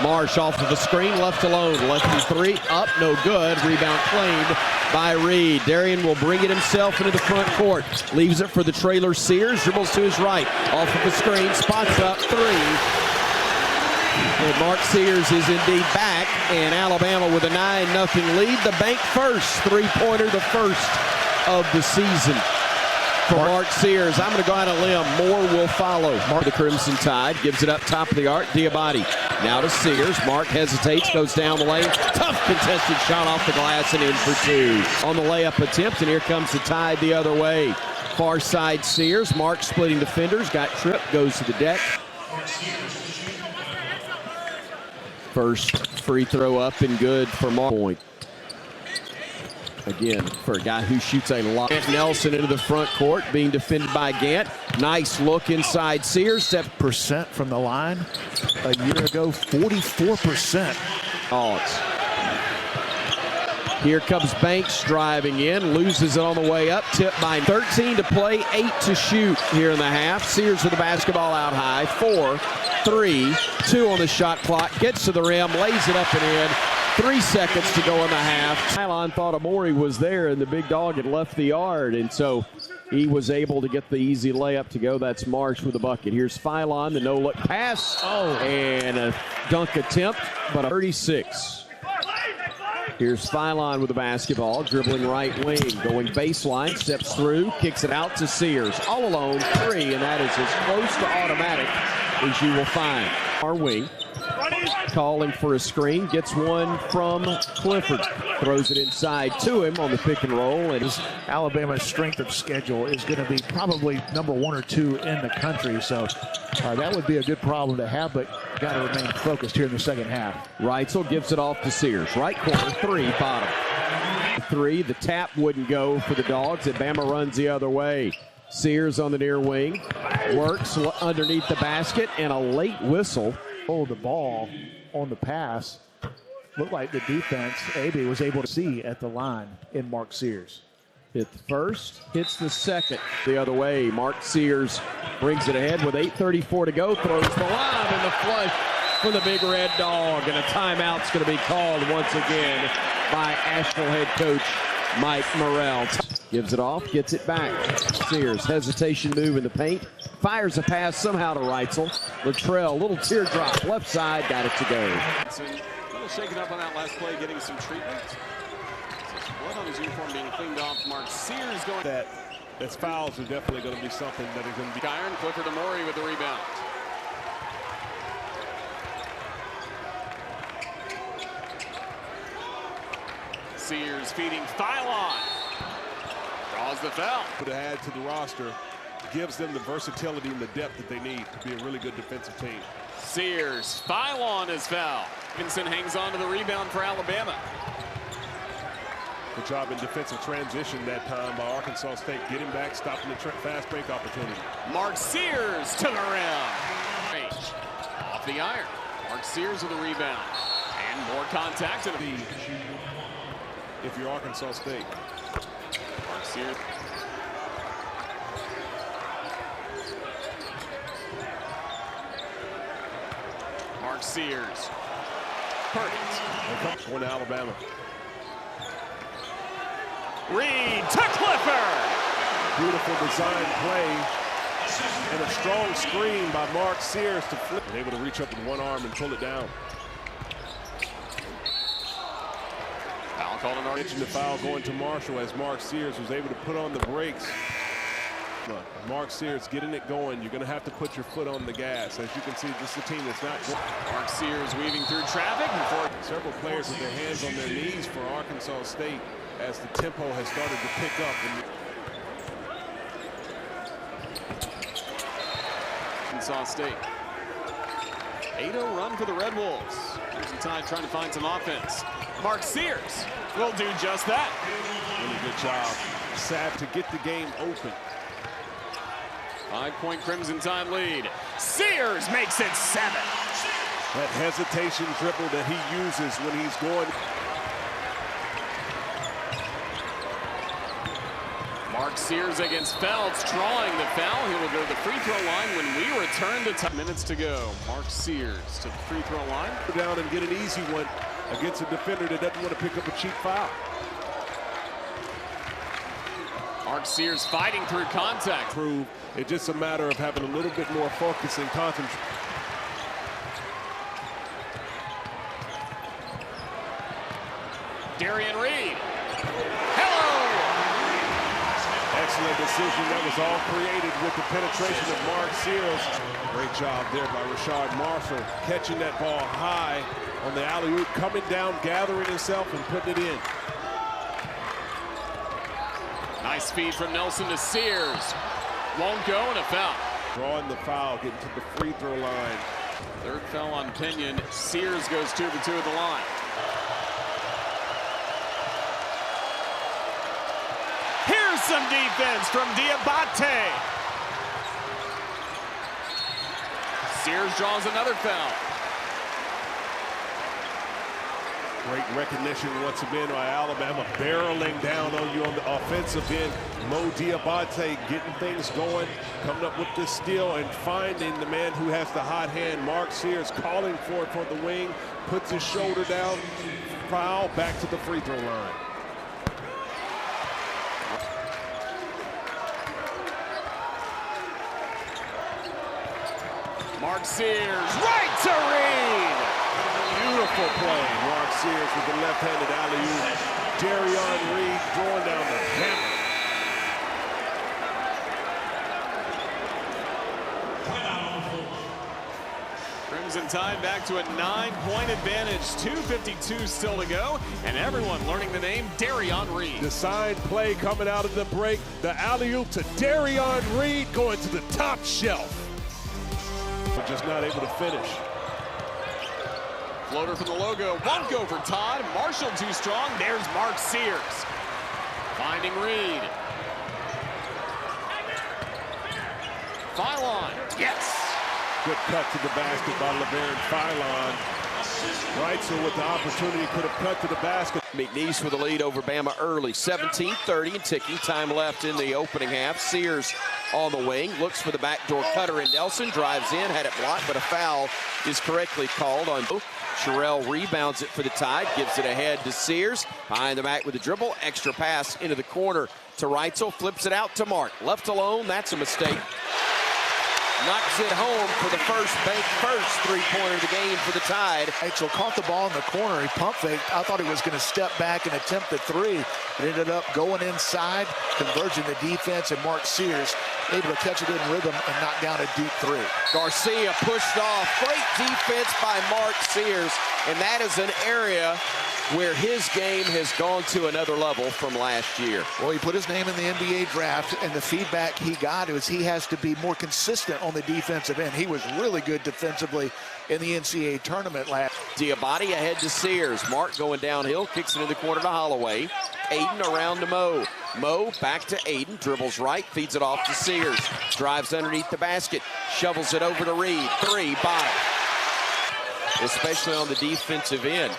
Marsh off of the screen, left alone. Lefty three, up, no good. Rebound claimed by Reed. Darian will bring it himself into the front court. Leaves it for the trailer Sears. Dribbles to his right. Off of the screen, spots up, three. And Mark Sears is indeed back, and Alabama with a 9-0 lead. The bank first, three-pointer, the first of the season for Mark Sears. I'm going to go out on a limb. More will follow. The Crimson Tide gives it up top of the arc. Diabate now to Sears. Mark hesitates, goes down the lane. Tough contested shot off the glass and in for two. On the layup attempt, and here comes the Tide the other way. Far side Sears. Mark splitting defenders. Got tripped, goes to the deck. First free throw up and good for Mark. Point. Again, for a guy who shoots a lot. Nelson into the front court, being defended by Gant. Nice look inside Sears. Percent from the line. A year ago, 44%. Here comes Banks driving in, loses it on the way up, tipped by 13 to play, 8 to shoot here in the half. Sears with the basketball out high, 4, 3, 2 on the shot clock, gets to the rim, lays it up and in. 3 seconds to go in the half. Tylon thought Amori was there, and the big dog had left the yard, and so he was able to get the easy layup to go. That's Marsh with the bucket. Here's Philon, the no-look pass, and a dunk attempt, but a 36. Here's Philon with the basketball, dribbling right wing, going baseline, steps through, kicks it out to Sears. All alone, 3, and that is as close to automatic as you will find. Our wing, calling for a screen, gets one from Clifford. Throws it inside to him on the pick and roll. And Alabama's strength of schedule is going to be probably number 1 or 2 in the country, so that would be a good problem to have, but got to remain focused here in the second half. Reitzel gives it off to Sears. Right corner, 3, bottom. 3, the tap wouldn't go for the Dogs, and Bama runs the other way. Sears on the near wing, works underneath the basket, and a late whistle. Oh, the ball on the pass. Looked like the defense, AB, was able to see at the line in Mark Sears. Hit the first, hits the second. The other way, Mark Sears brings it ahead with 8:34 to go, throws the lob in the flush for the Big Red Dog, and a timeout's going to be called once again by Asheville head coach Mike Morrell. Gives it off, gets it back. Sears, hesitation move in the paint. Fires a pass somehow to Reitzel. Latrell, little teardrop, left side, got it to go. A little shaken up on that last play, getting some treatment. Blood on his uniform being cleaned off. Mark Sears going. That's fouls are definitely going to be something that is going to be. Iron, Clifford Amori with the rebound. Sears feeding Philon. Draws the foul. Put a add to the roster. Gives them the versatility and the depth that they need to be a really good defensive team. Sears, Philon is fouled. Vincent hangs on to the rebound for Alabama. Good job in defensive transition that time by Arkansas State. Getting back, stopping the fast break opportunity. Mark Sears to the rim. Range. Off the iron. Mark Sears with the rebound. And more contact. If you're Arkansas State. Mark Sears. Mark Sears. Perfect. Going to Alabama. Reed to Clifford. Beautiful design play. And a strong screen by Mark Sears to flip. Able to reach up with one arm and pull it down. Foul called on Mentioned the foul going to Marshall as Mark Sears was able to put on the brakes. Mark Sears getting it going. You're going to have to put your foot on the gas. As you can see, this is a team that's not going. Mark Sears weaving through traffic before several players with their hands on their knees for Arkansas State as the tempo has started to pick up. Arkansas State. 8-0 run for the Red Wolves. Crimson Tide trying to find some offense. Mark Sears will do just that. Really good job. Sad to get the game open. 5-point Crimson Tide lead. Sears makes it 7. That hesitation dribble that he uses when he's going. Mark Mark Sears against Phelps, drawing the foul. He will go to the free throw line when we return to 10 minutes to go. Mark Sears to the free throw line. Go down and get an easy one against a defender that doesn't want to pick up a cheap foul. Mark Sears fighting through contact. It's just a matter of having a little bit more focus and concentration. Darian Reed. Hello! Excellent decision. That was all created with the penetration of Mark Sears. Great job there by Rashard Marshall, catching that ball high on the alley-oop, coming down, gathering himself, and putting it in. Nice feed from Nelson to Sears. Won't go, and a foul. Drawing the foul, getting to the free throw line. Third foul on Pinion. Sears goes 2 for 2 at the line. Here's some defense from Diabate. Sears draws another foul. Great recognition once again by Alabama, barreling down on you on the offensive end. Mo Diabate getting things going, coming up with this steal and finding the man who has the hot hand. Mark Sears calling for it for the wing, puts his shoulder down, foul, back to the free throw line. Mark Sears, right to Reed. Beautiful play. Mark Sears with the left-handed alley-oop. Darian Reed throwing down the hammer. Crimson Tide back to a 9-point advantage. 2:52 still to go, and everyone learning the name Darian Reed. The sign play coming out of the break. The alley-oop to Darian Reed going to the top shelf. But just not able to finish. Floater from the logo, won't go for Todd. Marshall too strong. There's Mark Sears. Finding Reed. Phylon, yes. Good cut to the basket by LeBaron Phylon. Reitzel with the opportunity could have cut to the basket. McNeese with the lead over Bama early. 17-30 and ticking. Time left in the opening half. Sears on the wing. Looks for the backdoor cutter in Nelson. Drives in. Had it blocked, but a foul is correctly called on. Sherrill rebounds it for the Tide. Gives it ahead to Sears. Behind the back with the dribble. Extra pass into the corner to Reitzel. Flips it out to Mark. Left alone. That's a mistake. Knocks it home for the first three-pointer of the game for the Tide. Reitzel caught the ball in the corner. He pump faked. I thought he was going to step back and attempt the three. It ended up going inside, converging the defense, and Mark Sears able to catch it in rhythm and knock down a deep three. Garcia pushed off. Great defense by Mark Sears, and that is an area where his game has gone to another level from last year. Well, he put his name in the NBA draft, and the feedback he got was he has to be more consistent on the defensive end. He was really good defensively in the NCAA tournament last. Diabate ahead to Sears. Mark going downhill, kicks it in the corner to Holloway. Aiden around to Mo. Mo back to Aiden, dribbles right, feeds it off to Sears. Drives underneath the basket, shovels it over to Reed. Three, bottom. Especially on the defensive end.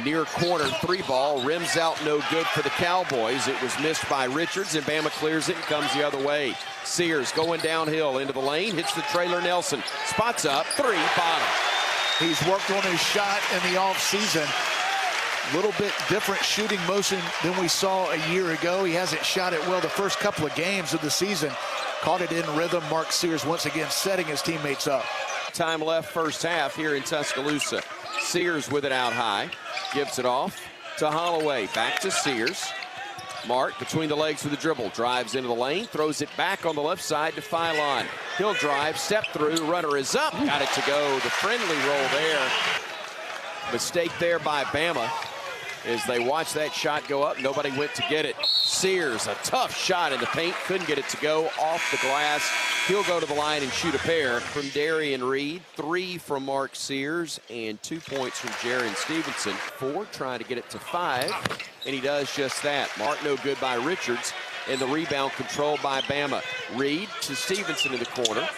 Near corner three ball, rims out, no good for the Cowboys. It was missed by Richards, and Bama clears it and comes the other way. Sears going downhill into the lane, hits the trailer Nelson. Spots up, three, bottom. He's worked on his shot in the offseason. A little bit different shooting motion than we saw a year ago. He hasn't shot it well the first couple of games of the season. Caught it in rhythm. Mark Sears once again setting his teammates up. Time left first half here in Tuscaloosa. Sears with it out high. Gives it off to Holloway. Back to Sears. Mark between the legs with the dribble. Drives into the lane. Throws it back on the left side to Phylon. He'll drive. Step through. Runner is up. Got it to go. The friendly roll there. Mistake there by Bama. As they watch that shot go up, nobody went to get it. Sears, a tough shot in the paint. Couldn't get it to go off the glass. He'll go to the line and shoot a pair from Darian Reed. 3 from Mark Sears and 2 points from Jaron Stevenson. 4 trying to get it to 5, and he does just that. Mark no good by Richards, and the rebound controlled by Bama. Reed to Stevenson in the corner.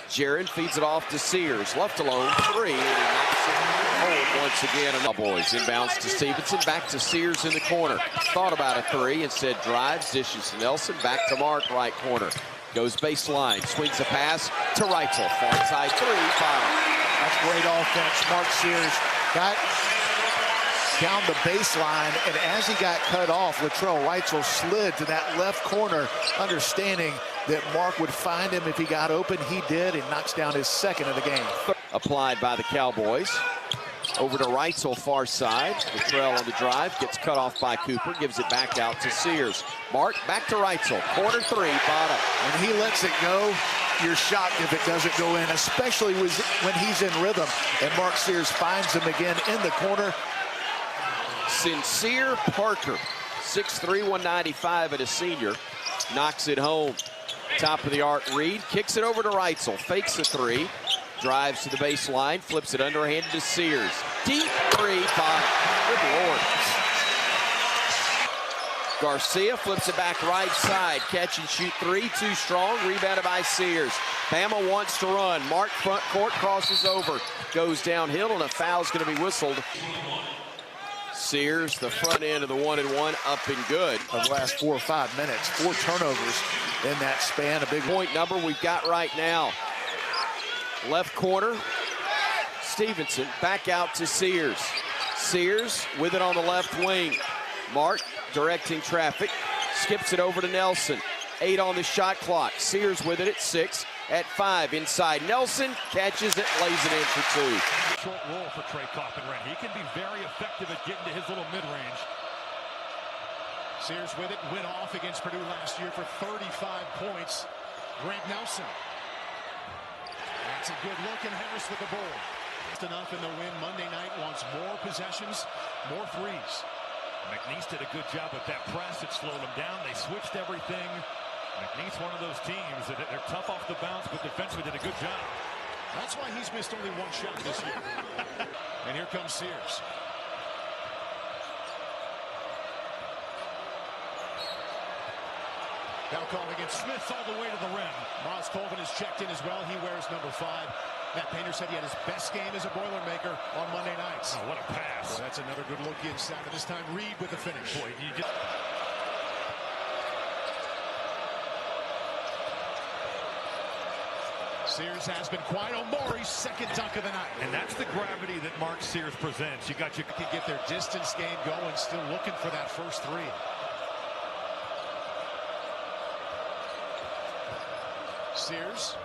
Jaron feeds it off to Sears. Left alone, 3, and he knocks it home once again. Boys inbounds to Stevenson, back to Sears in the corner. Thought about a three, instead drives, dishes to Nelson, back to Mark, right corner. Goes baseline, swings a pass to Reitzel, far side three, bottom. That's great offense. Mark Sears got down the baseline, and as he got cut off, Latrell Reitzel slid to that left corner, understanding that Mark would find him if he got open. He did, and knocks down his second of the game. Applied by the Cowboys. Over to Reitzel, far side. Latrell on the drive, gets cut off by Cooper, gives it back out to Sears. Mark, back to Reitzel, corner three, bottom. When he lets it go, you're shocked if it doesn't go in, especially when he's in rhythm. And Mark Sears finds him again in the corner. Sincere Parker, 6'3", 195 and a senior, knocks it home. Top of the arc, Reed kicks it over to Reitzel, fakes the three, drives to the baseline, flips it underhanded to Sears. Deep three, bottom. Good Lord. Garcia flips it back right side, catch and shoot three, too strong, rebounded by Sears. Bama wants to run. Mark front court, crosses over, goes downhill, and a foul's going to be whistled. Sears, the front end of the 1-and-1, up and good. Of the last 4 or 5 minutes, 4 turnovers in that span. A big point number we've got right now. Left corner, Stevenson, back out to Sears. Sears with it on the left wing. Mark directing traffic, skips it over to Nelson. 8 on the shot clock. Sears with it at 6. At 5 inside. Nelson catches it, lays it in for 2. Short roll for Trey Coffin-Rent. He can be very effective at getting to his little mid-range. Sears with it, went off against Purdue last year for 35 points. Greg Nelson. That's a good look, and Harris with the ball. Just enough in the win Monday night. Wants more possessions, more threes. McNeese did a good job with that press. It slowed them down. They switched everything. McNeese, one of those teams that they're tough off the bounce, but defensively did a good job. That's why he's missed only 1 shot this year. And here comes Sears. Foul call against Smith all the way to the rim. Miles Colvin is checked in as well. He wears number 5. Matt Painter said he had his best game as a Boilermaker on Monday nights. Oh, what a pass. Well, that's another good look inside. And this time Reed with the finish. Boy, you just... Sears has been quiet. Omori's second dunk of the night. And that's the gravity that Mark Sears presents. You can get their distance game going, still looking for that first 3. Sears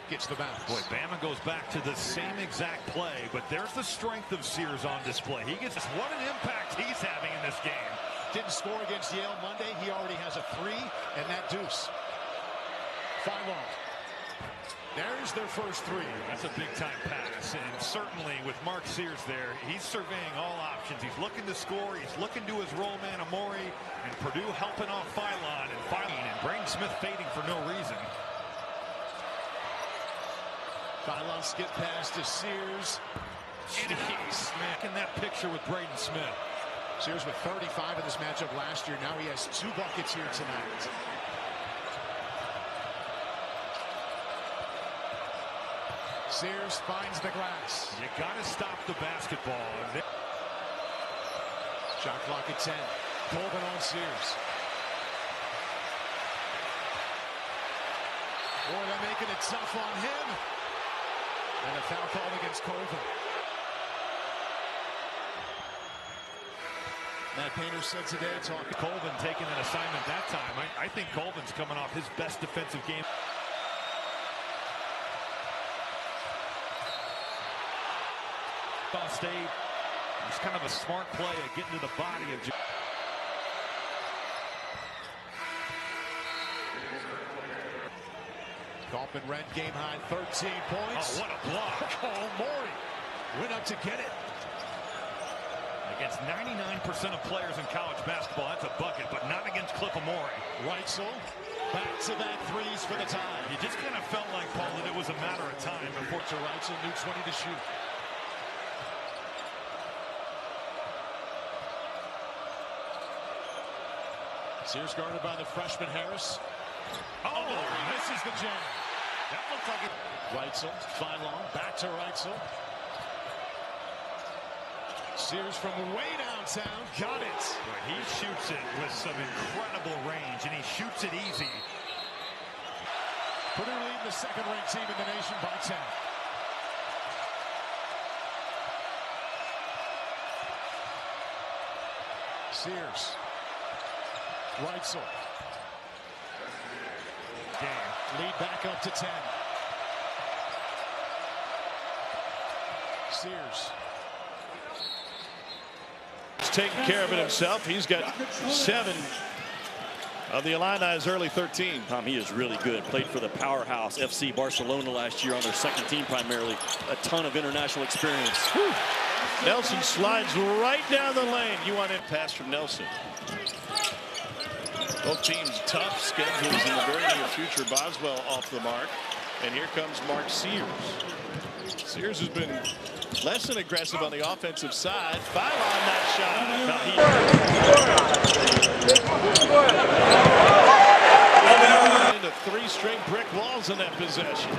gets the bounce. Boy, Bama goes back to the same exact play, but there's the strength of Sears on display. He gets what an impact he's having in this game. Didn't score against Yale Monday. He already has a 3 and that deuce. Phylon. There's their first 3. That's a big-time pass, and certainly with Mark Sears there, he's surveying all options. He's looking to score. He's looking to his roll man, Omori, and Purdue helping off Phylon, and Braden Smith fading for no reason. Phylon skip pass to Sears. And he's smacking that picture with Braden Smith. Sears with 35 in this matchup last year. Now he has 2 buckets here tonight. Sears finds the glass. You got to stop the basketball. Shot clock at 10. Colvin on Sears. Boy, they're making it tough on him. And a foul called against Colvin. Matt Painter said today, talking Colvin taking an assignment that time. I think Colvin's coming off his best defensive game. State. It's kind of a smart play of getting to the body of Coffin-Rent game high 13 points. Oh, what a block. Oh, Maury went up to get it. Against 99% of players in college basketball, that's a bucket, but not against Cliff Omori. Reitzel, back-to-back threes for the tie. You just kind of felt like, Paul, that it was a matter of time before Reitzel knew 20 to shoot. Sears guarded by the freshman Harris. Oh, misses the jam. That looked like it. Reitzel, Phylon, back to Reitzel. Sears from way downtown, got it. He shoots it with some incredible range, and he shoots it easy. Purdue lead the second-ranked team in the nation by 10. Sears. Reitzel. Game. Lead back up to 10. Sears. He's taking care of it himself. He's got 7 of the Illini's early 13. Tom, he is really good. Played for the powerhouse FC Barcelona last year on their second team primarily. A ton of international experience. Whew. Nelson slides right down the lane. You want a pass from Nelson. Both teams tough schedules in the very near future. Boswell off the mark. And here comes Mark Sears. Sears has been less than aggressive on the offensive side. Foul on that shot. Into 3 straight brick walls in that possession.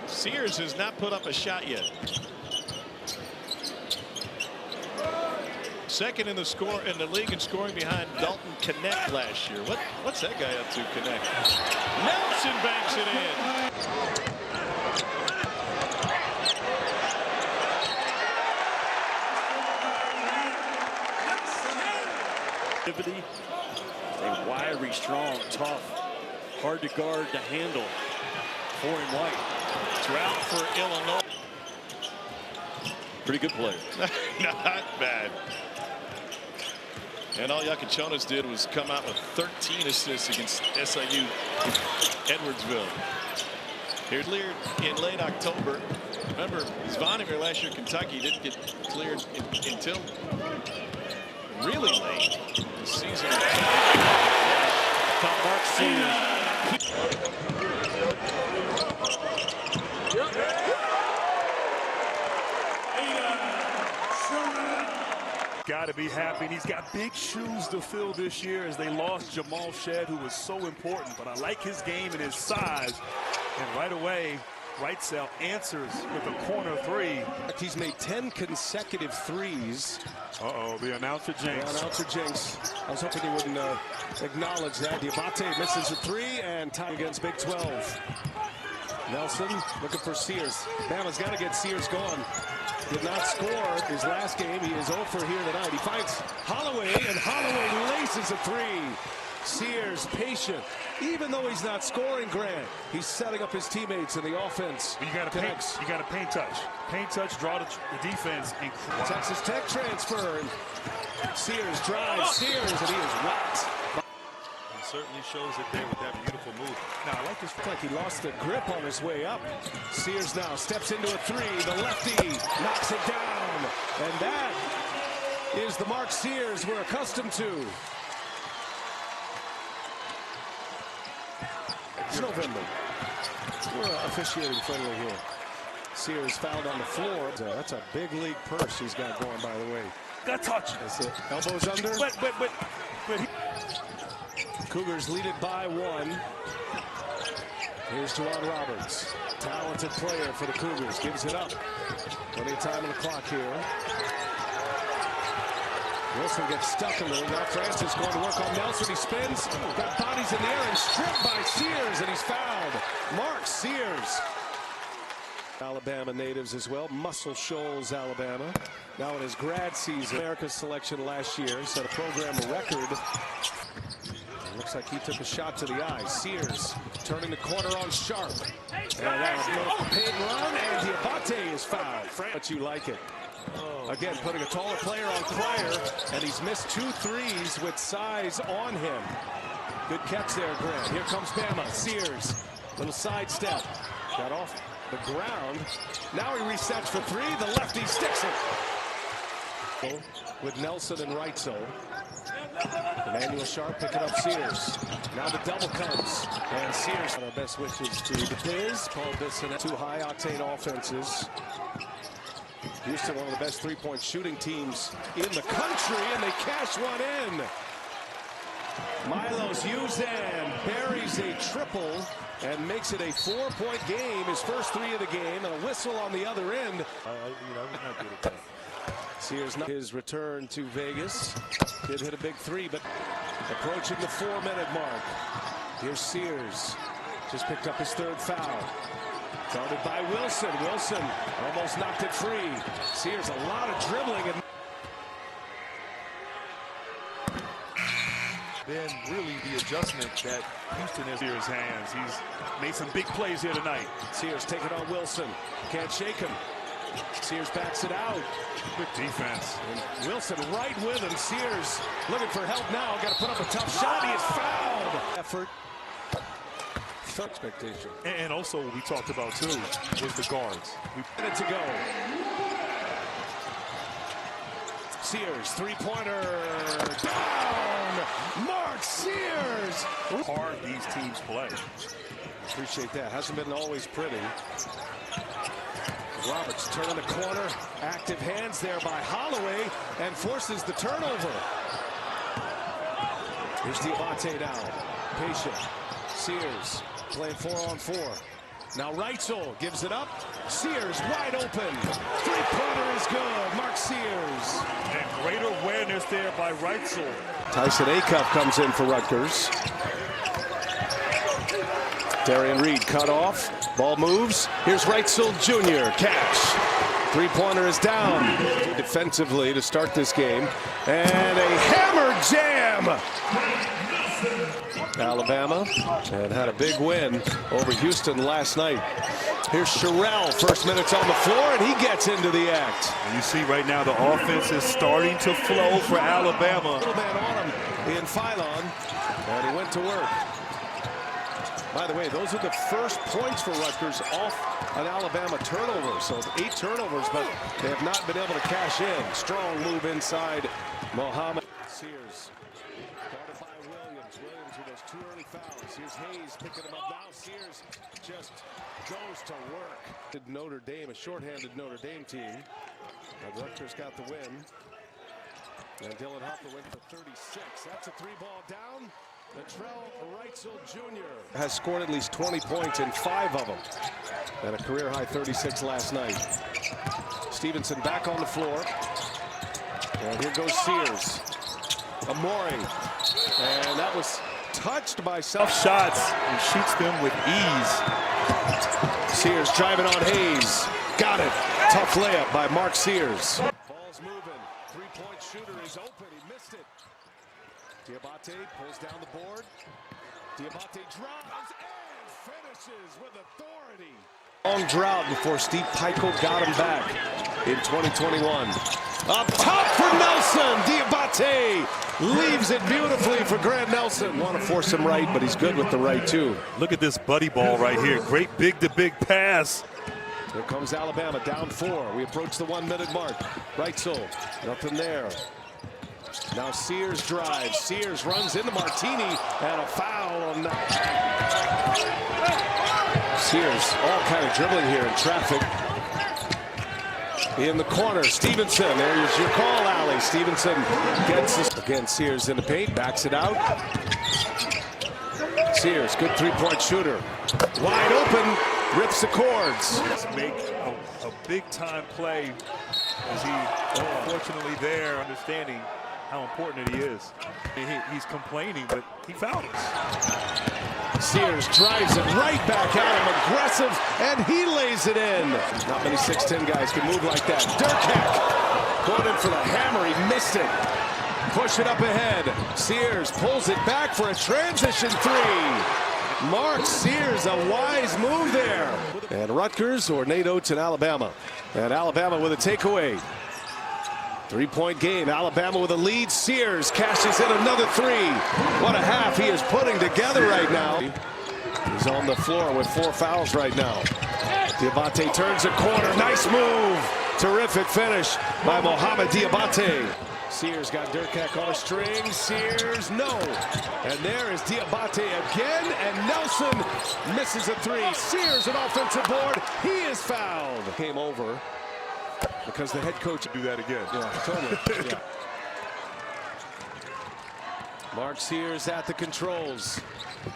Sears has not put up a shot yet. Second in the league in scoring behind Dalton Connect last year. What's that guy up to, Connect? Nelson banks it in. A wiry, strong, tough, hard to guard, to handle. 4 and white. Drought for Illinois. Pretty good player. Not bad. And all Yakichonas did was come out with 13 assists against SIU Edwardsville. Here's cleared in late October. Remember, Zvonimir last year in Kentucky didn't get cleared until really late this season. Mark Sears. Got to be happy. He's got big shoes to fill this year as they lost Jamal Shedd, who was so important. But I like his game and his size. And right away, Reitzel answers with a corner 3. He's made 10 consecutive threes. Uh-oh, the announcer jinx. The announcer jinx. I was hoping he wouldn't acknowledge that. Diabate misses a 3 and tie against Big 12. Nelson looking for Sears. Bama's got to get Sears going. Did not score his last game. He is 0 for here tonight. He finds Holloway, and Holloway laces a 3. Sears patient. Even though he's not scoring, Grant, he's setting up his teammates in the offense. You got to paint. You got to paint touch. Paint touch, draw the defense. And Texas Tech transfer. And Sears drives. Sears, and he is whacked. Certainly shows it there with that beautiful move. Now I like this. Like he lost the grip on his way up. Sears now steps into a 3. The lefty knocks it down, and that is the Mark Sears we're accustomed to. It's November. We're officiating friendly here. Sears fouled on the floor. That's a big league purse he's got going, by the way. Got touch. That's it. Elbows under. But he... Cougars lead it by 1. Here's Juwan Roberts. Talented player for the Cougars. Gives it up. Plenty of time on the clock here. Wilson gets stuck in the ring. Now Francis going to work on Nelson. He spins. Got bodies in the air and stripped by Sears, and he's fouled. Mark Sears. Alabama natives as well. Muscle Shoals, Alabama. Now in his grad season. America's selection last year. Set a program record. Looks like he took a shot to the eye. Sears turning the corner on Sharp. And that paid run, and Diabate is fouled. But you like it. Again, putting a taller player on Cryer, and he's missed 2 threes with size on him. Good catch there, Grant. Here comes Bama. Sears, little sidestep. Got off the ground. Now he resets for 3. The lefty sticks it. With Nelson and Reitzel. Emmanuel Sharp picking up Sears. Now the double comes. And Sears. Our best wishes to the Biz. Paul Bissonnette. 2 high-octane offenses. Houston, one of the best 3-point shooting teams in the country, and they cash one in. Milo's Uzan buries a triple and makes it a 4-point game. His first 3 of the game, and a whistle on the other end. Sears, his return to Vegas. Did hit a big 3, but approaching the 4-minute mark. Here's Sears. Just picked up his 3rd foul. Guarded by Wilson. Wilson almost knocked it free. Sears, a lot of dribbling. And then really the adjustment that Houston has in his hands. He's made some big plays here tonight. Sears taking on Wilson. Can't shake him. Sears backs it out. Good defense. And Wilson right with him. Sears looking for help now. Got to put up a tough shot. He is fouled. Effort. Expectation. And also what we talked about too was the guards. Minute to go. Sears, 3-pointer. Down. Mark Sears. Hard these teams play. Appreciate that. Hasn't been always pretty. Roberts turning the corner. Active hands there by Holloway and forces the turnover. Here's Diabate now. Patient. Sears playing 4-on-4. Now Reitzel gives it up. Sears wide open. 3-pointer is good. Mark Sears. And great awareness there by Reitzel. Tyson Acuff comes in for Rutgers. Darian Reed cut off. Ball moves. Here's Reitzel Jr. Catch. 3-pointer is down. Defensively to start this game. And a hammer jam. Alabama and had a big win over Houston last night. Here's Sherrell, first minutes on the floor, and he gets into the act. And you see right now the offense is starting to flow for Alabama. Little man on him in Phylon, and he went to work. By the way, those are the first points for Rutgers off an Alabama turnover. So 8 turnovers, but they have not been able to cash in. Strong move inside Mohammed. Sears. Guarded by Williams. Williams with those 2 early fouls. Here's Hayes picking him up now. Sears just goes to work. Notre Dame, a shorthanded Notre Dame team. And Rutgers got the win. And Dylan Hopper went for 36. That's a 3-ball down. Latrell Reitzel Jr. has scored at least 20 points in 5 of them. And a career-high 36 last night. Stevenson back on the floor. And here goes Sears. A mooring. And that was touched by shots and shoots them with ease. Sears driving on Hayes. Got it. Tough layup by Mark Sears. Ball's moving. 3-point shooter is open. He missed it. Diabate pulls down the board. Diabate drives and finishes with authority. Long drought before Steve Pikiell got him back in 2021. Up top for Nelson. Diabate leaves it beautifully for Grant Nelson. Want to force him right, but he's good with the right too. Look at this buddy ball right here. Great big-to-big pass. Here comes Alabama down 4. We approach the 1-minute mark. Reitzel, nothing there. Now Sears drives. Sears runs into Martini and a foul on that. Sears all kind of dribbling here in traffic. In the corner, Stevenson. There's your call, Allie. Stevenson gets this. Again, Sears in the paint, backs it out. Sears, good 3-point shooter. Wide open, rips the cords. Let's make a big-time play as he, unfortunately there, understanding how important it is. He's complaining, but he fouled us. Sears drives it right back at him, aggressive, and he lays it in. Not many 6'10 guys can move like that. Durkheck going in for the hammer. He missed it. Push it up ahead. Sears pulls it back for a transition 3. Mark Sears, a wise move there. And Rutgers or Nate Oates in Alabama. And Alabama with a takeaway. 3-point game. Alabama with a lead. Sears cashes in another 3. What a half he is putting together right now. He's on the floor with 4 fouls right now. Diabate turns a corner. Nice move. Terrific finish by Mohamed Diabate. Sears got Durkheck on a string. Sears, no. And there is Diabate again. And Nelson misses a 3. Sears an offensive board. He is fouled. Came over. Because the head coach do that again. Yeah, totally. Yeah. Mark Sears at the controls.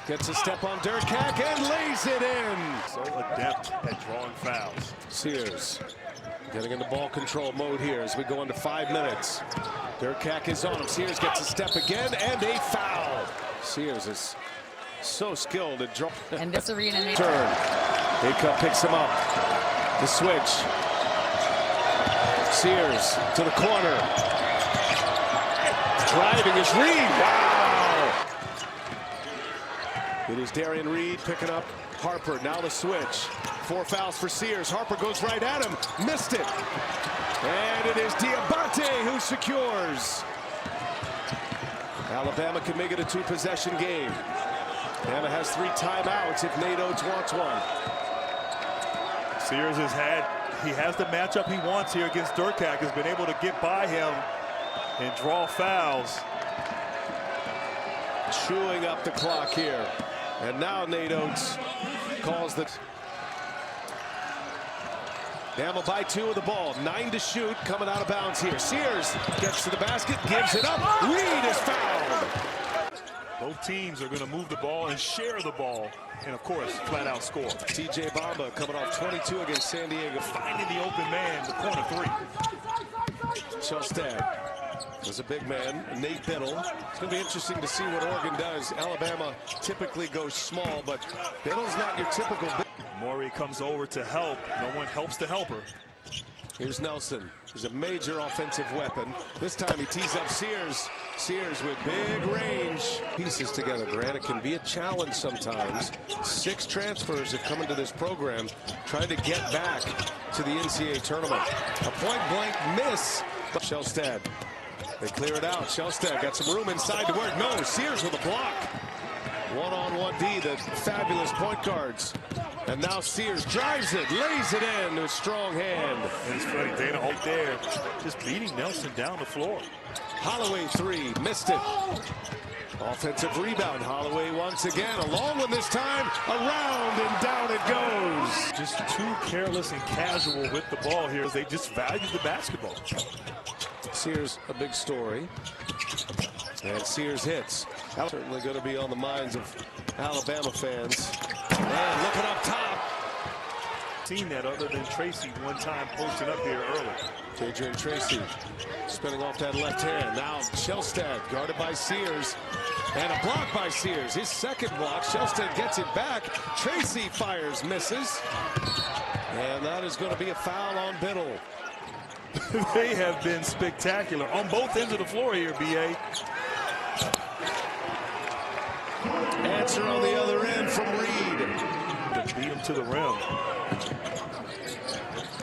Gets a step on Durkak and lays it in. So adept at drawing fouls. Sears getting into ball control mode here as we go into 5 minutes. Durkak is on him. Sears gets a step again and a foul. Sears is so skilled at draw. And this arena. Turn. Haycup picks him up. The switch. Sears to the corner. Driving is Reed. Wow! It is Darian Reed picking up Harper. Now the switch. 4 fouls for Sears. Harper goes right at him. Missed it. And it is Diabate who secures. Alabama can make it a 2-possession game. Alabama has 3 timeouts if Nate Oates wants one. Sears has the matchup he wants here against Durkak. Has been able to get by him and draw fouls. Chewing up the clock here. And now Nate Oates calls the... Bama by 2 with the ball. 9 to shoot, coming out of bounds here. Sears gets to the basket, gives it up. Reed is fouled. Both teams are going to move the ball and share the ball. And, of course, flat-out score. TJ Bamba coming off 22 against San Diego. Finding the open man, the corner 3. Shellstad was a big man. Nate Biddle. It's going to be interesting to see what Oregon does. Alabama typically goes small, but Biddle's not your typical big. Morey comes over to help. No one helps the helper. Here's Nelson. He's a major offensive weapon. This time he tees up Sears. Sears with big range. Pieces together, Grant. It can be a challenge sometimes. 6 transfers have come into this program trying to get back to the NCAA tournament. A point-blank miss. Shellstad. They clear it out. Shellstad got some room inside to work. No, Sears with a block. 1-on-1 D, the fabulous point guards. And now Sears drives it, lays it in to a strong hand. And it's funny, Dana Holt there, just beating Nelson down the floor. Holloway 3, missed it. Offensive rebound, Holloway once again. A long one this time, around and down it goes. Just too careless and casual with the ball here. They just value the basketball. Sears, a big story. And Sears hits. Certainly going to be on the minds of Alabama fans. And looking up top. Seen that other than Tracy one time posting up here early. Adrian Tracy spinning off that left hand. Now Shellstad guarded by Sears. And a block by Sears. His second block. Shellstad gets it back. Tracy fires, misses. And that is going to be a foul on Biddle. They have been spectacular on both ends of the floor here, B.A. Answer on the other end from Reed. To beat him to the rim.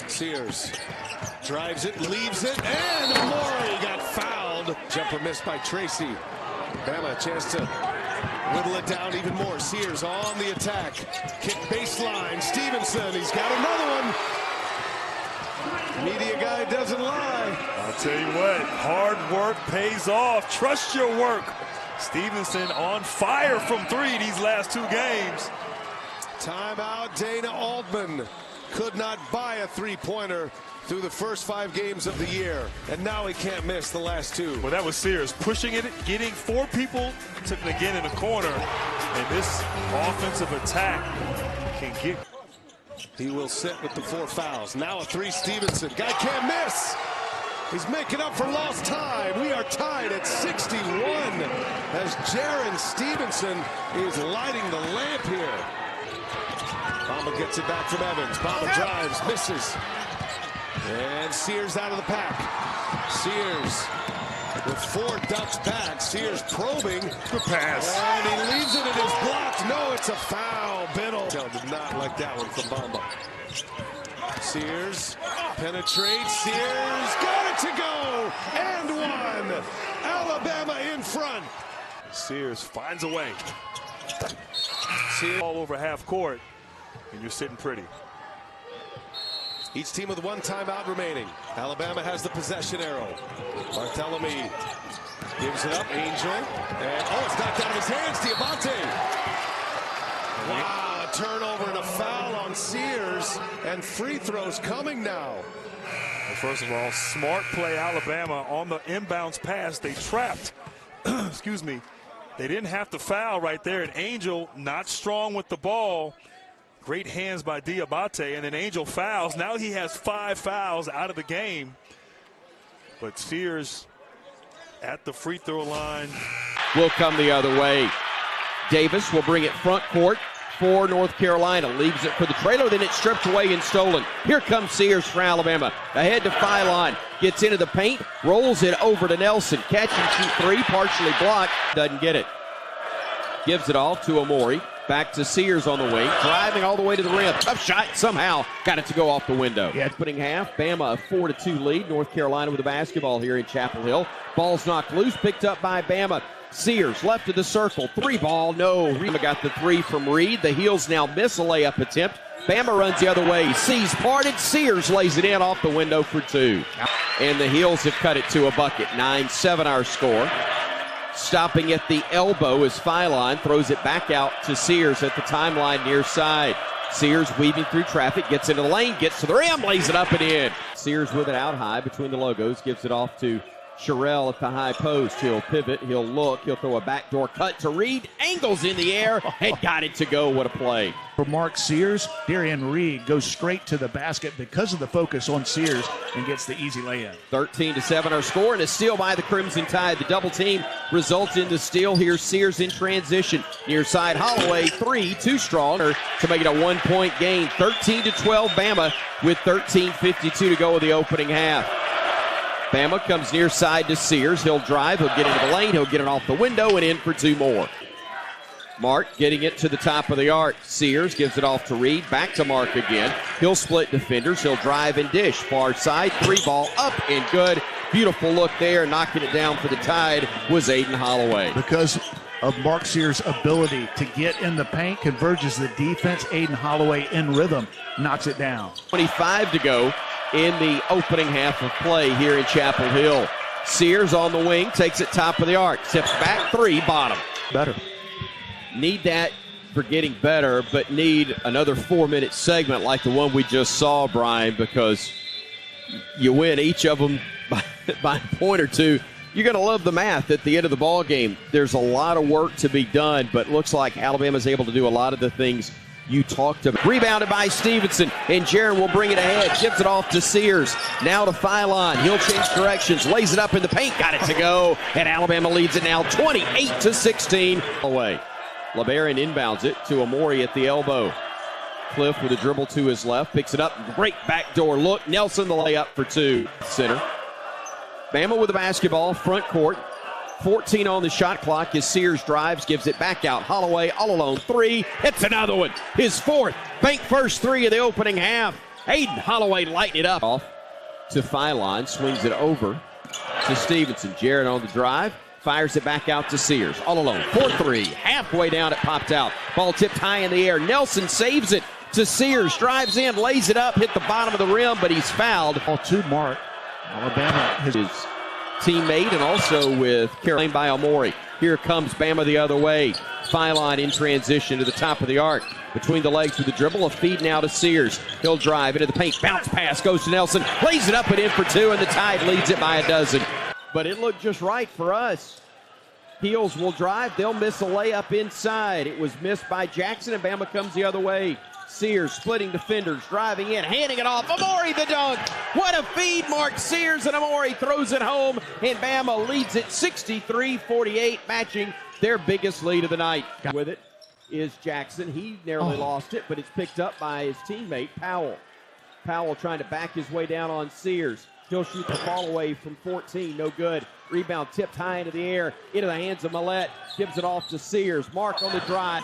Sears drives it, leaves it, and Morey got fouled. Jumper missed by Tracy. Bama a chance to whittle it down even more. Sears on the attack. Kick baseline. Stevenson, he's got another one. Media guy doesn't lie. I'll tell you what, hard work pays off. Trust your work. Stevenson on fire from 3 these last 2 games. Timeout, Dana Altman could not buy a 3-pointer through the first 5 games of the year, and now he can't miss the last 2. Well, that was Sears pushing it, getting 4 people to again in the corner, and this offensive attack can get. He will sit with the 4 fouls. Now a 3, Stevenson. Guy can't miss. He's making up for lost time. We are tied at 61 as Jaron Stevenson is lighting the lamp here. Bamba gets it back from Evans. Bamba drives, misses. And Sears out of the pack. Sears with 4 ducks back. Sears probing. Good pass. And he leaves it. It is blocked. No, it's a foul. Biddle did not like that one from Bamba. Sears penetrates. Sears got it to go. And 1. Alabama in front. Sears finds a way. Sears All over half court, and you're sitting pretty. Each team with 1 timeout remaining. Alabama has the possession arrow. Bartholomew gives it up. Angel. And, oh, it's knocked out of his hands. Diabate. Wow, a turnover and a foul on Sears. And free throws coming now. Well, first of all, smart play Alabama on the inbounds pass. They trapped, excuse me, They didn't have to foul right there, and Angel not strong with the ball. Great hands by Diabate, and then Angel fouls. Now he has 5 fouls out of the game. But Sears at the free throw line. Will come the other way. Davis will bring it front court for North Carolina. Leaves it for the trailer, then it's stripped away and stolen. Here comes Sears for Alabama. Ahead to Philon. Gets into the paint, rolls it over to Nelson. Catch and shoot three, partially blocked. Doesn't get it. Gives it off to Amori. Back to Sears on the wing, driving all the way to the rim. Tough shot, somehow got it to go off the window. Opening half, Bama a 4-2 lead. North Carolina with the basketball here in Chapel Hill. Ball's knocked loose, picked up by Bama. Sears left of the circle, 3-ball, no. Bama got the 3 from Reed. The Heels now miss a layup attempt. Bama runs the other way, sees parted. Sears lays it in off the window for 2. And the Heels have cut it to a bucket. 9-7 our score. Stopping at the elbow as Philon throws it back out to Sears at the timeline near side. Sears weaving through traffic, gets into the lane, gets to the rim, lays it up and in. Sears with it out high between the logos, gives it off to Sherrill at the high post. He'll pivot, he'll look, he'll throw a backdoor cut to Reed. Angles in the air and got it to go. What a play. For Mark Sears, Darian Reed goes straight to the basket because of the focus on Sears and gets the easy layup. 13-7 our score, and a steal by the Crimson Tide. The double team results in the steal. Here's Sears in transition. Near side, Holloway, 3, too strong to make it a 1-point game. 13-12 Bama with 13:52 to go in the opening half. Bama comes near side to Sears. He'll drive, he'll get into the lane, he'll get it off the window and in for 2 more. Mark getting it to the top of the arc. Sears gives it off to Reed, back to Mark again. He'll split defenders, he'll drive and dish. Far side, 3-ball up and good. Beautiful look there, knocking it down for the Tide was Aiden Holloway. Because of Mark Sears' ability to get in the paint, converges the defense. Aiden Holloway in rhythm, knocks it down. 25 to go in the opening half of play here in Chapel Hill. Sears on the wing, takes it top of the arc, tips back 3, bottom. Better. Need that for getting better, but need another 4-minute segment like the one we just saw, Brian, because you win each of them by a point or 2. You're going to love the math at the end of the ball game. There's a lot of work to be done, but looks like Alabama's able to do a lot of the things you talked about. Rebounded by Stevenson, and Jaron will bring it ahead. Gives it off to Sears. Now to Philon. He'll change directions. Lays it up in the paint. Got it to go. And Alabama leads it now 28-16. Away. LeBaron inbounds it to Amori at the elbow. Cliff with a dribble to his left. Picks it up. Great backdoor look. Nelson the layup for 2. Center. Bama with the basketball. Front court. 14 on the shot clock as Sears drives, gives it back out. Holloway all alone, 3, hits another one. His 4th, bank first 3 of the opening half. Aiden Holloway lighting it up. Off to Philon, swings it over to Stevenson. Jaron on the drive, fires it back out to Sears. All alone, 4-3, halfway down it popped out. Ball tipped high in the air. Nelson saves it to Sears, drives in, lays it up, hit the bottom of the rim, but he's fouled. Ball to Mark. Alabama his teammate and also with Carolina by Amori. Here comes Bama the other way. Philon in transition to the top of the arc. Between the legs with the dribble, a feed now to Sears. He'll drive into the paint. Bounce pass goes to Nelson. Lays it up and in for 2, and the Tide leads it by a dozen. But it looked just right for us. Heels will drive. They'll miss a layup inside. It was missed by Jackson, and Bama comes the other way. Sears splitting defenders, driving in, handing it off. Amori the dunk. What a feed, Mark Sears, and Amori throws it home, and Bama leads it 63-48, matching their biggest lead of the night. With it is Jackson. He narrowly lost it, but it's picked up by his teammate, Powell. Powell trying to back his way down on Sears. He'll shoot the ball away from 14, no good. Rebound tipped high into the air, into the hands of Millette. Gives it off to Sears. Mark on the drive.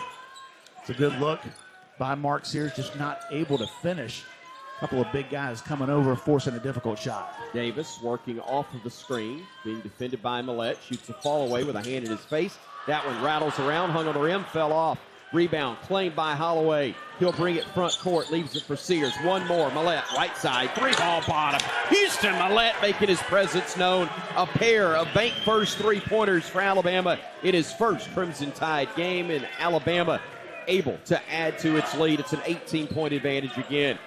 It's a good look by Mark Sears, just not able to finish. A couple of big guys coming over, forcing a difficult shot. Davis working off of the screen, being defended by Millette. Shoots a fall away with a hand in his face. That one rattles around, hung on the rim, fell off. Rebound claimed by Holloway. He'll bring it front court, leaves it for Sears. One more, Millette, right side, 3-ball bottom. Houston Millette making his presence known. A pair of bank first 3-pointers for Alabama in his first Crimson Tide game, and Alabama able to add to its lead. It's an 18-point advantage again.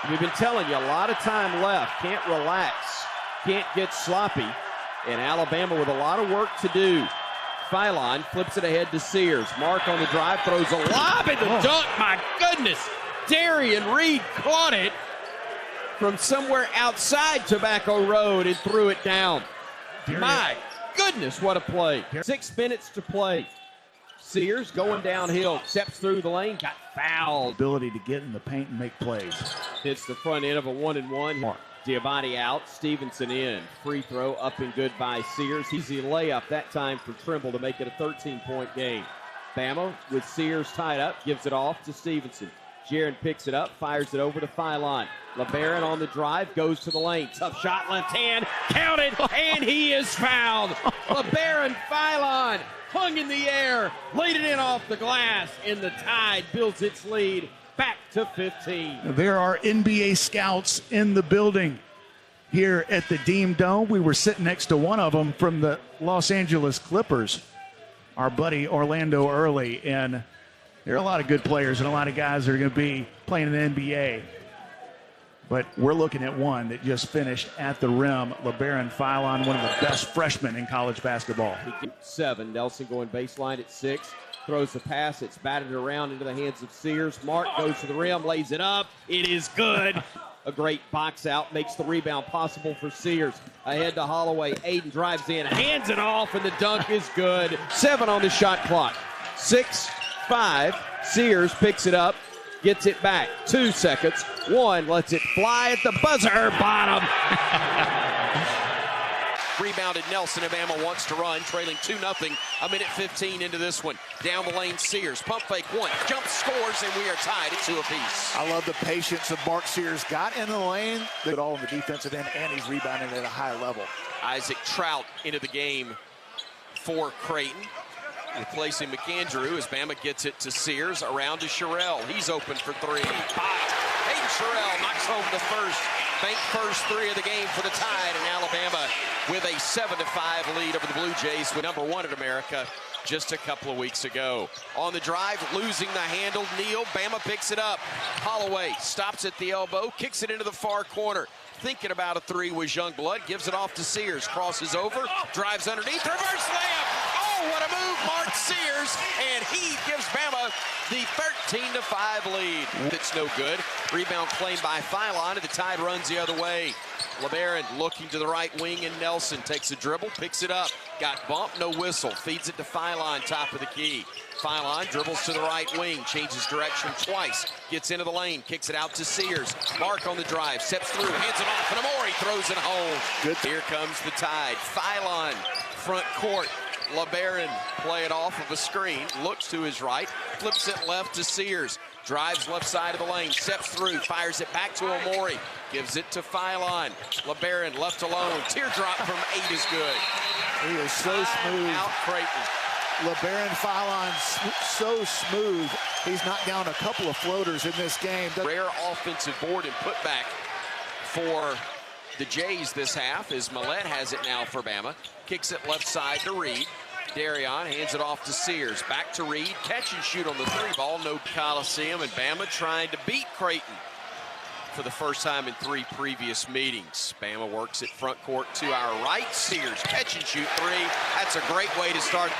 We've been telling you, a lot of time left. Can't relax, can't get sloppy, and Alabama with a lot of work to do. Philon flips it ahead to Sears. Mark on the drive, throws a lob in the dunk. My goodness. Darian Reed caught it from somewhere outside Tobacco Road and threw it down. My goodness, what a play. 6 minutes to play. Sears going downhill, steps through the lane, got fouled. Ability to get in the paint and make plays. Hits the front end of a 1-and-1. Diabate out, Stevenson in. Free throw up and good by Sears. Easy layup that time for Trimble to make it a 13-point game. Bama with Sears tied up, gives it off to Stevenson. Jaron picks it up, fires it over to Philon. LeBaron on the drive, goes to the lane. Tough shot, left hand, counted, and he is fouled. LeBaron Philon hung in the air, laid it in off the glass, and the Tide builds its lead back to 15. There are NBA scouts in the building here at the Deem Dome. We were sitting next to one of them from the Los Angeles Clippers, our buddy Orlando Early, and there are a lot of good players and a lot of guys that are going to be playing in the NBA. But we're looking at one that just finished at the rim, LeBaron Philon, one of the best freshmen in college basketball. 7, Nelson going baseline at 6. Throws the pass, it's batted around into the hands of Sears. Mark goes to the rim, lays it up. It is good. A great box out, makes the rebound possible for Sears. Ahead to Holloway, Aiden drives in, hands it off, and the dunk is good. 7 on the shot clock. 6-5, Sears picks it up, gets it back. 2 seconds, 1, lets it fly at the buzzer, bottom. Rebounded Nelson. Bama wants to run, trailing 2-0. A minute 15 into this one. Down the lane, Sears. Pump fake 1. Jump scores, and we are tied at 2 apiece. I love the patience of Mark Sears. Got in the lane. Did all in the defensive end, and he's rebounding at a high level. Isaac Trout into the game for Creighton, replacing McAndrew as Bama gets it to Sears. Around to Sherrill. He's open for 3. Hayden Sherrill knocks home the first. Bank first 3 of the game for the Tide, and Alabama with a 7-5 lead over the Blue Jays with number 1 in America just a couple of weeks ago. On the drive, losing the handle, Neal. Bama picks it up. Holloway stops at the elbow, kicks it into the far corner. Thinking about a 3 was Youngblood, gives it off to Sears, crosses over, drives underneath, reverse layup. Oh, what a move, Mark Sears, and he gives Bama the 13-5 lead. It's no good. Rebound claimed by Philon, and the Tide runs the other way. LeBaron looking to the right wing, and Nelson takes a dribble, picks it up. Got bumped, no whistle. Feeds it to Philon, top of the key. Philon dribbles to the right wing, changes direction twice. Gets into the lane, kicks it out to Sears. Mark on the drive, steps through, hands it off, and Amori throws it home. Good. Here comes the Tide. Philon, front court. LeBaron play it off of a screen, looks to his right, flips it left to Sears. Drives left side of the lane, steps through, fires it back to Amori. Gives it to Philon. LeBaron left alone. Teardrop from 8 is good. He is so smooth. Out Creighton. LeBaron Philon so smooth. He's knocked down a couple of floaters in this game. Rare offensive board and putback for the Jays this half as Millett has it now for Bama. Kicks it left side to Reed. Darion hands it off to Sears. Back to Reed. Catch and shoot on the 3 ball. No Coliseum, and Bama trying to beat Creighton for the first time in 3 previous meetings. Bama works it front court to our right. Sears catch and shoot 3. That's a great way to start.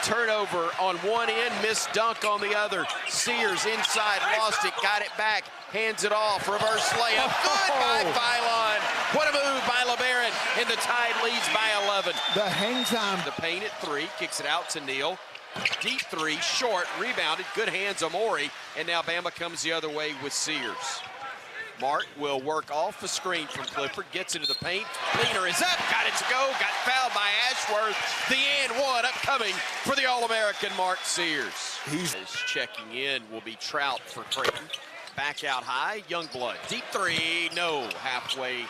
Turnover on one end, missed dunk on the other. Sears inside, lost it, got it back, hands it off, reverse layup. Good by Philon. What a move by LeBaron, and the Tide leads by 11. The hang time. The paint at 3, kicks it out to Neal. Deep 3, short, rebounded, good hands Amori, and now Bama comes the other way with Sears. Mark will work off the screen from Clifford, gets into the paint. Leaner is up, got it to go, got fouled by Ashworth. The and 1 upcoming for the All-American Mark Sears. He's checking in will be Trout for Creighton. Back out high, Youngblood. Deep 3, no, halfway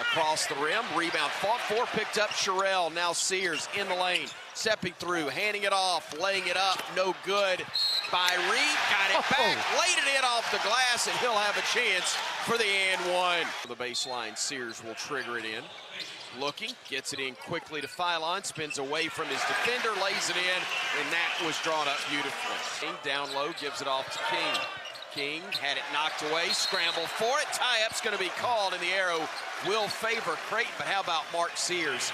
across the rim. Rebound fought for, picked up Sherrill. Now Sears in the lane, stepping through, handing it off, laying it up, no good by Reed. Got it back, laid it in off the glass, and he'll have a chance for the and 1. The baseline, Sears will trigger it in. Looking, gets it in quickly to Philon, spins away from his defender, lays it in, and that was drawn up beautifully. King down low, gives it off to King. King had it knocked away, scramble for it. Tie-up's going to be called, and the arrow will favor Creighton. But how about Mark Sears?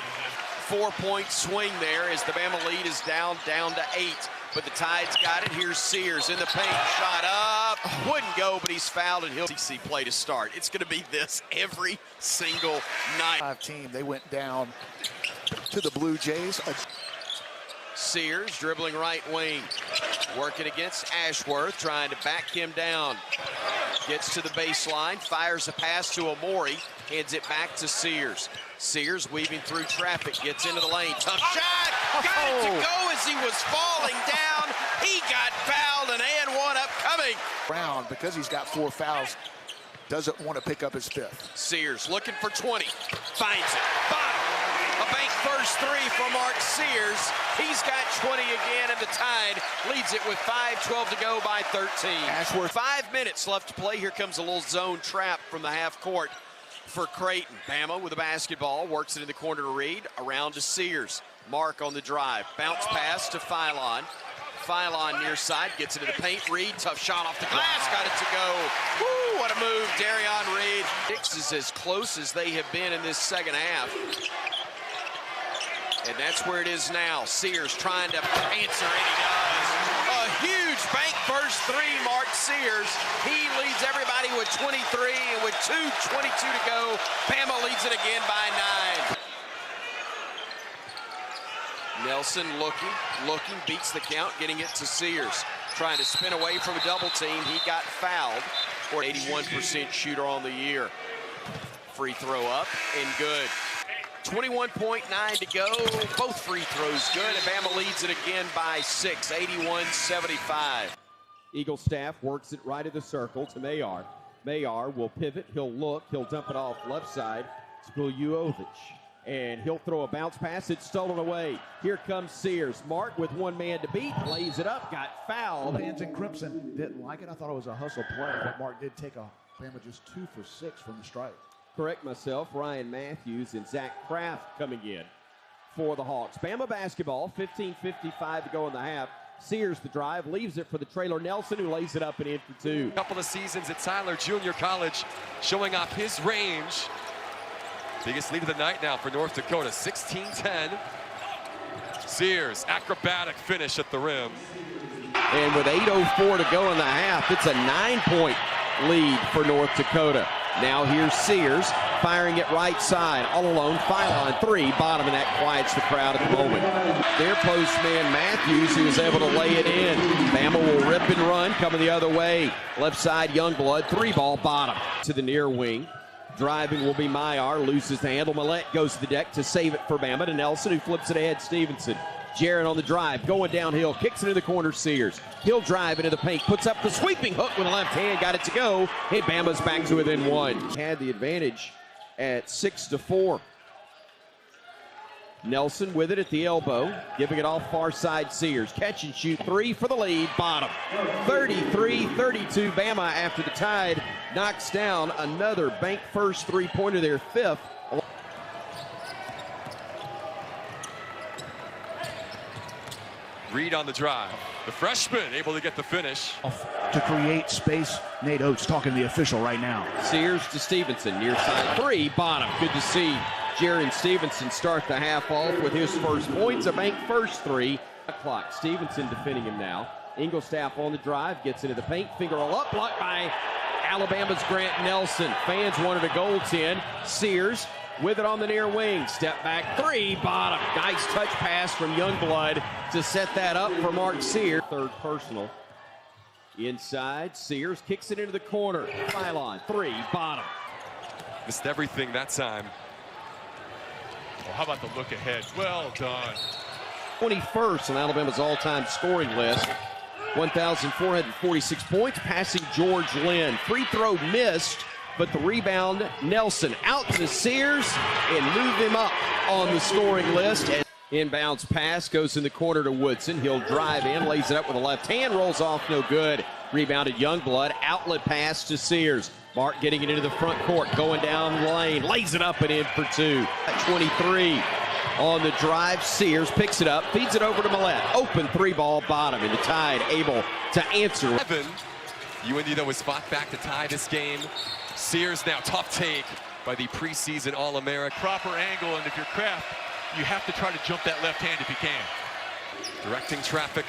4-point swing there as the Bama lead is down to 8. But the Tide's got it. Here's Sears in the paint. Shot up. Wouldn't go, but he's fouled, and he'll see play to start. It's going to be this every single night. Team, they went down to the Blue Jays. Sears dribbling right wing. Working against Ashworth, trying to back him down. Gets to the baseline, fires a pass to Amori, hands it back to Sears. Sears weaving through traffic, gets into the lane. Tough shot! Got it to go as he was falling down. He got fouled, and one upcoming. Brown, because he's got 4 fouls, doesn't want to pick up his 5th. Sears looking for 20. Finds it. Bottom. A bank first 3 for Mark Sears. He's got 20 again, and the Tide leads it with 5:12 to go by 13. Ashworth. 5 minutes left to play. Here comes a little zone trap from the half court for Creighton. Bama with the basketball, works it in the corner to Reed, around to Sears. Mark on the drive, bounce pass to Phylon. Phylon near side, gets into the paint. Reed, tough shot off the glass, got it to go. Woo, what a move, Darion Reed. 6 is as close as they have been in this second half. And that's where it is now. Sears trying to answer, and he does. A huge bank first 3, Mark Sears. He leads everybody with 23, and with 2:22 to go, Bama leads it again by 9. Nelson looking, beats the count, getting it to Sears. Trying to spin away from a double team. He got fouled for 81% shooter on the year. Free throw up and good. 21.9 to go. Both free throws good, and Bama leads it again by 6, 81-75. Eagle staff works it right of the circle to Mayar. Mayar will pivot, he'll look, he'll dump it off left side to Buljuovic. And he'll throw a bounce pass, it's stolen away. Here comes Sears. Mark with 1 man to beat, lays it up, got fouled. Fans in Crimson didn't like it. I thought it was a hustle play, but Mark did take a Bama just 2 for 6 from the stripe. Correct myself, Ryan Matthews and Zach Kraft coming in for the Hawks. Bama basketball, 15:55 to go in the half. Sears the drive, leaves it for the trailer Nelson, who lays it up and in for 2. Couple of seasons at Tyler Junior College, showing off his range. Biggest lead of the night now for North Dakota, 16-10. Sears, acrobatic finish at the rim. And with 8:04 to go in the half, it's a 9-point lead for North Dakota. Now here's Sears, firing it right side, all alone, Phylon 3, bottom, and that quiets the crowd at the moment. Their postman Matthews, who was able to lay it in. Bama will rip and run, coming the other way. Left side, Youngblood, 3-ball, bottom. To the near wing. Driving will be Mayar, loses the handle. Millette goes to the deck to save it for Bama to Nelson, who flips it ahead, Stevenson. Jarrett on the drive, going downhill, kicks it into the corner, Sears. He'll drive into the paint, puts up the sweeping hook with the left hand, got it to go. Hey, Bama's back to within 1. Had the advantage at 6-4. Nelson with it at the elbow, giving it off far side, Sears. Catch and shoot 3 for the lead, bottom. 33-32, Bama after the Tide knocks down another bank first 3-pointer, their 5th. Reed on the drive. The freshman able to get the finish. To create space, Nate Oates talking to the official right now. Sears to Stevenson, near side 3, bottom. Good to see Jaron Stevenson start the half off with his first points. A bank first 3. Clock. Stevenson defending him now. Ingolstaff on the drive, gets into the paint, finger roll up, blocked by Alabama's Grant Nelson. Fans wanted a goaltend. Sears with it on the near wing. Step back 3, bottom. Nice touch pass from Youngblood to set that up for Mark Sears. Third personal. Inside, Sears kicks it into the corner. Phylon 3, bottom. Missed everything that time. Well, how about the look ahead? Well done. 21st on Alabama's all-time scoring list. 1,446 points, passing George Lynn. Free throw missed, but the rebound, Nelson out to Sears and move him up on the scoring list. And inbounds pass goes in the corner to Woodson. He'll drive in, lays it up with a left hand, rolls off, no good. Rebounded Youngblood, outlet pass to Sears. Mark getting it into the front court, going down the lane, lays it up and in for 2. 23 on the drive, Sears picks it up, feeds it over to Millette. Open 3-ball, bottom, and the Tide able to answer. UND though was fought back to tie this game. Sears now tough take by the preseason All-American. Proper angle, and if you're Kraft, you have to try to jump that left hand if you can. Directing traffic.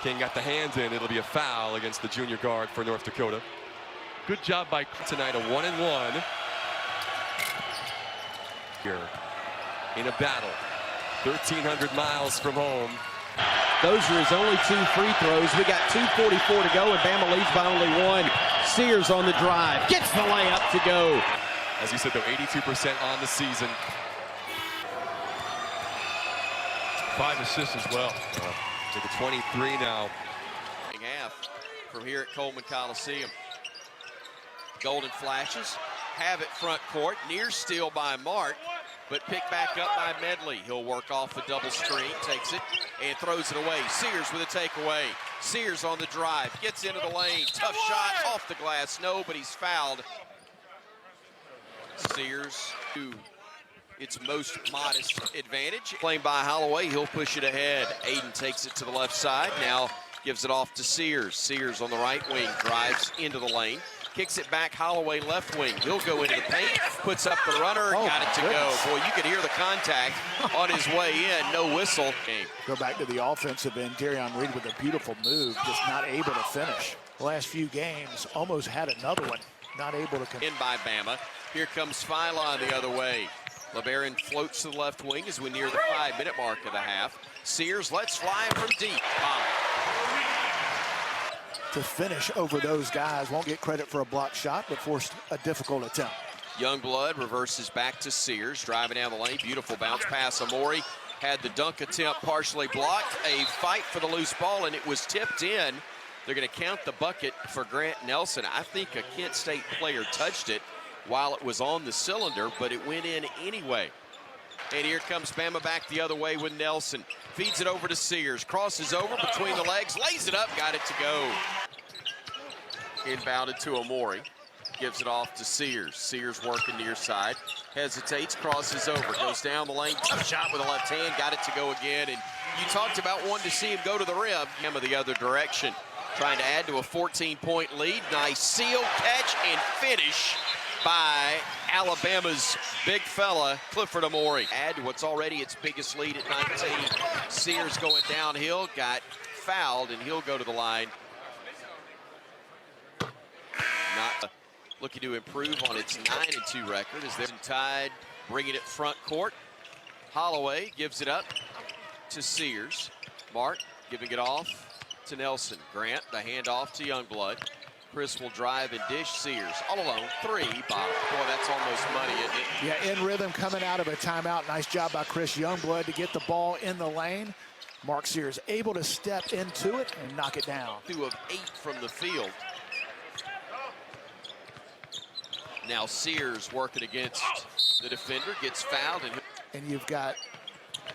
King got the hands in. It'll be a foul against the junior guard for North Dakota. Good job by Tonight, a 1-and-1. Here in a battle. 1,300 miles from home. Those are his only 2 free throws. We got 2:44 to go, and Bama leads by only 1. Sears on the drive. Gets the layup to go. As you said, though, 82% on the season. 5 assists as well. To the 23 now. Half from here at Coleman Coliseum. Golden flashes. Have it front court. Near steal by Mark, but picked back up by Medley. He'll work off the double screen, takes it, and throws it away. Sears with a takeaway. Sears on the drive, gets into the lane. Tough shot off the glass. No, but he's fouled. Sears to its most modest advantage. Playing by Holloway, he'll push it ahead. Aiden takes it to the left side. Now gives it off to Sears. Sears on the right wing, drives into the lane. Kicks it back, Holloway left wing. He'll go into the paint, puts up the runner, got it to go. Boy, you could hear the contact on his way in. No whistle. Go back to the offensive end. Darion Reed with a beautiful move, just not able to finish. The last few games, almost had another one. Not able to in by Bama. Here comes Philon the other way. LeBaron floats to the left wing as we near the 5-minute mark of the half. Sears lets fly from deep. To finish over those guys. Won't get credit for a blocked shot, but forced a difficult attempt. Youngblood reverses back to Sears, driving down the lane. Beautiful bounce pass. Amori had the dunk attempt partially blocked. A fight for the loose ball, and it was tipped in. They're going to count the bucket for Grant Nelson. I think a Kent State player touched it while it was on the cylinder, but it went in anyway. And here comes Bama back the other way with Nelson. Feeds it over to Sears. Crosses over between the legs. Lays it up. Got it to go. Inbounded to Amori. Gives it off to Sears. Sears working near side. Hesitates. Crosses over. Goes down the lane. Tough shot with the left hand. Got it to go again. And you talked about wanting to see him go to the rim. Bama the other direction. Trying to add to a 14-point lead. Nice seal, catch, and finish by Alabama's big fella, Clifford Amori. Add to what's already its biggest lead at 19. Sears going downhill, got fouled, and he'll go to the line. Not looking to improve on its 9-2 record as they're tied, bringing it front court. Holloway gives it up to Sears. Mark giving it off to Nelson. Grant, the handoff to Youngblood. Chris will drive and dish. Sears all alone. 3, bottom. Boy, that's almost money, isn't it? Yeah, in rhythm coming out of a timeout. Nice job by Chris Youngblood to get the ball in the lane. Mark Sears able to step into it and knock it down. 2 of 8 from the field. Now Sears working against the defender, gets fouled. And you've got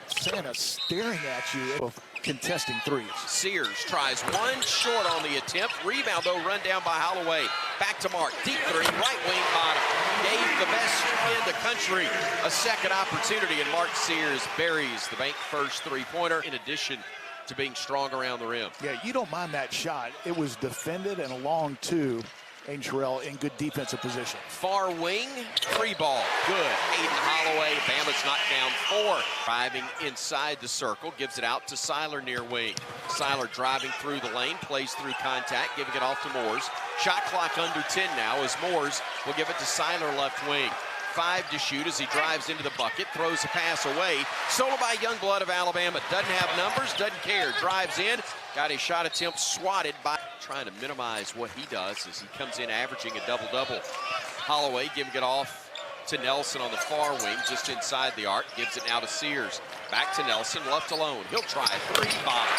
Santa staring at you of contesting threes. Sears tries one short on the attempt. Rebound, though, run down by Holloway. Back to Mark. Deep 3, right wing bottom. Gave the best in the country a second opportunity, and Mark Sears buries the bank first three-pointer in addition to being strong around the rim. Yeah, you don't mind that shot. It was defended and a long 2. Aiden Sherrill in good defensive position. Far wing, free ball, good. Aiden Holloway, Bama's knocked down 4. Driving inside the circle, gives it out to Seiler near wing. Seiler driving through the lane, plays through contact, giving it off to Moores. Shot clock under 10 now as Moores will give it to Seiler left wing. 5 to shoot as he drives into the bucket, throws a pass away. Solo by Youngblood of Alabama. Doesn't have numbers, doesn't care. Drives in, got a shot attempt swatted by, trying to minimize what he does as he comes in averaging a double-double. Holloway giving it off to Nelson on the far wing, just inside the arc. Gives it now to Sears. Back to Nelson, left alone. He'll try 3, bottom.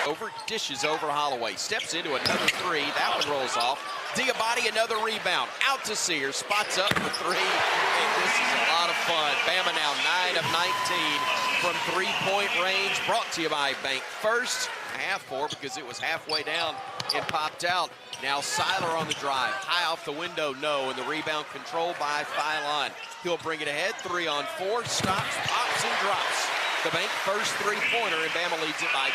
Over, dishes over Holloway. Steps into another 3. That one rolls off. Diabate, another rebound. Out to Sears. Spots up for 3. And this is a lot of fun. Bama now 9 of 19 from 3-point range. Brought to you by Bank First. Half 4 because it was halfway down and popped out. Now Seiler on the drive. High off the window, no. And the rebound controlled by Philon. He'll bring it ahead. 3 on 4. Stops, pops, and drops. The Bank first three-pointer, and Bama leads it by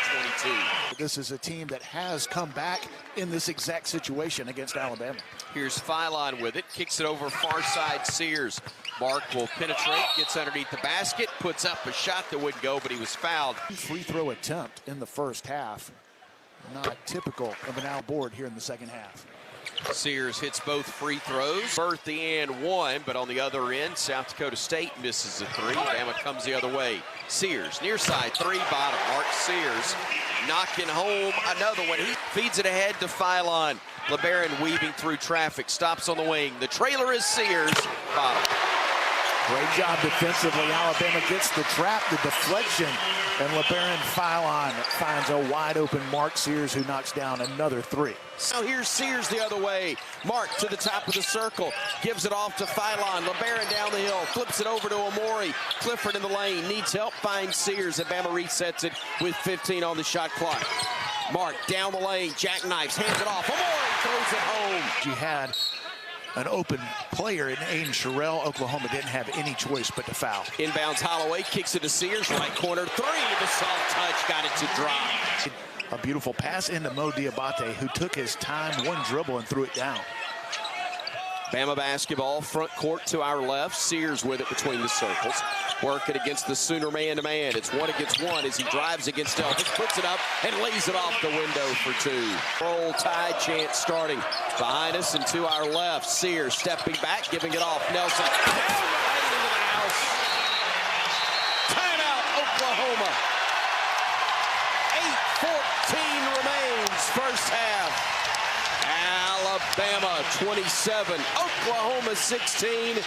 22. This is a team that has come back in this exact situation against Alabama. Here's Philon with it, kicks it over far side Sears. Mark will penetrate, gets underneath the basket, puts up a shot that wouldn't go, but he was fouled. Free throw attempt in the first half. Not typical of an out board here in the second half. Sears hits both free throws. Berth the and one, but on the other end, South Dakota State misses a three. Bama comes the other way. Sears, near side, three, bottom. Mark Sears knocking home another one. He feeds it ahead to Philon. LeBaron weaving through traffic, stops on the wing. The trailer is Sears, bottom. Great job defensively. Alabama gets the trap, the deflection, and LeBaron Philon finds a wide open Mark Sears who knocks down another three. So here's Sears the other way. Mark to the top of the circle, gives it off to Philon. LeBaron down the hill, flips it over to Amori. Clifford in the lane, needs help, finds Sears, and Bama resets it with 15 on the shot clock. Mark down the lane, jackknifes, hands it off. Amori throws it home. You had an open player in Aiden Sherrill. Oklahoma didn't have any choice but to foul. Inbounds Holloway, kicks it to Sears, right corner, three. The soft touch got it to drop. A beautiful pass into Mo Diabate, who took his time, one dribble, and threw it down. Bama basketball, front court to our left. Sears with it between the circles. Working against the Sooner man-to-man. It's one against one as he drives against Elvis, puts it up, and lays it off the window for two. Roll Tide chant starting. Behind us and to our left, Sears stepping back, giving it off. Nelson down the lane into the house. Timeout, Oklahoma. 8:14 remains first half. Alabama 27, Oklahoma 16.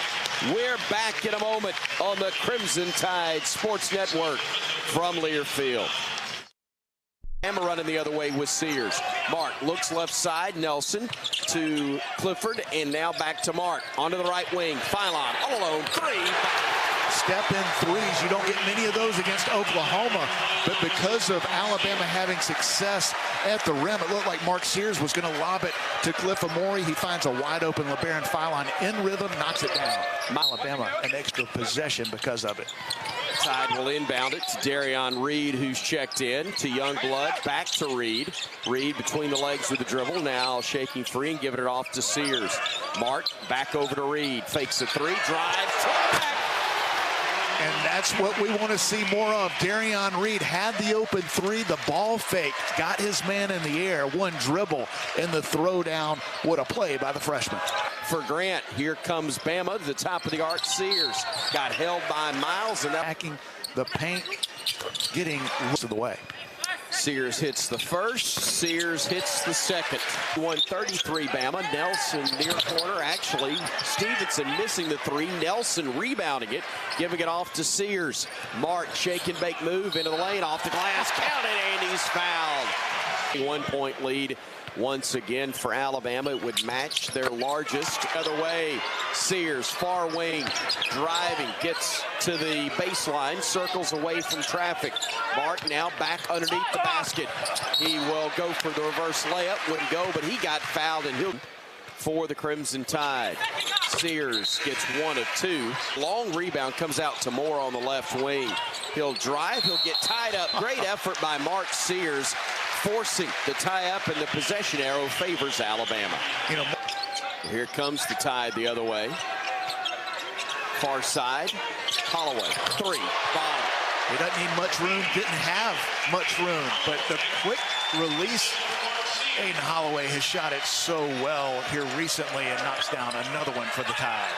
We're back in a moment on the Crimson Tide Sports Network from Learfield. Bama running the other way with Sears. Mark looks left side, Nelson to Clifford, and now back to Mark. Onto the right wing, Philon all alone, three. Step-in threes, you don't get many of those against Oklahoma, but because of Alabama having success at the rim, it looked like Mark Sears was going to lob it to Cliff Amori. He finds a wide-open LeBaron Philon in rhythm, knocks it down. Alabama an extra possession because of it. Tide will inbound it to Darion Reed, who's checked in, to Youngblood, back to Reed. Reed between the legs with the dribble, now shaking free and giving it off to Sears. Mark back over to Reed, fakes a three, drives, back. And that's what we want to see more of. Darion Reed had the open three, the ball fake, got his man in the air, one dribble, and the throwdown. What a play by the freshman. For Grant, here comes Bama to the top of the arc. Sears got held by Miles and attacking the paint, getting most of the way. Sears hits the first, Sears hits the second. 133 Bama, Nelson near corner, actually Stevenson missing the three, Nelson rebounding it, giving it off to Sears. Mark shake and bake move into the lane, off the glass, counted, and he's fouled. 1 point lead once again for Alabama. It would match their largest. Other way, Sears, far wing, driving, gets to the baseline, circles away from traffic. Mark now back underneath the basket. He will go for the reverse layup, wouldn't go, but he got fouled, and he'll for the Crimson Tide. Sears gets one of two. Long rebound comes out to Moore on the left wing. He'll drive, he'll get tied up. Great effort by Mark Sears, forcing the tie-up, and the possession arrow favors Alabama. Here comes the Tide the other way. Far side, Holloway, three, bottom. He doesn't need much room, didn't have much room, but the quick release, Aiden Holloway has shot it so well here recently and knocks down another one for the Tide.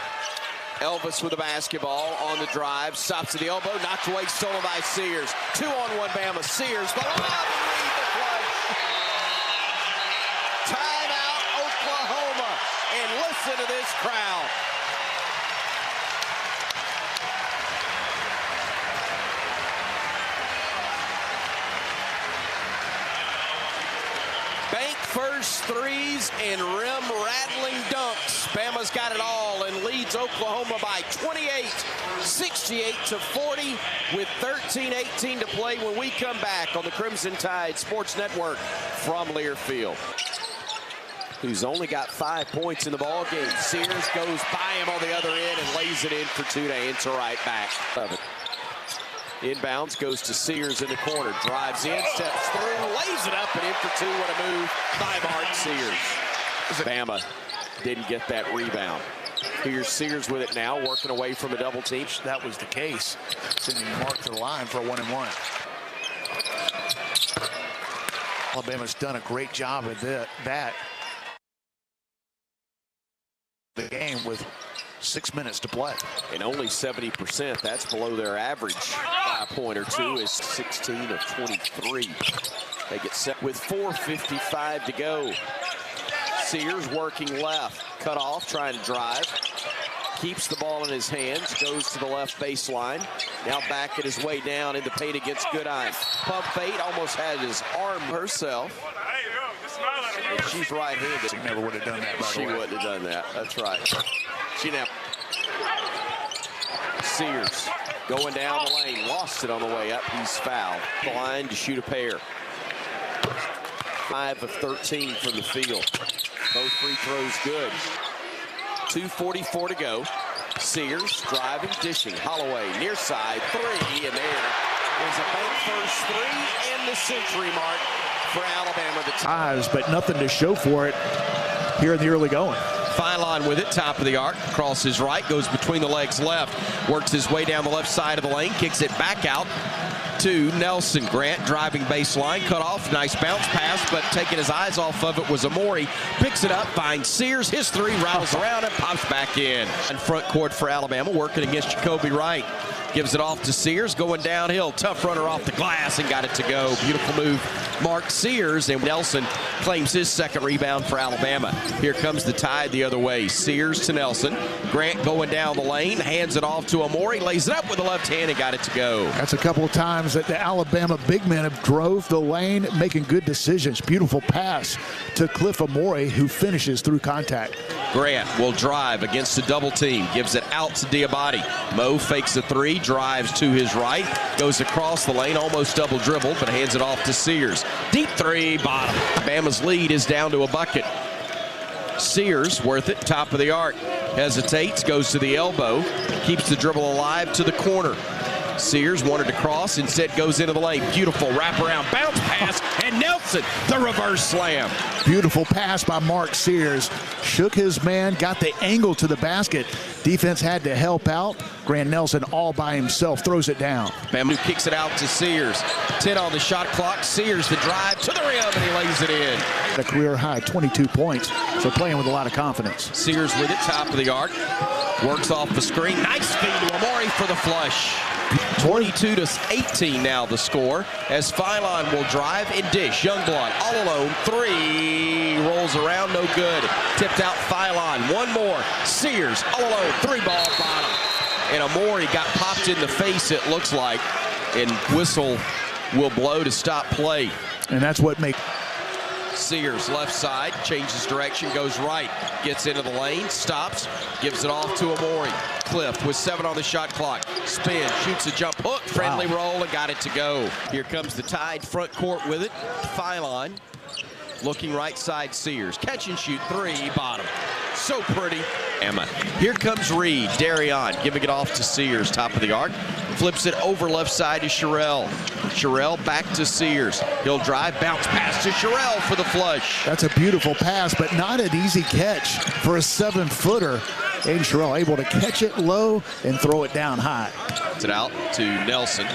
Elvis with the basketball on the drive, stops at the elbow, knocked away, stolen by Sears. 2-on-1 Bama, Sears, the lob, and Reed the flush. Timeout, Oklahoma, and listen to this crowd. Bank first threes and rim-rattling dunks. Bama's got it all and leads Oklahoma by 28, 68-40 with 13-18 to play when we come back on the Crimson Tide Sports Network from Learfield. Who's only got 5 points in the ball game. Sears goes by him on the other end and lays it in for two to answer right back. Love it. Inbounds, goes to Sears in the corner. Drives in, steps through, lays it up and in for two. What a move by Mark Sears. Bama didn't get that rebound. Here's Sears with it now, working away from a double team. That was the case. Sending Mark to the line for a 1-and-1. Alabama's done a great job of that. The game with 6 minutes to play. And only 70%. That's below their average. By a point or two is 16 of 23. They get set with 4:55 to go. Sears working left. Cut off, trying to drive. Keeps the ball in his hands. Goes to the left baseline. Now back at his way down in the paint against Goodine. Pump fake, almost had his arm herself. And she's right-handed. She never would have done that, by the way. She wouldn't have done that. That's right. She now. Sears going down the lane. Lost it on the way up. He's fouled. The line to shoot a pair. 5 of 13 from the field. Both free throws good. 2:44 to go. Sears driving, dishing. Holloway near side, three, and there is a bank first three and the century mark for Alabama. The ties, but nothing to show for it here in the early going. Phylon with it, top of the arc, crosses right, goes between the legs left, works his way down the left side of the lane, kicks it back out to Nelson. Grant driving baseline, cut off, nice bounce pass, but taking his eyes off of it was Amori. Picks it up, finds Sears, his three, rattles around and pops back in. And front court for Alabama, working against Jacoby Wright. Gives it off to Sears, going downhill. Tough runner off the glass and got it to go. Beautiful move, Mark Sears, and Nelson claims his second rebound for Alabama. Here comes the Tide the other way. Sears to Nelson. Grant going down the lane, hands it off to Amori, lays it up with the left hand and got it to go. That's a couple of times that the Alabama big men have drove the lane, making good decisions. Beautiful pass to Cliff Amori, who finishes through contact. Grant will drive against a double team, gives it out to Diabate. Mo fakes the three, drives to his right, goes across the lane, almost double dribbled, but hands it off to Sears. Deep three, bottom. Bama's lead is down to a bucket. Sears, worth it, top of the arc. Hesitates, goes to the elbow, keeps the dribble alive to the corner. Sears wanted to cross, instead goes into the lane. Beautiful wraparound bounce pass, and Nelson, the reverse slam. Beautiful pass by Mark Sears. Shook his man, got the angle to the basket. Defense had to help out. Grant Nelson all by himself throws it down. Bama kicks it out to Sears. 10 on the shot clock. Sears the drive to the rim, and he lays it in. A career high, 22 points. So playing with a lot of confidence. Sears with it, top of the arc. Works off the screen. Nice feed to Amori for the flush. 22-18 now the score as Phylon will drive and dish. Youngblood all alone. Three rolls around, no good. Tipped out Phylon. One more. Sears all alone. Three ball bottom. And Amori got popped in the face, it looks like. And whistle will blow to stop play. And that's what makes Sears left side, changes direction, goes right, gets into the lane, stops, gives it off to Amori. Cliff with 7 on the shot clock. Spin, shoots a jump hook, friendly roll, and got it to go. Here comes the Tide front court with it. Phylon looking right side, Sears. Catch and shoot, three, bottom. So pretty. Emma. Here comes Reed. Darion giving it off to Sears, top of the arc. Flips it over left side to Sherrill. Sherrill back to Sears. He'll drive, bounce pass to Sherrill for the flush. That's a beautiful pass, but not an easy catch for a 7-footer. Aiden Sherrill able to catch it low and throw it down high. It's it out to Nelson.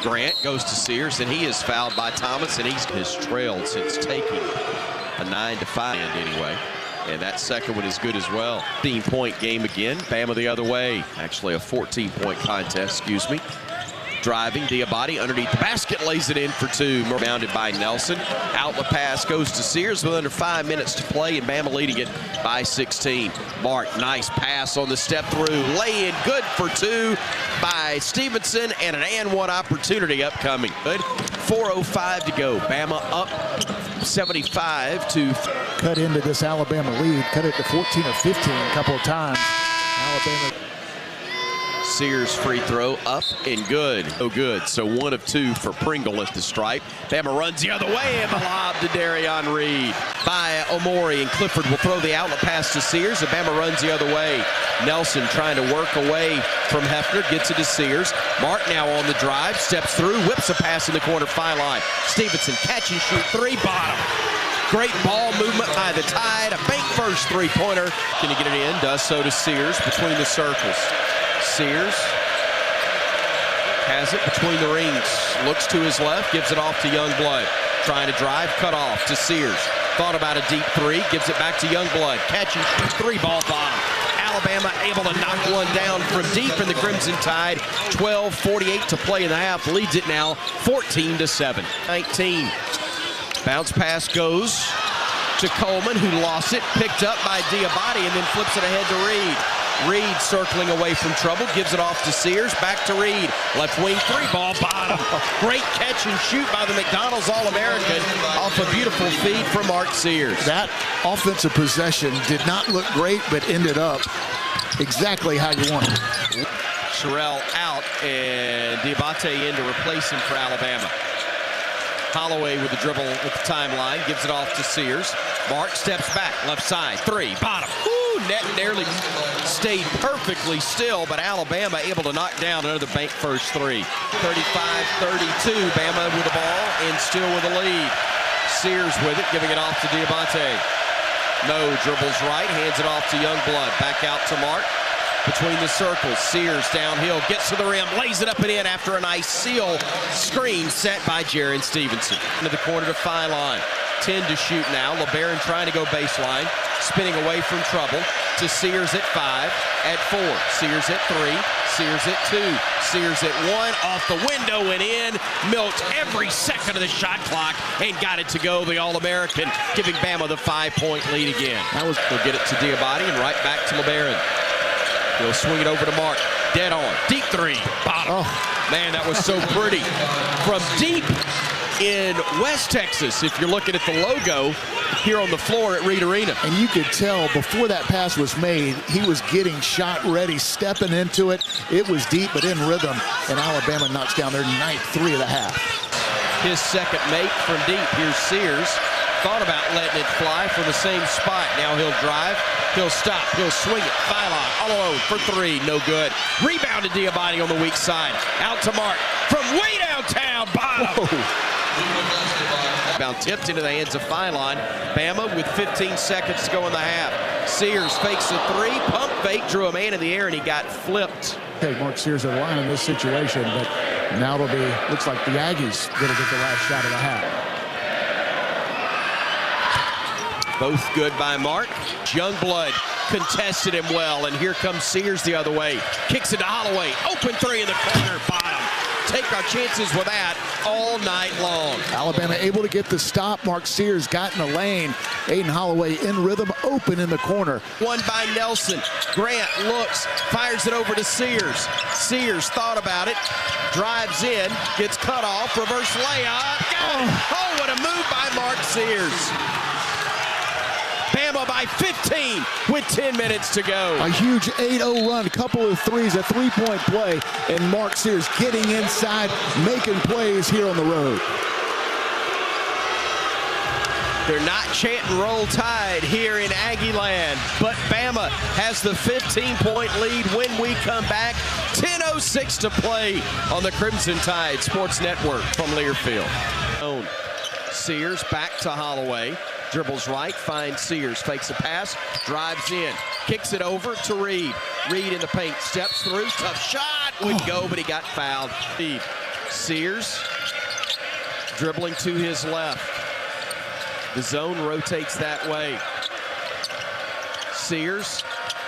Grant goes to Sears, and he is fouled by Thomas, and he's trailed since taking a 9-5 end anyway. And that second one is good as well. 15-point game again. Bama the other way. Actually a 14-point contest, excuse me. Driving, Diabate underneath the basket, lays it in for two. Bounded by Nelson. Outlet pass goes to Sears with under 5 minutes to play, and Bama leading it by 16. Mark, nice pass on the step through. Lay in, good for two by Stevenson, and an and one opportunity upcoming. Good. 4:05 to go. Bama up 75 to cut into this Alabama lead, cut it to 14 or 15 a couple of times. Alabama. Sears free throw up and good. Oh, good. So 1 of 2 for Pringle at the stripe. Bama runs the other way and the lob to Darion Reed by Omori, and Clifford will throw the outlet pass to Sears, and Bama runs the other way. Nelson trying to work away from Hefner, gets it to Sears. Mark now on the drive, steps through, whips a pass in the corner foul line. Stevenson catch and shoot 3, bottom. Great ball movement by the Tide. A bank first three-pointer. Can he get it in? Does so to Sears between the circles. Sears has it between the rings. Looks to his left, gives it off to Youngblood. Trying to drive, cut off to Sears. Thought about a deep 3, gives it back to Youngblood. Catch and shoot 3, ball bottom. Alabama able to knock one down from deep in the Crimson Tide. 12:48 to play in the half. Leads it now 14-7. 19. Bounce pass goes to Coleman, who lost it. Picked up by Diabate and then flips it ahead to Reed. Reed circling away from trouble, gives it off to Sears, back to Reed. Left wing 3, ball bottom. Great catch and shoot by the McDonald's All-American off a beautiful feed from Mark Sears. That offensive possession did not look great, but ended up exactly how you wanted. Sherrill out and Diabate in to replace him for Alabama. Holloway with the dribble at the timeline, gives it off to Sears. Mark steps back, left side, 3, bottom. Woo, net nearly stayed perfectly still, but Alabama able to knock down another bank first 3. 35-32, Bama with the ball and still with the lead. Sears with it, giving it off to Diabate. No, dribbles right, hands it off to Youngblood. Back out to Mark. Between the circles, Sears downhill, gets to the rim, lays it up and in after a nice seal screen set by Jaron Stevenson. Into the corner to foul line. 10 to shoot now. LeBaron trying to go baseline, spinning away from trouble to Sears at 5, at 4. Sears at 3, Sears at 2, Sears at 1, off the window and in. Milked every second of the shot clock and got it to go. The All-American giving Bama the 5-point lead again. He'll get it to Diabate and right back to LeBaron. He'll swing it over to Mark. Dead on. Deep 3. Bottom. Oh. Man, that was so pretty. From deep in West Texas, if you're looking at the logo here on the floor at Reed Arena. And you could tell before that pass was made, he was getting shot ready, stepping into it. It was deep, but in rhythm. And Alabama knocks down their 9th 3 of the half. His second make from deep. Here's Sears. Thought about letting it fly from the same spot. Now he'll drive, he'll stop, he'll swing it. Phylon all alone for 3, no good. Rebounded Diabate on the weak side. Out to Mark from way downtown, bottom. Rebound tipped into the hands of Phylon. Bama with 15 seconds to go in the half. Sears fakes a 3, pump fake, drew a man in the air, and he got flipped. Hey, Mark Sears at the line in this situation, but now it'll be, looks like the Aggies going to get the last shot of the half. Both good by Mark. Youngblood contested him well, and here comes Sears the other way. Kicks it to Holloway. Open 3 in the corner, bottom. Take our chances with that all night long. Alabama able to get the stop. Mark Sears got in the lane. Aiden Holloway in rhythm, open in the corner. One by Nelson. Grant looks, fires it over to Sears. Sears thought about it, drives in, gets cut off, reverse layup. Got it. Oh, what a move by Mark Sears. Bama by 15 with 10 minutes to go. A huge 8-0 run, couple of 3s, a 3-point play, and Mark Sears getting inside, making plays here on the road. They're not chanting Roll Tide here in Aggie Land, but Bama has the 15-point lead when we come back. 10:06 to play on the Crimson Tide Sports Network from Learfield. Sears back to Holloway. Dribbles right, finds Sears, fakes a pass, drives in, kicks it over to Reed. Reed in the paint, steps through, tough shot, wouldn't go, but he got fouled. Sears dribbling to his left. The zone rotates that way. Sears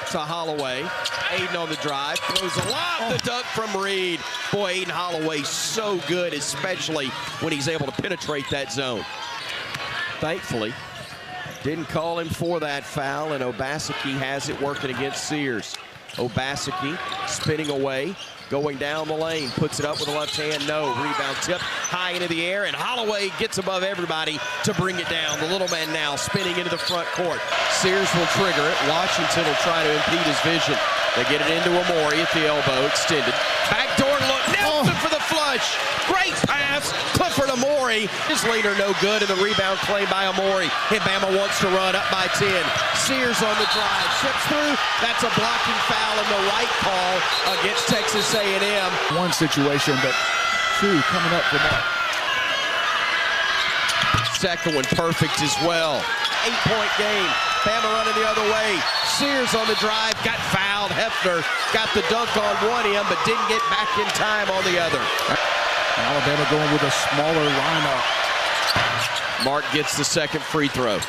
to Holloway. Aiden on the drive, throws a lob, the dunk from Reed. Boy, Aiden Holloway so good, especially when he's able to penetrate that zone. Thankfully, didn't call him for that foul, and Obaseki has it working against Sears. Obaseki spinning away, going down the lane, puts it up with the left hand, no. Rebound tip high into the air, and Holloway gets above everybody to bring it down. The little man now spinning into the front court. Sears will trigger it. Washington will try to impede his vision. They get it into Amori at the elbow, extended. Backdoor look, Nelson for the flush. Great pass, Clifford Amori. His leader no good, and the rebound claimed by Amori. Bama wants to run up by 10. Sears on the drive, slips through. That's a blocking foul and the right call against Texas A&M. One situation, but two coming up for that. Second one perfect as well. 8-point game. Bama running the other way. Sears on the drive, got fouled. Hefner got the dunk on one end, but didn't get back in time on the other. Alabama going with a smaller lineup. Mark gets the second free throw.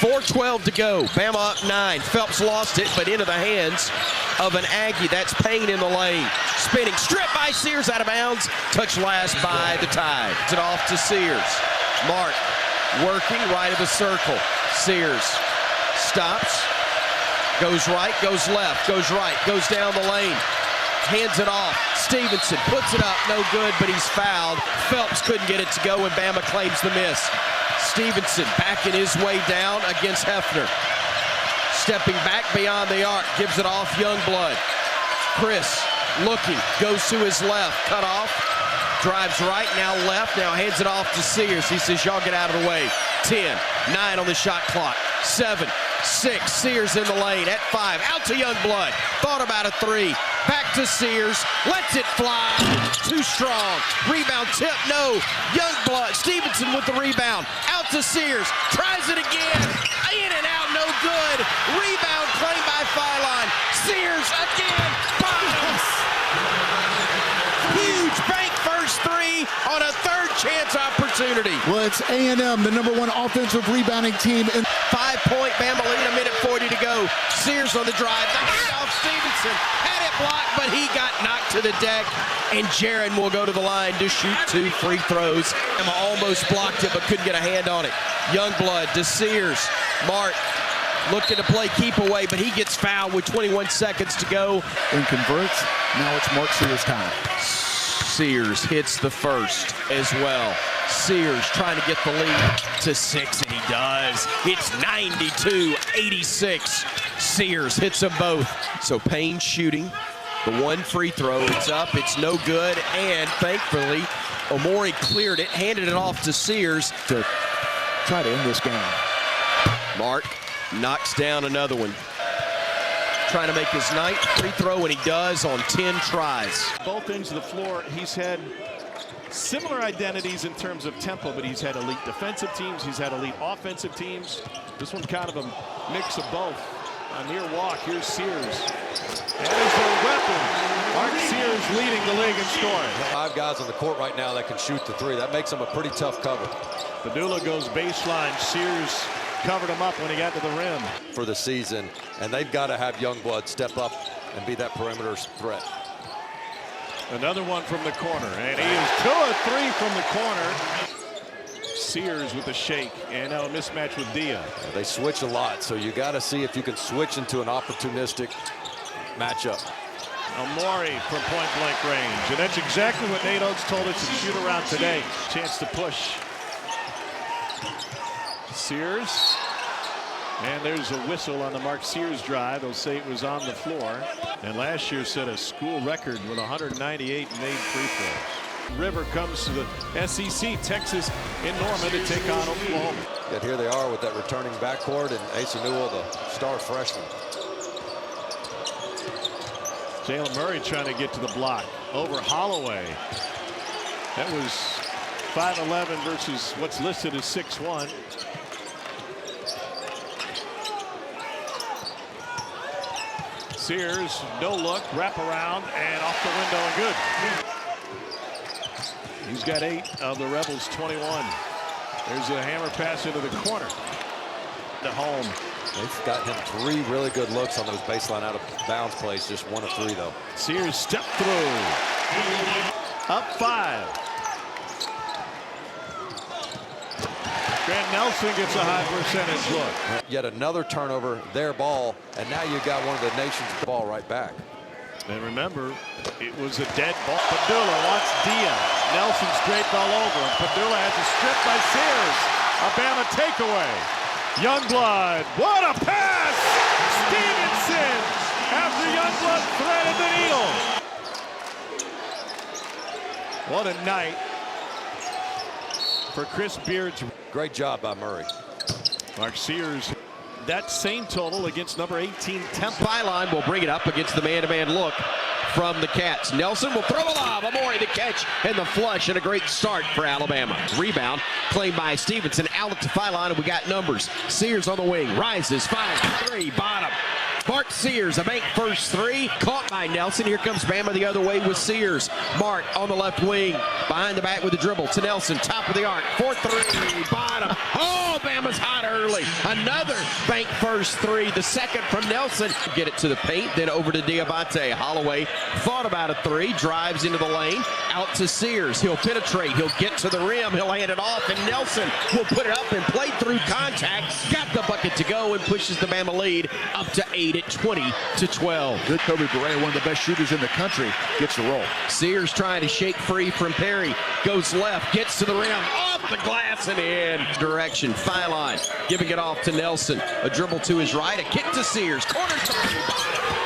4:12 to go. Bama up 9. Phelps lost it, but into the hands of an Aggie. That's Payne in the lane. Spinning, stripped by Sears out of bounds. Touched last by the Tide. It off to Sears. Mark working right of the circle. Sears stops, goes right, goes left, goes right, goes down the lane, hands it off. Stevenson puts it up, no good, but he's fouled. Phelps couldn't get it to go, and Bama claims the miss. Stevenson backing his way down against Hefner. Stepping back beyond the arc, gives it off Youngblood. Chris looking, goes to his left, cut off. Drives right, now left, now hands it off to Sears. He says, y'all get out of the way. 10, 9 on the shot clock. 7, 6, Sears in the lane at 5. Out to Youngblood. Thought about a 3. Back to Sears. Lets it fly. Too strong. Rebound tip, no. Youngblood. Stevenson with the rebound. Out to Sears. Tries it again. In and out, no good. Rebound claimed by Phylon. Sears again. Bottoms. Huge bank first 3 on a third chance opportunity. Well, it's A&M, the #1 offensive rebounding team. And 5-point Bama lead, a minute 40 to go. Sears on the drive. The handoff, Stevenson had it blocked, but he got knocked to the deck. And Jaron will go to the line to shoot 2 free throws. Bama almost blocked it, but couldn't get a hand on it. Youngblood to Sears. Mark looking to play keep away, but he gets fouled with 21 seconds to go. And converts. Now it's Mark Sears' time. Sears hits the first as well. Sears trying to get the lead to 6, and he does. It's 92-86. Sears hits them both. So Payne shooting. The one free throw, it's up, it's no good, and thankfully, Amori cleared it, handed it off to Sears to try to end this game. Mark knocks down another one. Trying to make his 9th free throw, and he does on 10 tries. Both ends of the floor, he's had similar identities in terms of tempo, but he's had elite defensive teams, he's had elite offensive teams. This one's kind of a mix of both. A near walk, here's Sears. That is their weapon. Mark Sears leading the league in scoring. 5 guys on the court right now that can shoot the 3. That makes them a pretty tough cover. Padula goes baseline. Sears covered him up when he got to the rim. For the season, and they've got to have Youngblood step up and be that perimeter threat. Another one from the corner, and he is 2 of 3 from the corner. Sears with a shake, and now a mismatch with Dia. Yeah, they switch a lot, so you got to see if you can switch into an opportunistic matchup. Amori from point-blank range, and that's exactly what Nate Oates told us to shoot around today. Chance to push. Sears, and there's a whistle on the Mark Sears drive. They'll say it was on the floor. And last year set a school record with 198 made free throws. River comes to the SEC, Texas in Norman to take on Oklahoma. Yet here they are with that returning backcourt, and Asa Newell, the star freshman. Jalen Murray trying to get to the block over Holloway. That was 5'11" versus what's listed as 6'1". Sears, no look, wrap around, and off the window and good. He's got 8 of the Rebels' 21. There's a hammer pass into the corner. To home. They've got him 3 really good looks on those baseline out of bounds plays, just 1 of 3 though. Sears step through. Up 5. Grant Nelson gets a high percentage look. Yet another turnover, their ball, and now you got one of the nation's ball right back. And remember, it was a dead ball. Padula wants Dia. Nelson scraped all over him. Padula has a strip by Sears. A Bama takeaway. Youngblood, what a pass! Stevenson, after Youngblood threaded the needle. What a night for Chris Beard's. Great job by Murray. Mark Sears, that same total against number 18 Temple. Byline will bring it up against the man-to-man look from the Cats. Nelson will throw a lob. Amore the catch and the flush, and a great start for Alabama. Rebound claimed by Stevenson. Out to Byline, and we got numbers. Sears on the wing, rises, fires, three, bottom. Mark Sears, a bank first three, caught by Nelson. Here comes Bama the other way with Sears. Mark on the left wing, behind the back with the dribble to Nelson, top of the arc, 4-3, bottom. Oh, Bama's hot early. Another bank first three, the second from Nelson. Get it to the paint, then over to Diabate. Holloway thought about a three, drives into the lane, out to Sears. He'll penetrate, he'll get to the rim, he'll hand it off, and Nelson will put it up and play through contact. Got the bucket to go and pushes the Bama lead up to 8 at 20-12. Good Kobe Bryant, one of the best shooters in the country, gets the roll. Sears trying to shake free from Perry. Goes left, gets to the rim, off the glass and in. Direction, Phylon giving it off to Nelson. A dribble to his right, a kick to Sears. Corner three.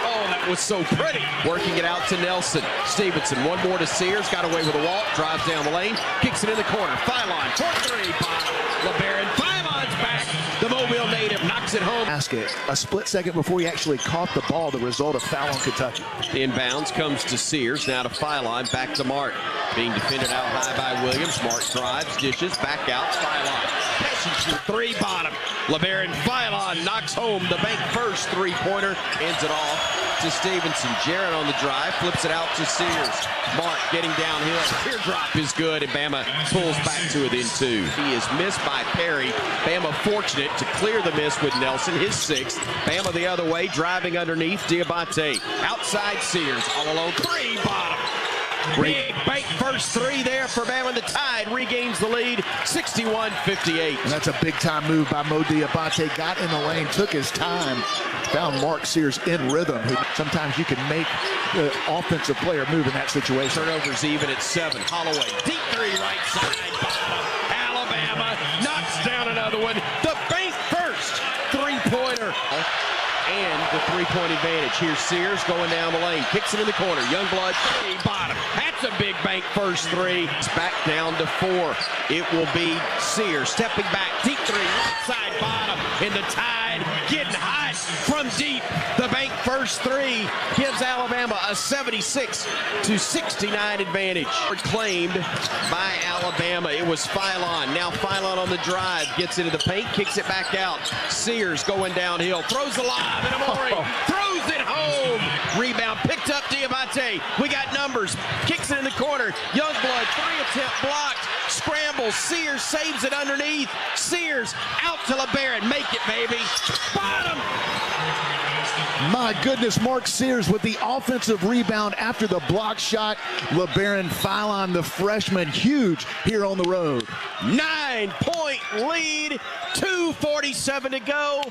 Oh, that was so pretty. Working it out to Nelson. Stevenson, one more to Sears. Got away with a walk, drives down the lane, kicks it in the corner. Phylon, 4-3, bottom. LeBaron, Phylon's back. The Mobile native knocks it home. Basket, a split second before he actually caught the ball, the result of foul on Kentucky. Inbounds comes to Sears, now to Phylon, back to Mark. Being defended out high by Williams. Mark drives, dishes, back out, Phylon. Catches three, bottom. LeBaron Phylon knocks home the bank first three-pointer, ends it off to Stevenson. Jarrett on the drive, flips it out to Sears. Mark getting downhill. Teardrop is good, and Bama pulls back to it in two. He is missed by Perry. Bama fortunate to clear the miss with Nelson, his sixth. Bama the other way, driving underneath. Diabate outside Sears, all alone. Three, bottom. Big bank first three there for Bama. The Tide regains the lead, 61-58. And that's a big-time move by Mo Diabate. Got in the lane, took his time, found Mark Sears in rhythm. Sometimes you can make the offensive player move in that situation. Turnovers even at 7. Holloway, deep three, right side, bottom. Alabama knocks down another one. The bank first three-pointer. And the three-point advantage. Here's Sears going down the lane. Kicks it in the corner. Youngblood, three, bottom. That's a big bank first three. It's back down to 4. It will be Sears stepping back. Deep three, right side, bottom. And the Tide getting hot from deep. The bank first three gives Alabama a 76-69 advantage. Claimed by Alabama. It was Phylon. Now Phylon on the drive. Gets into the paint. Kicks it back out. Sears going downhill. Throws the lob. And Amore throws it home. Rebound picked up Diabate. We got numbers. Kicks it in the corner. Youngblood, three attempt blocked. Scrambles. Sears saves it underneath. Sears out to LeBaron. Make it, baby. Bottom. My goodness, Mark Sears with the offensive rebound after the block shot. LeBaron Phylon, the freshman, huge here on the road. 9-point lead, 2:47 to go,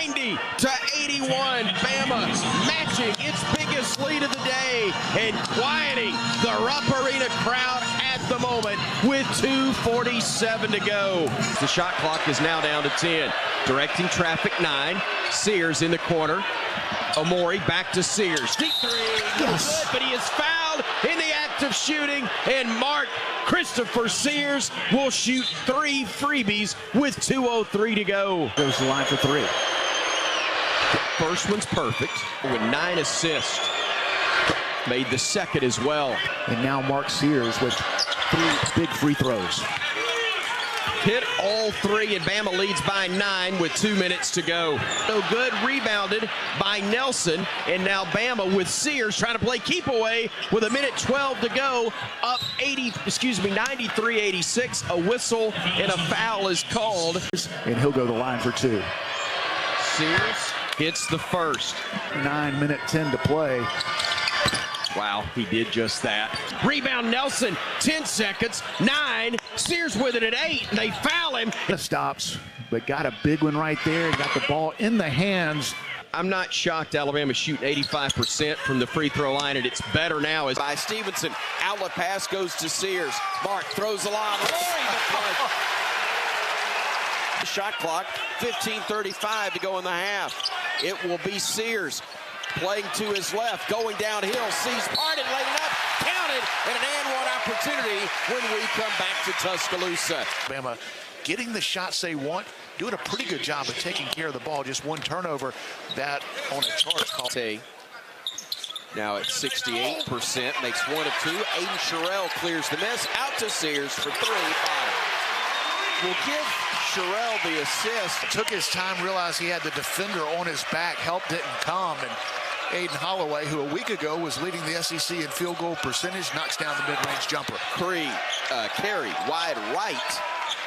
90-81. Bama matching its biggest lead of the day and quieting the Rupp Arena crowd at the moment with 2:47 to go. The shot clock is now down to 10. Directing traffic, 9. Sears in the corner. Amore back to Sears. Deep three, yes. Good, but he is fouled in the act of shooting, and Mark Christopher Sears will shoot 3 freebies with 2:03 to go. Goes to the line for 3. First one's perfect with 9 assists. Made the second as well. And now Mark Sears with 3 big free throws. Hit all 3, and Bama leads by 9 with 2 minutes to go. So good, rebounded by Nelson, and now Bama with Sears trying to play keep away with 1:12 to go, up 93-86. A whistle and a foul is called. And he'll go to the line for 2. Sears hits the first. 9:10 to play. Wow, he did just that. Rebound Nelson, 10 seconds, 9. Sears with it at 8, and they foul him. Stops, but got a big one right there. Got the ball in the hands. I'm not shocked Alabama's shooting 85% from the free throw line, and it's better now. As by Stevenson, outlet pass goes to Sears. Mark throws the lob. Shot clock, 15:35 to go in the half. It will be Sears. playing to his left, going downhill, sees Pardon, laid it up, counted, and an and one opportunity when we come back to Tuscaloosa. Bama getting the shots they want, doing a pretty good job of taking care of the ball. Just one turnover that on a charge call. Now at 68%, makes 1 of 2. Aiden Sherrill clears the miss, out to Sears for 3, bottom. We'll give Sherrill the assist. Took his time, realized he had the defender on his back, help didn't come, and Aiden Holloway, who a week ago was leading the SEC in field goal percentage, knocks down the mid-range jumper. Carry wide right,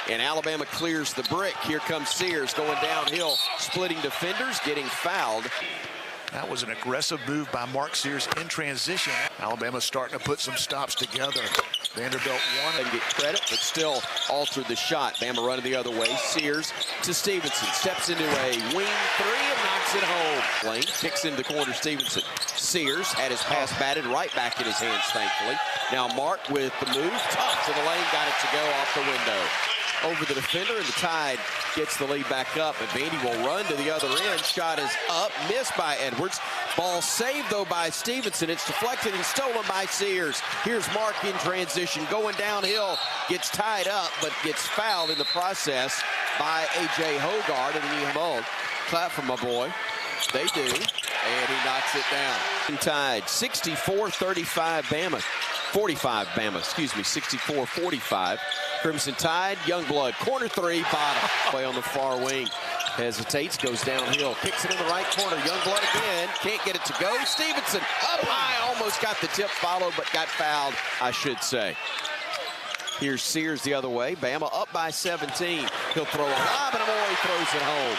and Alabama clears the brick. Here comes Sears going downhill, splitting defenders, getting fouled. That was an aggressive move by Mark Sears in transition. Alabama's starting to put some stops together. Vanderbilt won and get credit, but still altered the shot. Bama running the other way. Sears to Stevenson. Steps into a wing 3 and knocks it home. Lane kicks into the corner. Stevenson. Sears had his pass batted right back in his hands, thankfully. Now Mark with the move. Tough to the lane. Got it to go off the window. Over the defender, and the Tide gets the lead back up, and Vandy will run to the other end. Shot is up, missed by Edwards. Ball saved, though, by Stevenson. It's deflected and stolen by Sears. Here's Mark in transition, going downhill, gets tied up, but gets fouled in the process by A.J. Hogard, and then you have clap for my boy. They do, and he knocks it down. Tide, 64-35 Bama. 45 Bama, excuse me, 64-45. Crimson Tide, Youngblood, corner 3, bottom. Play on the far wing. Hesitates, goes downhill, kicks it in the right corner. Youngblood again, can't get it to go. Stevenson up high, almost got the tip followed, but got fouled, I should say. Here's Sears the other way. Bama up by 17. He'll throw a lob, and Amore throws it home.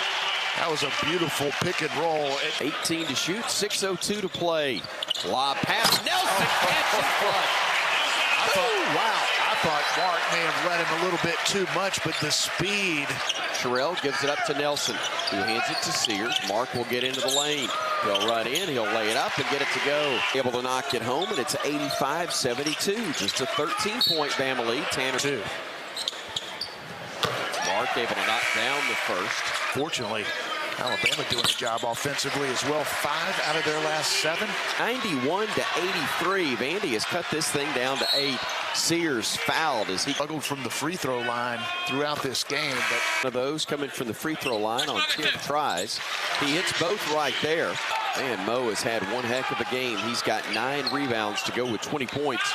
That was a beautiful pick and roll. 18 to shoot, 6:02 to play. Lob pass, Nelson catch and flush. Wow. I thought Mark may have let him a little bit too much, but the speed. Sherrill gives it up to Nelson, who hands it to Sears. Mark will get into the lane. He'll run in, he'll lay it up and get it to go. Able to knock it home, and it's 85-72. Just a 13-point Bama lead. Tanner 2. Mark able to knock down the first. Fortunately, Alabama doing a job offensively as well. 5 out of their last 7. 91-83. Vandy has cut this thing down to 8. Sears fouled as he struggled from the free throw line throughout this game. But one of those coming from the free throw line on 10 tries. He hits both right there. Man, Mo has had one heck of a game. He's got 9 rebounds to go with 20 points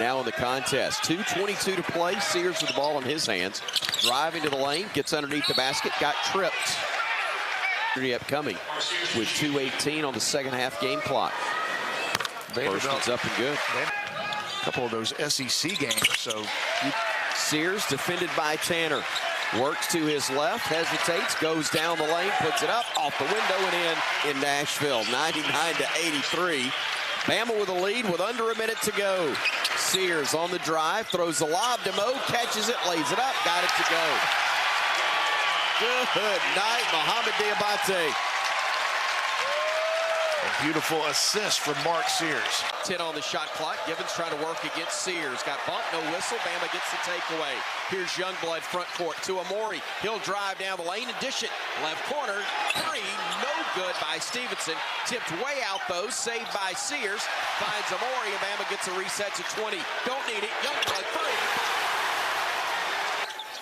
now in the contest. 2:22 to play. Sears with the ball in his hands. Driving to the lane, gets underneath the basket, got tripped. Upcoming with 2:18 on the second half game clock. First one's up and good. A couple of those SEC games. So Sears defended by Tanner. Works to his left, hesitates, goes down the lane, puts it up, off the window and in Nashville. 99-83. Bama with a lead with under a minute to go. Sears on the drive, throws the lob to Mo, catches it, lays it up, got it to go. Good night, Mohamed Diabate. A beautiful assist from Mark Sears. 10 on the shot clock. Givens trying to work against Sears. Got bumped, no whistle. Bama gets the takeaway. Here's Youngblood front court to Amore. He'll drive down the lane and dish it. Left corner, 3, no good by Stevenson. Tipped way out though, saved by Sears. Finds Amore, and Bama gets a reset to 20. Don't need it. Youngblood 3.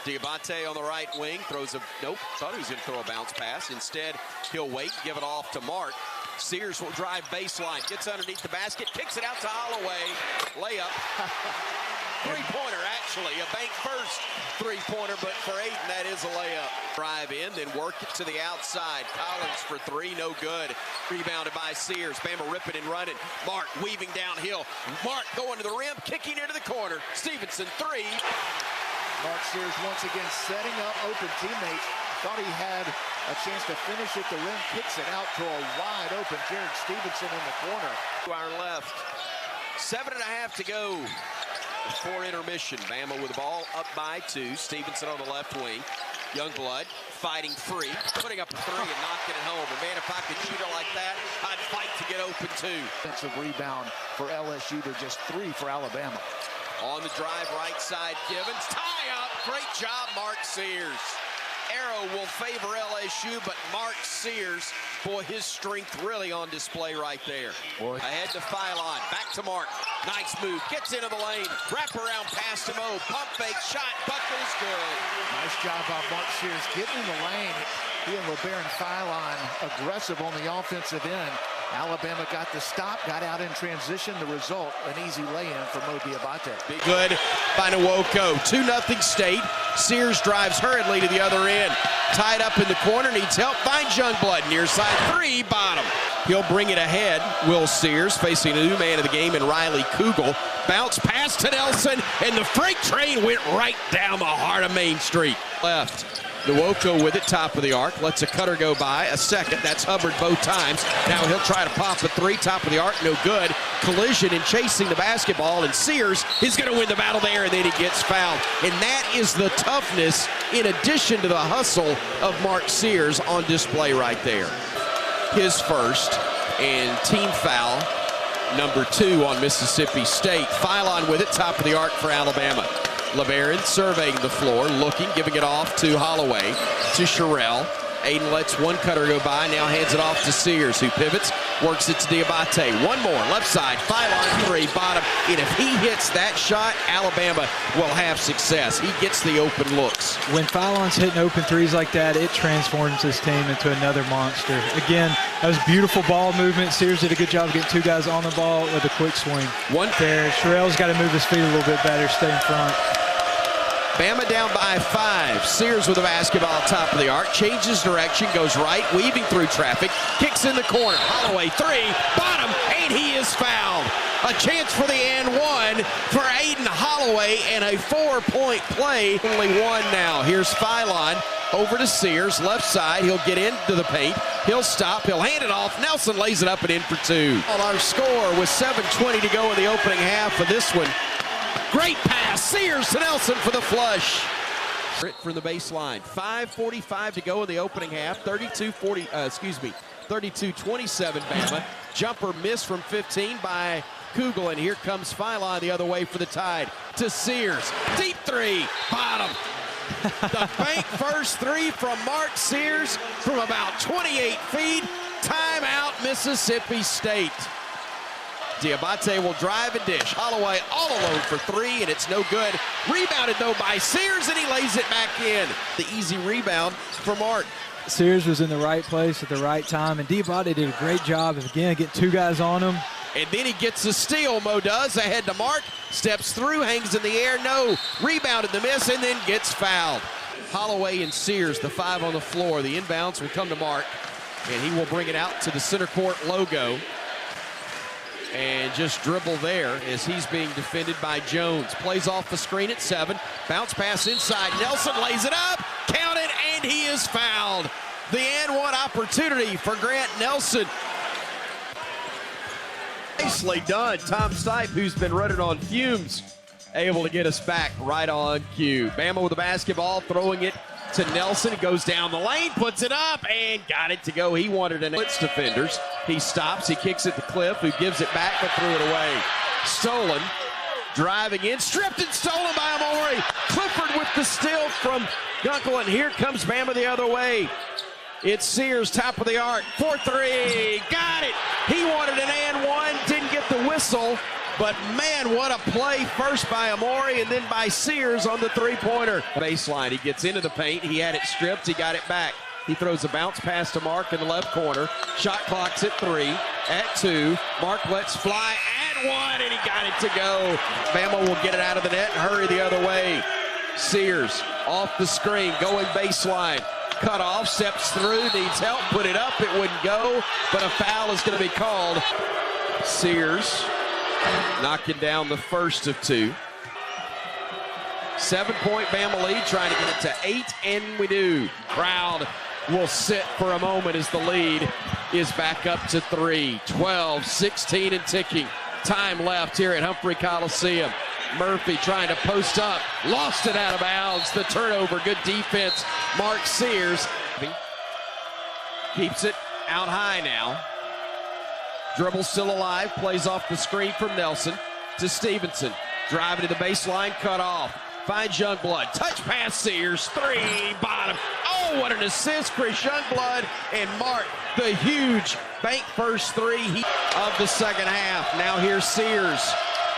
Diabate on the right wing, throws a, nope, thought he was going to throw a bounce pass. Instead, he'll wait, give it off to Mark. Sears will drive baseline, gets underneath the basket, kicks it out to Holloway. Layup. Three-pointer, actually. A bank first three-pointer, but for Aiden, that is a layup. Drive in, then work it to the outside. Collins for 3, no good. Rebounded by Sears. Bama ripping and running. Mark weaving downhill. Mark going to the rim, kicking into the corner. Stevenson, 3. Mark Sears once again setting up open teammates. Thought he had a chance to finish at the rim. Kicks it out to a wide open Jared Stevenson in the corner. To our left. 7.5 to go before intermission. Bama with the ball up by 2. Stevenson on the left wing. Youngblood fighting free, putting up a 3 and knocking it home. And man, if I could shoot it like that, I'd fight to get open too. Defensive rebound for LSU to just 3 for Alabama. On the drive, right side, Givens. Tie up. Great job, Mark Sears. Arrow will favor LSU, but Mark Sears Boy, his strength really on display right there. Boy. Ahead to Philon, back to Mark. Nice move, gets into the lane, wrap around pass to Mo, pump fake, shot, buckles, good. Nice job by Mark Sears getting in the lane. He and LeBaron Philon aggressive on the offensive end. Alabama got the stop, got out in transition. The result, an easy lay-in for Mo Diabate. Good by Nwoko. 2-0 State. Sears drives hurriedly to the other end. Tied up in the corner, needs help. Finds Youngblood. Near side three, bottom. He'll bring it ahead. Will Sears facing a new man of the game in Riley Kugel. Bounce pass to Nelson, and the freight train went right down the heart of Main Street. Left. Nwoko with it, top of the arc, lets a cutter go by, a second, that's Hubbard both times. Now he'll try to pop a three, top of the arc, no good. Collision in chasing the basketball, and Sears is going to win the battle there, and then he gets fouled. And that is the toughness, in addition to the hustle, of Mark Sears on display right there. His first, and team foul, number 2 on Mississippi State. Philon with it, top of the arc for Alabama. LeBaron surveying the floor, looking, giving it off to Holloway, to Sherrell. Aiden lets one cutter go by, now hands it off to Sears, who pivots, works it to Diabate. One more, left side, Philon three, bottom. And if he hits that shot, Alabama will have success. He gets the open looks. When Philon's hitting open threes like that, it transforms his team into another monster. Again, that was beautiful ball movement. Sears did a good job of getting 2 guys on the ball with a quick swing. One there. Sherrell's got to move his feet a little bit better, stay in front. Bama down by 5. Sears with the basketball top of the arc, changes direction, goes right, weaving through traffic, kicks in the corner. Holloway three, bottom, and he is fouled. A chance for the and one for Aiden Holloway, and a 4-point play. Only one now. Here's Philon over to Sears, left side. He'll get into the paint. He'll stop. He'll hand it off. Nelson lays it up and in for 2. On our score with 7:20 to go in the opening half of this one. Great pass, Sears to Nelson for the flush. From the baseline, 5:45 to go in the opening half. 32-27 Bama. Jumper missed from 15 by Kugel, and here comes Philon the other way for the Tide. To Sears, deep three, bottom. The bank first three from Mark Sears from about 28 feet. Timeout, Mississippi State. Diabate will drive and dish. Holloway all alone for 3, and it's no good. Rebounded, though, by Sears, and he lays it back in. The easy rebound for Mark. Sears was in the right place at the right time, and Diabate did a great job of, again, getting 2 guys on him. And then he gets the steal, Mo does, ahead to Mark. Steps through, hangs in the air, no. Rebounded the miss, and then gets fouled. Holloway and Sears, the 5 on the floor. The inbounds will come to Mark, and he will bring it out to the center court logo. And just dribble there as he's being defended by Jones. Plays off the screen at 7. Bounce pass inside. Nelson lays it up. Count it, and he is fouled. The and one opportunity for Grant Nelson. Nicely done. Tom Stipe, who's been running on fumes, able to get us back right on cue. Bama with the basketball, throwing it to Nelson. He goes down the lane, puts it up, and got it to go. He wanted an blitz defenders. He stops, he kicks it to Cliff, who gives it back but threw it away. Stolen, driving in, stripped and stolen by Amore. Clifford with the steal from Gunkel, and here comes Bama the other way. It's Sears, top of the arc, 4-3, got it. He wanted an and one, didn't get the whistle. But man, what a play, first by Amore and then by Sears on the three-pointer. Baseline, he gets into the paint, he had it stripped, he got it back. He throws a bounce pass to Mark in the left corner. Shot clock's at 3, at 2. Mark lets fly at 1, and he got it to go. Bama will get it out of the net and hurry the other way. Sears off the screen, going baseline. Cut off, steps through, needs help, put it up, it wouldn't go, but a foul is going to be called. Sears knocking down the first of 2. 7-point Bama lead, trying to get it to 8, and we do. Crowd will sit for a moment as the lead is back up to 3. 12-16 and ticking. Time left here at Humphrey Coliseum. Murphy trying to post up, lost it out of bounds. The turnover, good defense. Mark Sears keeps it out high now. Dribble still alive, plays off the screen from Nelson to Stevenson. Driving to the baseline, cut off. Finds Youngblood, touch pass Sears, 3, bottom. Oh, Oh, what an assist, Chris Youngblood and Mark, the huge bank first three of the second half. Now here's Sears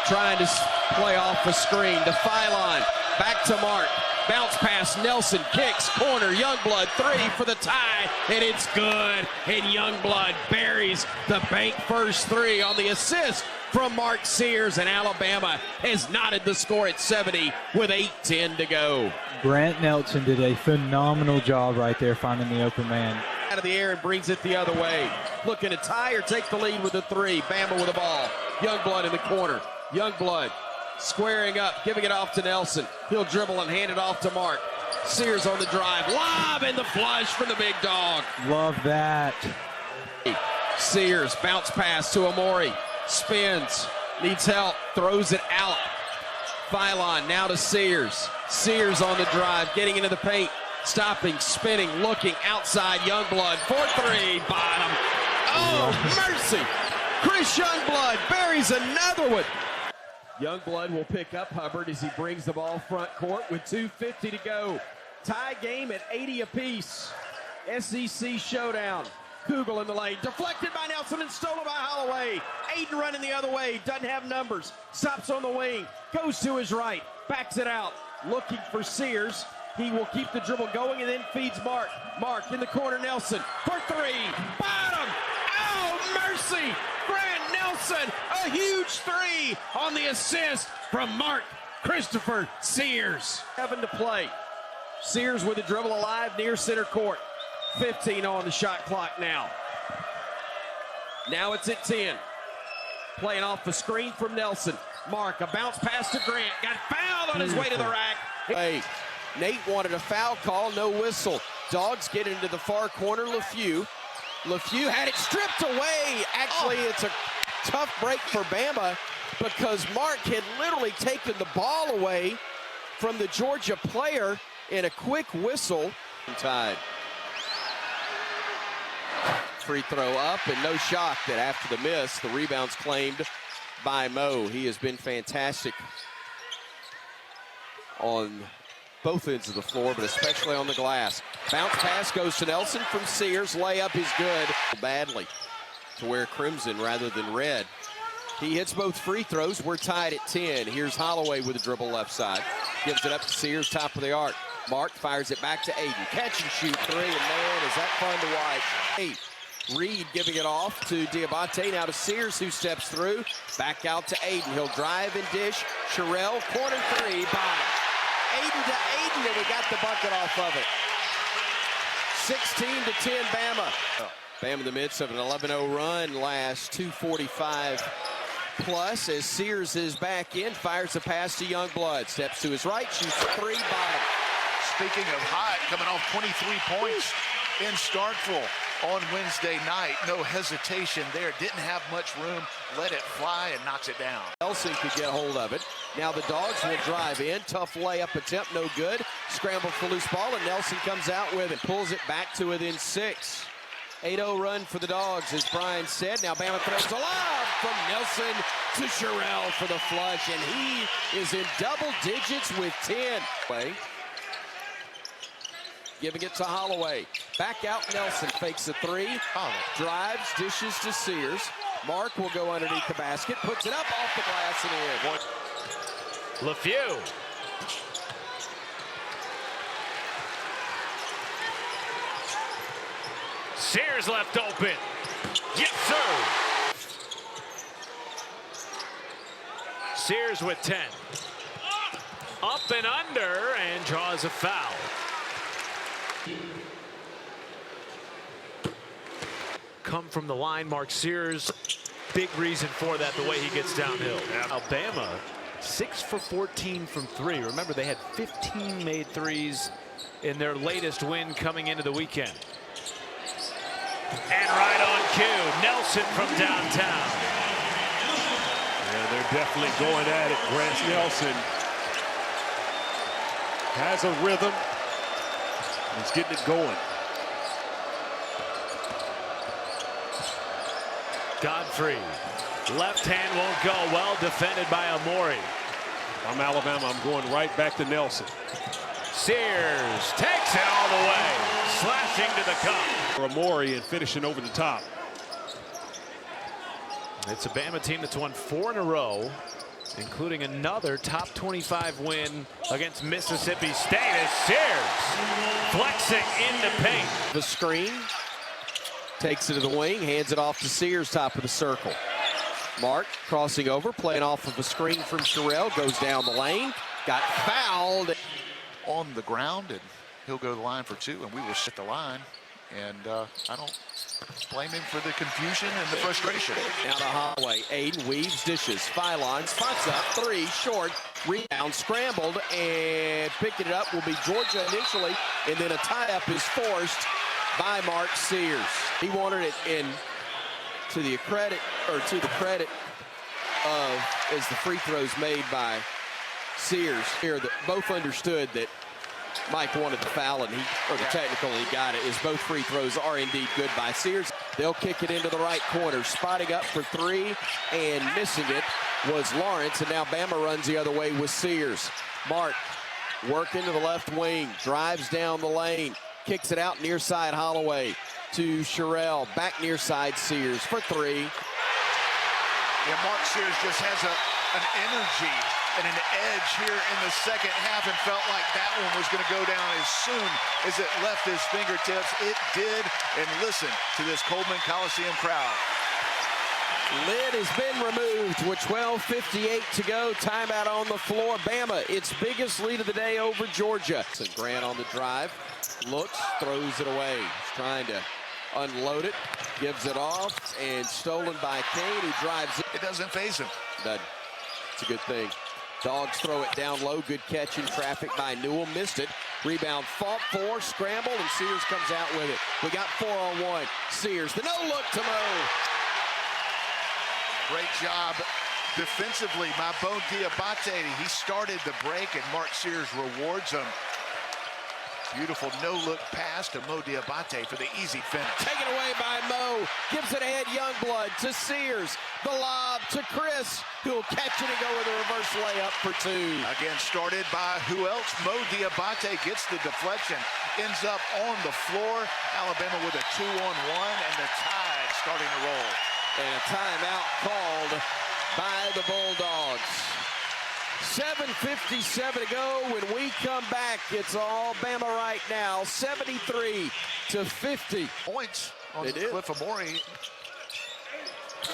trying to play off a screen to Phylon. Back to Mark. Bounce pass, Nelson kicks, corner, Youngblood, three for the tie, and it's good. And Youngblood buries the bank first three on the assist from Mark Sears, and Alabama has knotted the score at 70 with 8:10 to go. Grant Nelson did a phenomenal job right there finding the open man. Out of the air and brings it the other way. Looking to tie or take the lead with a three. Bama with the ball. Youngblood in the corner. Youngblood squaring up, giving it off to Nelson. He'll dribble and hand it off to Mark. Sears on the drive. Lob and the flush for the big dog. Love that. Sears, bounce pass to Amori. Spins, needs help, throws it out. Phylon now to Sears. Sears on the drive, getting into the paint. Stopping, spinning, looking outside. Youngblood for three, bottom. Oh, mercy. Chris Youngblood buries another one. Youngblood will pick up Hubbard as he brings the ball front court with 2:50 to go. Tie game at 80 apiece. SEC showdown. Kugel in the lane, deflected by Nelson and stolen by Holloway. Aiden running the other way, doesn't have numbers. Stops on the wing, goes to his right, backs it out, looking for Sears. He will keep the dribble going and then feeds Mark. Mark in the corner, Nelson for three, bottom. Oh, mercy! Grant Nelson, a huge three on the assist from Mark Christopher Sears. 7 to play. Sears with the dribble alive near center court. 15 on the shot clock now. Now it's at 10. Playing off the screen from Nelson. Mark, a bounce pass to Grant. Got fouled on his way to the rack. Hey, Nate wanted a foul call, no whistle. Dogs get into the far corner, LeFew. LeFew had it stripped away. Actually, it's a tough break for Bama because Mark had literally taken the ball away from the Georgia player in a quick whistle. Tied. Free throw up, and no shock that after the miss, the rebound's claimed by Mo. He has been fantastic on both ends of the floor, but especially on the glass. Bounce pass goes to Nelson from Sears. Layup is good. Badly to wear crimson rather than red. He hits both free throws. We're tied at 10. Here's Holloway with a dribble left side. Gives it up to Sears, top of the arc. Mark fires it back to Aiden. Catch and shoot three, and man, is that fun to watch. 8. Reed giving it off to Diabate, now to Sears, who steps through. Back out to Aiden. He'll drive and dish. Sherrill, corner three, bottom. Aiden to Aiden, and he got the bucket off of it. 16 to 10, Bama. Bama in the midst of an 11-0 run, last 2:45 plus as Sears is back in, fires a pass to Youngblood. Steps to his right, shoots a three, bottom. Speaking of hot, coming off 23 points in Starkville on Wednesday night. No hesitation there. Didn't have much room. Let it fly and knocks it down. Nelson could get hold of it. Now the Dogs will drive in. Tough layup attempt, no good. Scramble for loose ball, and Nelson comes out with it. Pulls it back to within 6. 8-0 run for the Dogs, as Brian said. Now Bama throws a lob from Nelson to Sherrill for the flush, and he is in double digits with 10. Giving it to Holloway. Back out Nelson, fakes a three. Drives, dishes to Sears. Mark will go underneath the basket, puts it up off the glass and in. LeFew. Sears left open. Yes, sir. Sears with 10. Up and under, and draws a foul. Come from the line, Mark Sears. Big reason for that, the way he gets downhill. Alabama, 6 for 14 from 3. Remember, they had 15 made threes in their latest win coming into the weekend. And right on cue, Nelson from downtown. Yeah, they're definitely going at it. Grant Nelson has a rhythm. He's getting it going. Godfrey, left hand won't go. Well defended by Amori. I'm Alabama. I'm going right back to Nelson. Sears takes it all the way. slashing to the cup. Amori and finishing over the top. It's a Bama team that's won 4 in a row, including another top 25 win against Mississippi State as Sears flexing into paint. The screen, takes it to the wing, hands it off to Sears, top of the circle. Mark crossing over, playing off of a screen from Sherrill, goes down the lane, got fouled. On the ground, and he'll go to the line for 2, and we will sit the line. And I don't blame him for the confusion and the frustration. Now to Holloway. Aiden weaves, dishes. Phylon spots up. 3 short. Rebound scrambled, and picking it up will be Georgia initially, and then a tie-up is forced by Mark Sears. He wanted it in to the credit of as the free throws made by Sears here that both understood that Mike wanted the foul and the technical, and he got it. As both free throws are indeed good by Sears. They'll kick it into the right corner. Spotting up for 3 and missing it was Lawrence, and now Bama runs the other way with Sears. Mark working to the left wing, drives down the lane, kicks it out near side Holloway to Sherrill. Back near side Sears for 3. Yeah, Mark Sears just has an energy and an edge here in the second half, and felt like that one was going to go down as soon as it left his fingertips. It did, and listen to this Coleman Coliseum crowd. Lid has been removed with 12:58 to go. Timeout on the floor. Bama, its biggest lead of the day over Georgia. And Grant on the drive, looks, throws it away. He's trying to unload it, gives it off, and stolen by Kane, who drives it. It doesn't faze him. Doesn't. It's a good thing. Dogs throw it down low. Good catch in traffic by Newell. Missed it. Rebound fought for, scrambled, and Sears comes out with it. We got 4-on-1. Sears, the no-look to Mo. Great job defensively by Bo Diabate. He started the break, and Mark Sears rewards him. Beautiful no-look pass to Mo Diabate for the easy finish. Taken away by Mo. Gives it ahead Youngblood to Sears. The lob to Chris, who'll catch it and go with a reverse layup for 2. Again, started by who else? Mo Diabate gets the deflection. Ends up on the floor. Alabama with a 2-on-1, and the Tide starting to roll. And a timeout called by the Bulldogs. 7:57 to go. When we come back, it's all Bama right now. 73-50. Points on Cliff Amori.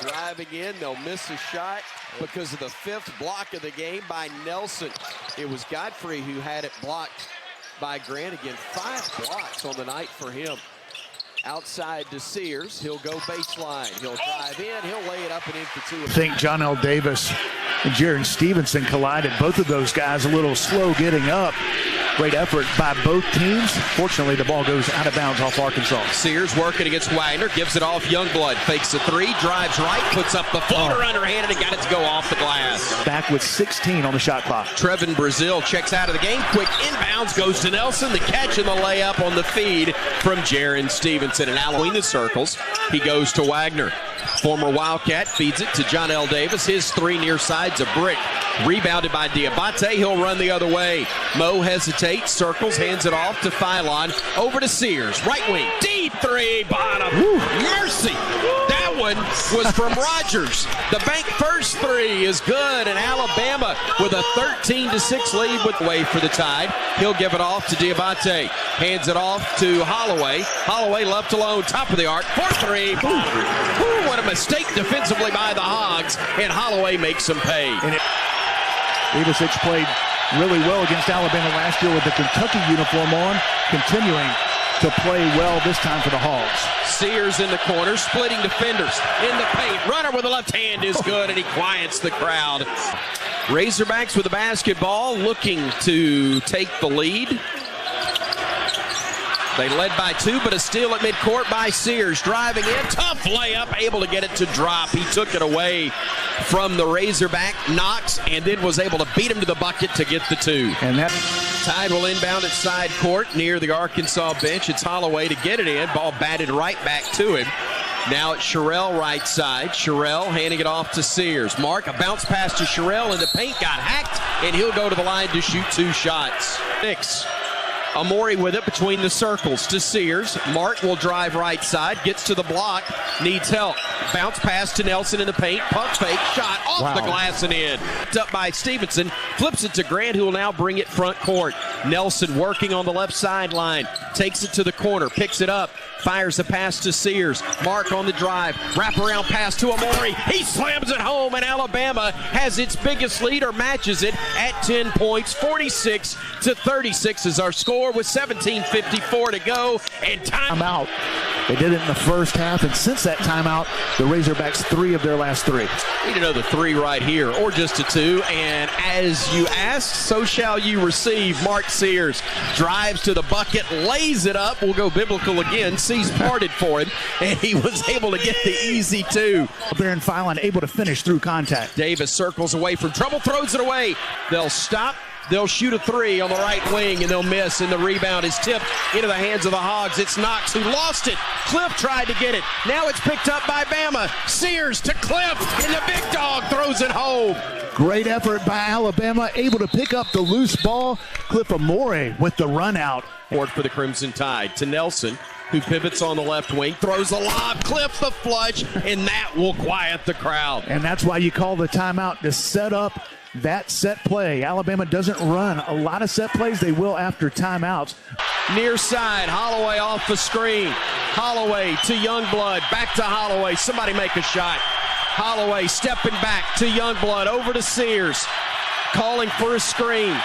Driving in, they'll miss a shot because of the 5th block of the game by Nelson. It was Godfrey who had it blocked by Grant. Again, 5 blocks on the night for him. Outside to Sears. He'll go baseline. He'll drive in. He'll lay it up and in for 2. I think John L. Davis and Jaron Stevenson collided. Both of those guys a little slow getting up. Great effort by both teams. Fortunately, the ball goes out of bounds off Arkansas. Sears working against Wagner. Gives it off Youngblood. Fakes a 3. Drives right. Puts up the floater underhanded and got it to go off the glass. Back with 16 on the shot clock. Trevin Brazil checks out of the game. Quick inbounds. Goes to Nelson. The catch and the layup on the feed from Jaron Stevenson. And out between the circles, he goes to Wagner. Former Wildcat feeds it to John L. Davis. His 3 near side's a brick. Rebounded by Diabate. He'll run the other way. Mo hesitates, circles, hands it off to Phylon. Over to Sears. Right wing. Deep 3. Bottom. Woo. Mercy. That one was from Rogers. The bank first 3 is good. And Alabama with a 13-6 lead with the way for the Tide. He'll give it off to Diabate. Hands it off to Holloway. Holloway left alone. Top of the arc. 4-3. Ooh, what a mistake defensively by the Hogs. And Holloway makes them pay. Ivasic played really well against Alabama last year with the Kentucky uniform on, continuing to play well this time for the Hogs. Sears in the corner, splitting defenders in the paint. Runner with the left hand is good, and he quiets the crowd. Razorbacks with the basketball, looking to take the lead. They led by 2, but a steal at midcourt by Sears. Driving in, tough layup, able to get it to drop. He took it away from the Razorback, Knox, and then was able to beat him to the bucket to get the 2. And that Tide will inbound at side court near the Arkansas bench. It's Holloway to get it in. Ball batted right back to him. Now it's Sherrill right side. Sherrill handing it off to Sears. Mark, a bounce pass to Sherrill in the paint, got hacked, and he'll go to the line to shoot 2 shots. 6. Amori with it between the circles to Sears. Mark will drive right side, gets to the block, needs help. Bounce pass to Nelson in the paint, pump fake, shot off the glass and in. Up by Stevenson, flips it to Grant, who will now bring it front court. Nelson working on the left sideline, takes it to the corner, picks it up, fires the pass to Sears. Mark on the drive, wraparound pass to Amori. He slams it home, and Alabama has its biggest lead, or matches it at 10 points. 46-36 is our score with 17:54 to go, and timeout. They did it in the first half, and since that timeout, the Razorbacks 3 of their last 3. Need another 3 right here, or just a 2. And as you ask, so shall you receive. Mark Sears drives to the bucket, lays it up. We'll go biblical again. Seas parted for him, and he was able to get the easy 2. Baron Philon able to finish through contact. Davis circles away from trouble, throws it away. They'll stop. They'll shoot a 3 on the right wing, and they'll miss, and the rebound is tipped into the hands of the Hogs. It's Knox who lost it. Cliff tried to get it. Now it's picked up by Bama. Sears to Cliff, and the big dog throws it home. Great effort by Alabama, able to pick up the loose ball. Cliff Amore with the run out. Forward for the Crimson Tide to Nelson, who pivots on the left wing, throws a lob, Cliff the flush, and that will quiet the crowd. And that's why you call the timeout, to set up that set play. Alabama doesn't run a lot of set plays. They will after timeouts. Near side, Holloway off the screen. Holloway to Youngblood, back to Holloway. Somebody make a shot. Holloway stepping back to Youngblood, over to Sears, calling for a screen.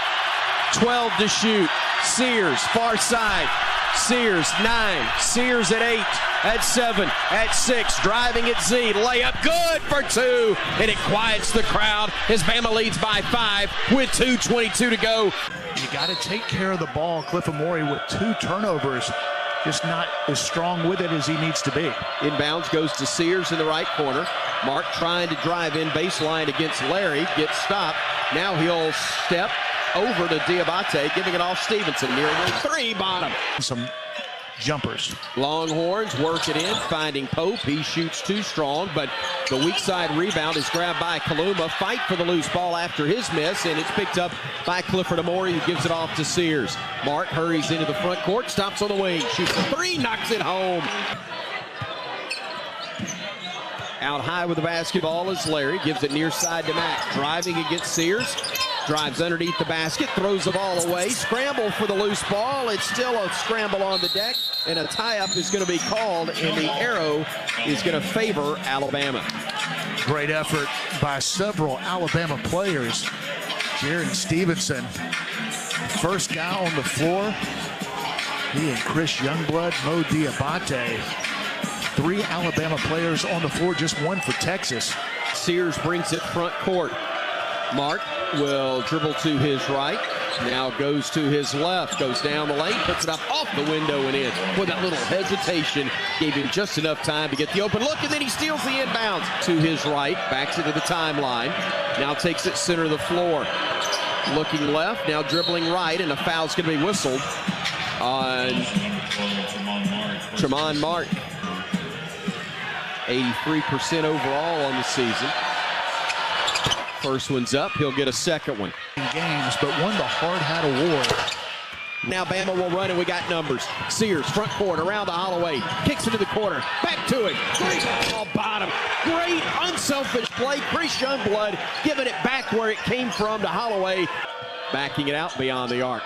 12 to shoot. Sears, far side. Sears, 9. Sears at 8. At 7. At 6. Driving at Z. Layup good for 2. And it quiets the crowd as Bama leads by 5 with 2:22 to go. You got to take care of the ball. Cliff Amore with 2 turnovers. Just not as strong with it as he needs to be. Inbounds goes to Sears in the right corner. Mark trying to drive in baseline against Larry. Gets stopped. Now he'll step over to Diabate, giving it off Stevenson. Near 3, bottom. Some jumpers. Longhorns work it in, finding Pope. He shoots too strong, but the weak side rebound is grabbed by Kaluma. Fight for the loose ball after his miss, and it's picked up by Clifford Amore, who gives it off to Sears. Mark hurries into the front court, stops on the wing, shoots a 3, knocks it home. Out high with the basketball is Larry, gives it near side to Mack. Driving against Sears. Drives underneath the basket, throws the ball away, scramble for the loose ball. It's still a scramble on the deck, and a tie-up is going to be called, and the arrow is going to favor Alabama. Great effort by several Alabama players. Jaron Stevenson, first guy on the floor. He and Chris Youngblood, Mo Diabate. 3 Alabama players on the floor, just 1 for Texas. Sears brings it front court. Mark will dribble to his right, now goes to his left, goes down the lane, puts it up off the window and in. With that little hesitation, gave him just enough time to get the open look, and then he steals the inbounds. To his right, backs it to the timeline, now takes it center of the floor. Looking left, now dribbling right, and a foul's going to be whistled on Tremont Mark. 83% overall on the season. First one's up. He'll get a second one. Games, but won the Hard Hat Award. Now Bama will run, and we got numbers. Sears, front court, around the Holloway. Kicks into the corner. Back to it. 3-ball bottom. Great unselfish play. Chris Youngblood giving it back where it came from to Holloway. Backing it out beyond the arc.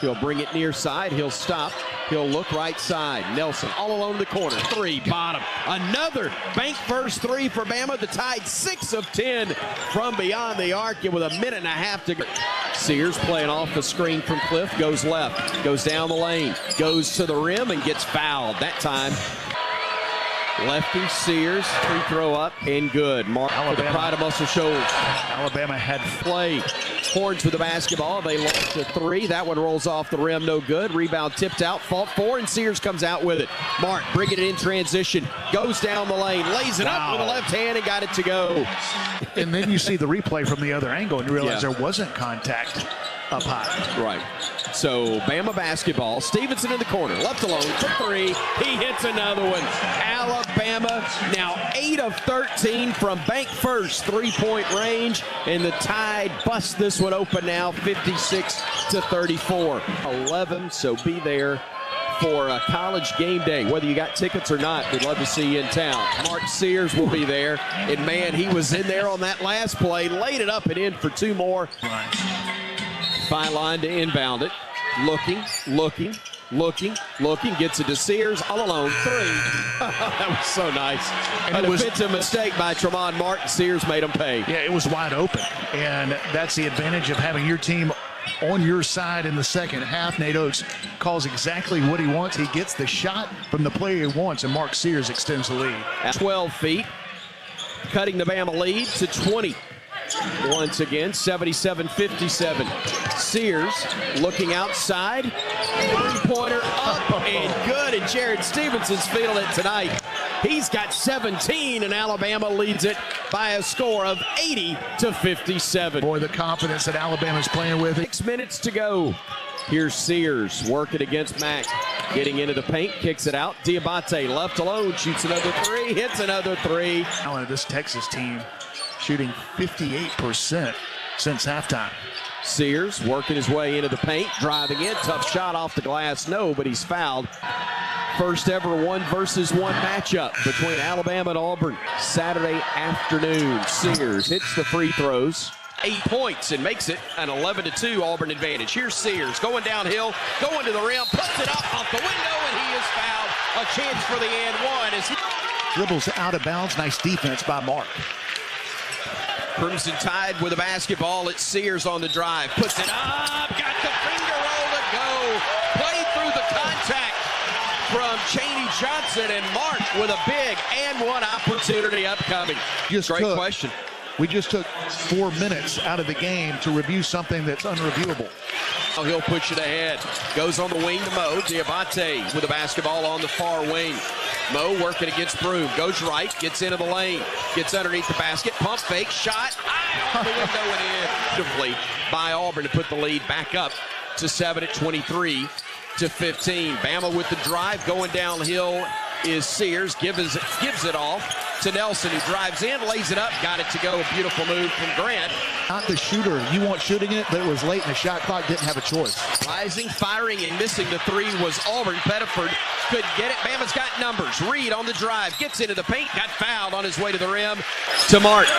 He'll bring it near side. He'll stop. He'll look right side. Nelson all alone in the corner. 3, bottom. Another bank first 3 for Bama. The Tide 6 of 10 from beyond the arc, and with a minute and a half to go. Sears playing off the screen from Cliff. Goes left. Goes down the lane. Goes to the rim and gets fouled. That time, lefty Sears, free throw up and good. Mark for the Pride of Muscle Shoals. Alabama had play. Horns with the basketball. They lost a 3. That one rolls off the rim, no good. Rebound tipped out, fought for, and Sears comes out with it. Mark bringing it in transition. Goes down the lane, lays it up with the left hand and got it to go. And then you see the replay from the other angle and you realize there wasn't contact. up high. Right. So Bama basketball. Stevenson in the corner. Left alone for three. He hits another one. Alabama now 8 of 13 from bank first three-point range. And the Tide bust this one open now 56-34. 11, so be there for a college game day. Whether you got tickets or not, we'd love to see you in town. Mark Sears will be there. And, man, he was in there on that last play. Laid it up and in for two more. Fine line to inbound it. Looking. Gets it to Sears. All alone. Three. That was so nice. And a defensive mistake by Tremont Martin. Sears made him pay. Yeah, it was wide open. And that's the advantage of having your team on your side in the second half. Nate Oates calls exactly what he wants. He gets the shot from the player he wants, and Mark Sears extends the lead. At 12 feet. Cutting the Bama lead to 20. Once again, 77-57. Sears looking outside. Three-pointer up and good. And Jared Stevenson's feeling it tonight. He's got 17, and Alabama leads it by a score of 80-57. Boy, the confidence that Alabama's playing with. 6 minutes to go. Here's Sears working against Mack. Getting into the paint, kicks it out. Diabate left alone, shoots another three, hits another three. This Texas team shooting 58% since halftime. Sears working his way into the paint, driving in, tough shot off the glass, no, but he's fouled. First ever 1-versus-1 matchup between Alabama and Auburn Saturday afternoon. Sears hits the free throws. 8 points and makes it an 11-2 Auburn advantage. Here's Sears going downhill, going to the rim, puts it up off the window, and he is fouled. A chance for the and one as he dribbles out of bounds. Nice defense by Mark. Crimson Tide with a basketball. It's Sears on the drive. Puts it up. Got the finger roll to go. Played through the contact from Chaney Johnson, and Mark with a big and one opportunity upcoming. Great question. We just took 4 minutes out of the game to review something that's unreviewable. Oh, he'll push it ahead. Goes on the wing to Mo. Diabate with the basketball on the far wing. Mo working against Broom. Goes right, gets into the lane. Gets underneath the basket. Pump fake, shot. Out the window and in. Beautifully by Auburn to put the lead back up to 7 at 23-15. Bama with the drive going downhill is Sears. Gives it off to Nelson, who drives in, lays it up, got it to go. A beautiful move from Grant. Not the shooter you want shooting it, but it was late in the shot clock, didn't have a choice. Rising, firing, and missing the three was Auburn. Pettiford could get it. Bama's got numbers. Reed on the drive, gets into the paint, got fouled on his way to the rim. To Martin.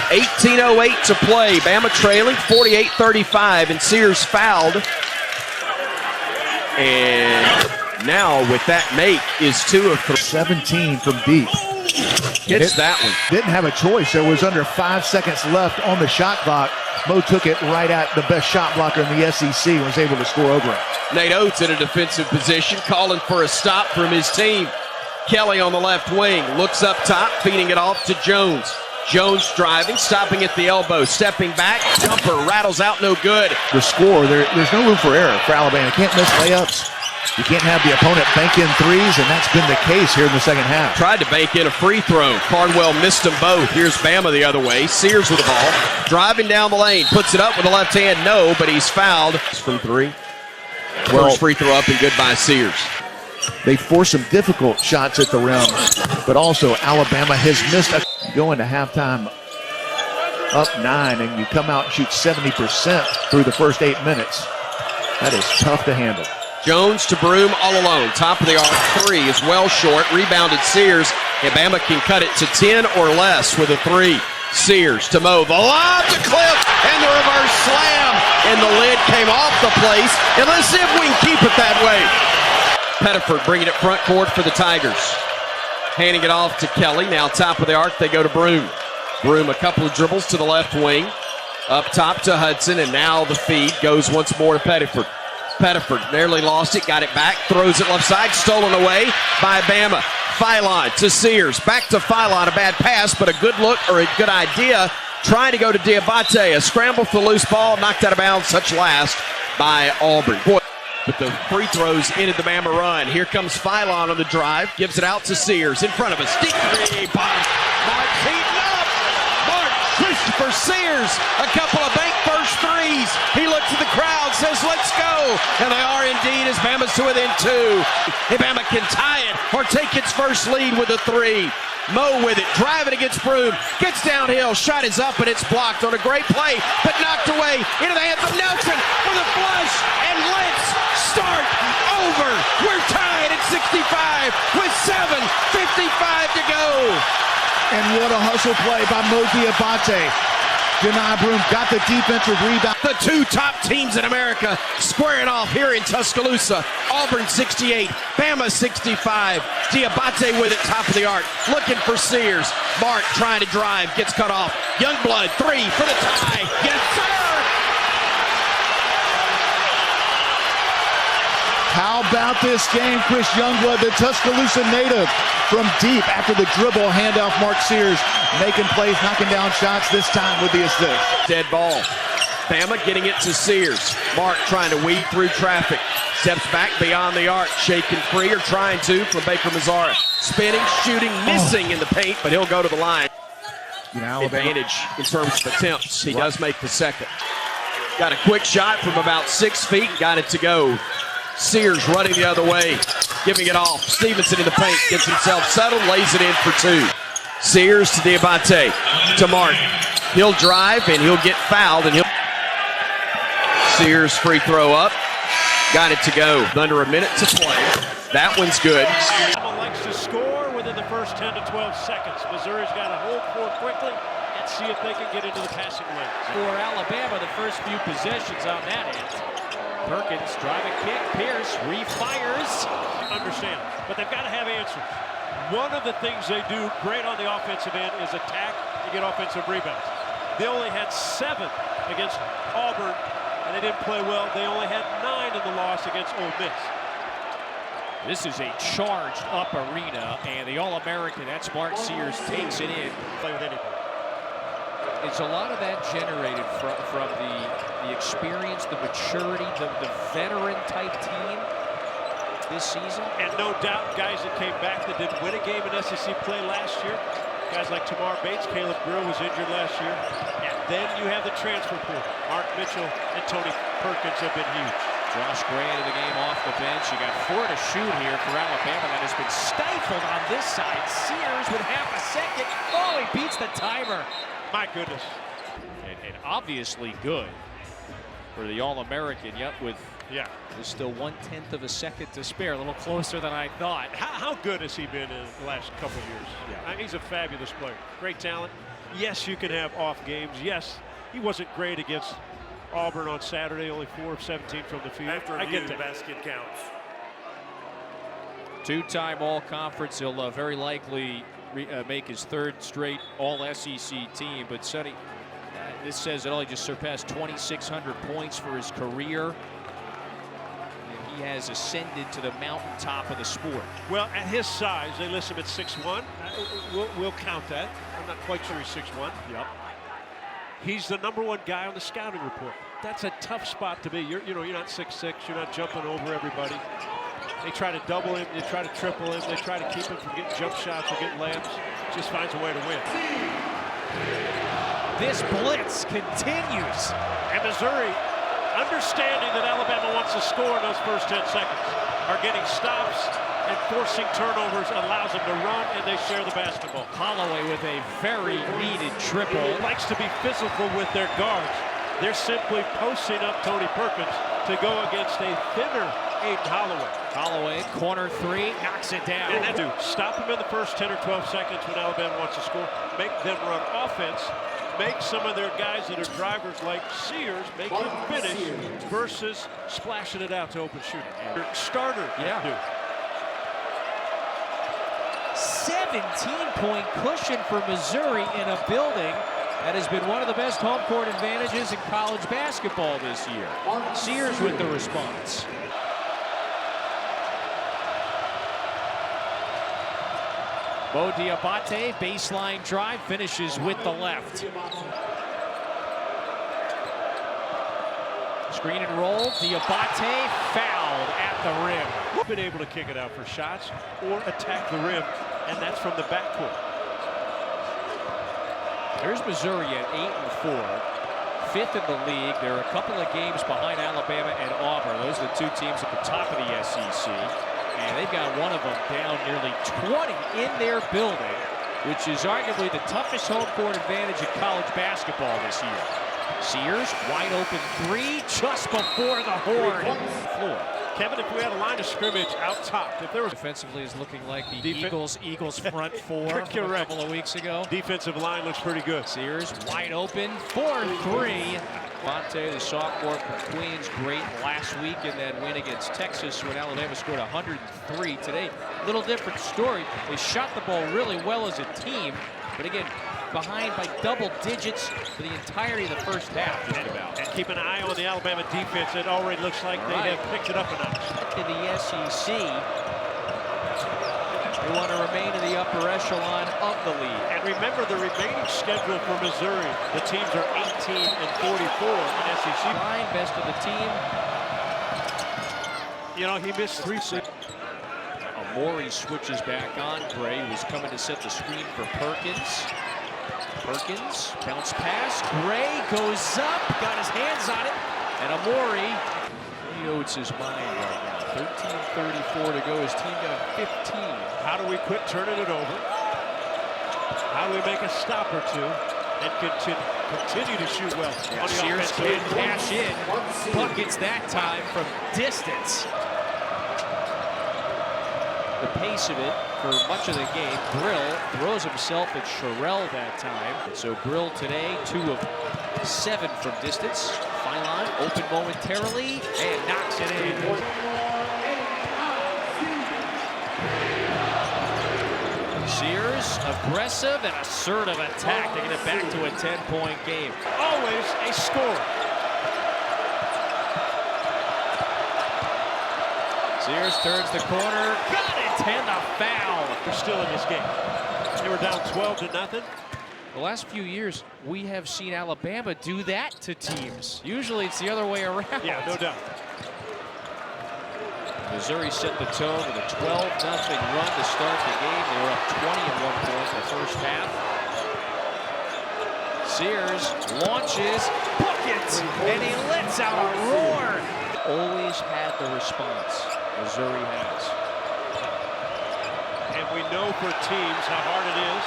18:08 to play. Bama trailing 48-35, and Sears fouled. And now with that make is 2 of 3. 17 from deep. Hits that one. Didn't have a choice. There was under 5 seconds left on the shot clock. Mo took it right at the best shot blocker in the SEC and was able to score over it. Nate Oates in a defensive position, calling for a stop from his team. Kelly on the left wing, looks up top, feeding it off to Jones. Jones driving, stopping at the elbow, stepping back, jumper rattles out, no good. The score, there's no room for error for Alabama. Can't miss layups. You can't have the opponent bank in threes, and that's been the case here in the second half. Tried to bank in a free throw. Cardwell missed them both. Here's Bama the other way. Sears with the ball. Driving down the lane. Puts it up with the left hand. No, but he's fouled. From 3. First free throw up and good by Sears. They force some difficult shots at the rim, but also Alabama has missed going to halftime up 9, and you come out and shoot 70% through the first 8 minutes. That is tough to handle. Jones to Broom all alone. Top of the arc. 3 is well short. Rebounded Sears. And Bama can cut it to 10 or less with a 3. Sears to Mo. The lob to Cliff. And the reverse slam. And the lid came off the place. And let's see if we can keep it that way. Pettiford bringing it front court for the Tigers. Handing it off to Kelly. Now top of the arc. They go to Broom. Broom a couple of dribbles to the left wing. Up top to Hudson. And now the feed goes once more to Pettiford. Pettiford nearly lost it, got it back, throws it left side, stolen away by Bama. Philon to Sears, back to Philon, a bad pass, but a good look or a good idea. Trying to go to Diabate, a scramble for the loose ball, knocked out of bounds, such last by Auburn. Boy, but the free throws ended the Bama run. Here comes Philon on the drive, gives it out to Sears in front of us. Deep three, bottom. Mark heating up. Mark for Sears. A couple of bank first threes. He looks at the crowd, says, let's go. And they are indeed as Bama's to within 2. If Bama can tie it or take its first lead with a 3. Mo with it, driving against Broom, gets downhill, shot is up and it's blocked on a great play, but knocked away into the hands of Nelson for the flush, and let's start over. We're tied at 65 with 7:55 to go. And what a hustle play by Mo Diabate. Deny Broom got the defensive rebound. The 2 top teams in America squaring off here in Tuscaloosa. Auburn 68, Bama 65. Diabate with it, top of the arc, looking for Sears. Mark trying to drive, gets cut off. Youngblood 3 for the tie. Yes, sir! How about this game? Chris Youngblood, the Tuscaloosa native, from deep after the dribble, handoff Mark Sears, making plays, knocking down shots, this time with the assist. Dead ball. Bama getting it to Sears. Mark trying to weed through traffic. Steps back beyond the arc, shaking free, or trying to, from Baker Mazzara. Spinning, shooting, missing in the paint, but he'll go to the line. Advantage in terms of attempts. He does make the second. Got a quick shot from about 6 feet, got it to go. Sears running the other way, giving it off. Stevenson in the paint, gets himself settled, lays it in for 2. Sears to Diabate, to Mark. He'll drive and he'll get fouled, and Sears free throw up, got it to go. Under a minute to play. That one's good. Alabama likes to score within the first 10 to 12 seconds. Missouri's got to hold for it quickly and see if they can get into the passing lane. For Alabama, the first few possessions on that end. Perkins, driving kick, Pierce refires. Understand, but they've got to have answers. One of the things they do great on the offensive end is attack and get offensive rebounds. They only had 7 against Auburn, and they didn't play well. They only had 9 in the loss against Ole Miss. This is a charged up arena, and the All-American, that's Mark Sears, takes it in. Play with anything. It's a lot of that generated from the experience, the maturity, the veteran-type team this season. And no doubt, guys that came back that didn't win a game in SEC play last year. Guys like Tamar Bates, Caleb Grill was injured last year. And then you have the transfer pool. Mark Mitchell and Tony Perkins have been huge. Josh Gray into the game off the bench. You got 4 to shoot here for Alabama. That has been stifled on this side. Sears with half a second. Oh, he beats the timer. My goodness. And obviously good for the All-American, yet with there's still 1/10 of a second to spare. A little closer than I thought. How good has he been in the last couple of years? I mean, he's a fabulous player. Great talent. Yes, you can have off games. Yes, he wasn't great against Auburn on Saturday, only 4 of 17 from the field. I get the basket counts. 2-time All-Conference. He'll very likely make his 3rd straight All-SEC team. But Sonny, this says it all. He just surpassed 2,600 points for his career. And he has ascended to the mountaintop of the sport. Well, at his size, they list him at 6'1". We'll count that. I'm not quite sure he's 6'1". Yep. He's the #1 guy on the scouting report. That's a tough spot to be. You're not 6'6". You're not jumping over everybody. They try to double him. They try to triple him. They try to keep him from getting jump shots or getting layups. Just finds a way to win. This blitz continues. And Missouri, understanding that Alabama wants to score in those first 10 seconds, are getting stops and forcing turnovers, allows them to run, and they share the basketball. Holloway with a very needed triple. Likes to be physical with their guards. They're simply posting up Tony Perkins to go against a thinner Aiden Holloway. Holloway, corner 3, knocks it down. And that dude, stop him in the first 10 or 12 seconds when Alabama wants to score. Make them run offense. Make some of their guys that are drivers like Sears make him finish versus splashing it out to open shooting. Starter, dude. 17-point cushion for Missouri in a building that has been one of the best home court advantages in college basketball this year. Sears with the response. Mo Diabate, baseline drive, finishes with the left. Screen and roll, Diabate fouled at the rim. We've been able to kick it out for shots or attack the rim, and that's from the backcourt. Here's Missouri at 8-4, 5th in the league. They're a couple of games behind Alabama and Auburn. Those are the two teams at the top of the SEC. And they've got one of them down nearly 20 in their building, which is arguably the toughest home court advantage in college basketball this year. Sears, wide open three, just before the horn. Floor. Kevin, if we had a line of scrimmage out top, if there was defensively is looking like the Eagles front four a couple of weeks ago. Defensive line looks pretty good. Sears wide open, 4-3. Monte, the sophomore from Queens, great last week in that win against Texas when Alabama scored 103 today. Little different story. They shot the ball really well as a team, but again, behind by double digits for the entirety of the first half, just about. And keep an eye on the Alabama defense. It already looks like they have picked it up a notch. In the SEC, they want to remain in the upper echelon of the league. And remember the remaining schedule for Missouri. The teams are 18 and 44 in SEC. Line, best of the team. You know, he missed 3. Amori switches back on. Gray was coming to set the screen for Perkins. Perkins, bounce pass. Gray goes up, got his hands on it. And Amori, he knows his mind right now. 13:34 to go. His team down 15. How do we quit turning it over? How do we make a stop or two and continue to shoot well? Yeah, Sears can cash in. Buckets that time from distance. The pace of it for much of the game. Brill throws himself at Sherrell that time. So Brill today, 2 of 7 from distance. Phylon open momentarily and knocks it in. Sears, aggressive and assertive attack to get it back to a 10-point game. Always a score. Sears turns the corner, got it, and a foul. They're still in this game. They were down 12-0. The last few years, we have seen Alabama do that to teams. Usually it's the other way around. Yeah, no doubt. Missouri set the tone with a 12-0 run to start the game. They were up 20 at one point in the first half. Sears launches, buckets, and he lets out a roar. Always had the response. Missouri has. And we know for teams how hard it is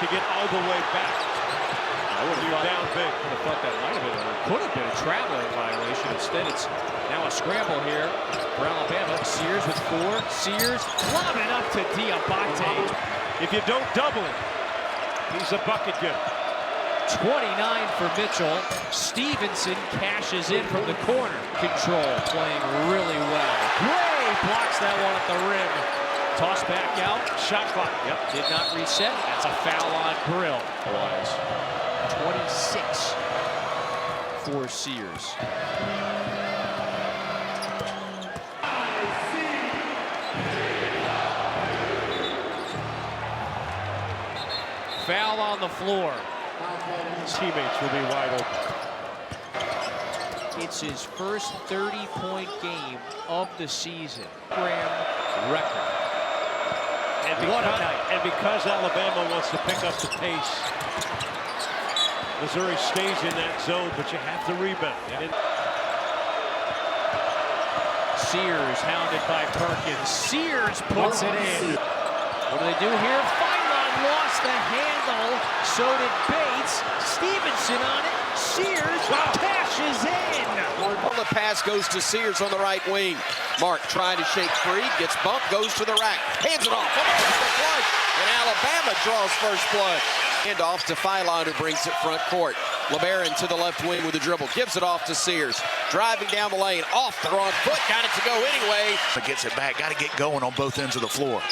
to get all the way back. You're down big. I would have thought that might have been, or could have been a traveling violation. Instead, it's now a scramble here for Alabama. Sears with 4. Sears lob it up to Diabate. If you don't double it, he's a bucket getter. 29 for Mitchell. Stevenson cashes in from the corner. Control playing really well. Gray blocks that one at the rim. Toss back out. Shot clock. Yep, did not reset. That's a foul on Brill. 26 for Sears. Foul on the floor. His teammates will be wide open. It's his first 30-point game of the season. Graham record. And because Alabama wants to pick up the pace, Missouri stays in that zone, but you have to rebound. Yeah. Sears hounded by Perkins. Sears puts it in. What do they do here? Phylon lost the handle. So did Bates. Stevenson on it. Sears cashes in. The pass goes to Sears on the right wing. Mark trying to shake free, gets bumped, goes to the rack, hands it off. And Alabama draws first blood. Hand off to Phylon, who brings it front court. LeBaron to the left wing with the dribble, gives it off to Sears. Driving down the lane, off the wrong foot, got it to go anyway. Gets it back, got to get going on both ends of the floor.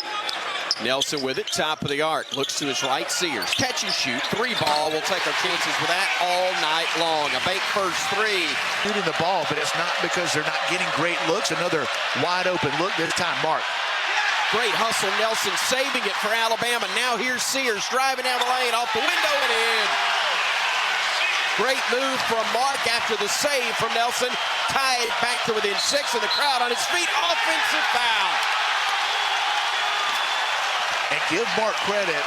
Nelson with it, top of the arc, looks to his right, Sears. Catch and shoot, 3 ball, we'll take our chances with that all night long. A bank first 3. Shooting the ball, but it's not because they're not getting great looks. Another wide open look, this time Mark. Great hustle, Nelson saving it for Alabama. Now here's Sears driving down the lane, off the window and in. Great move from Mark after the save from Nelson. Tied back to within 6 of the crowd on his feet. Offensive foul. And give Mark credit.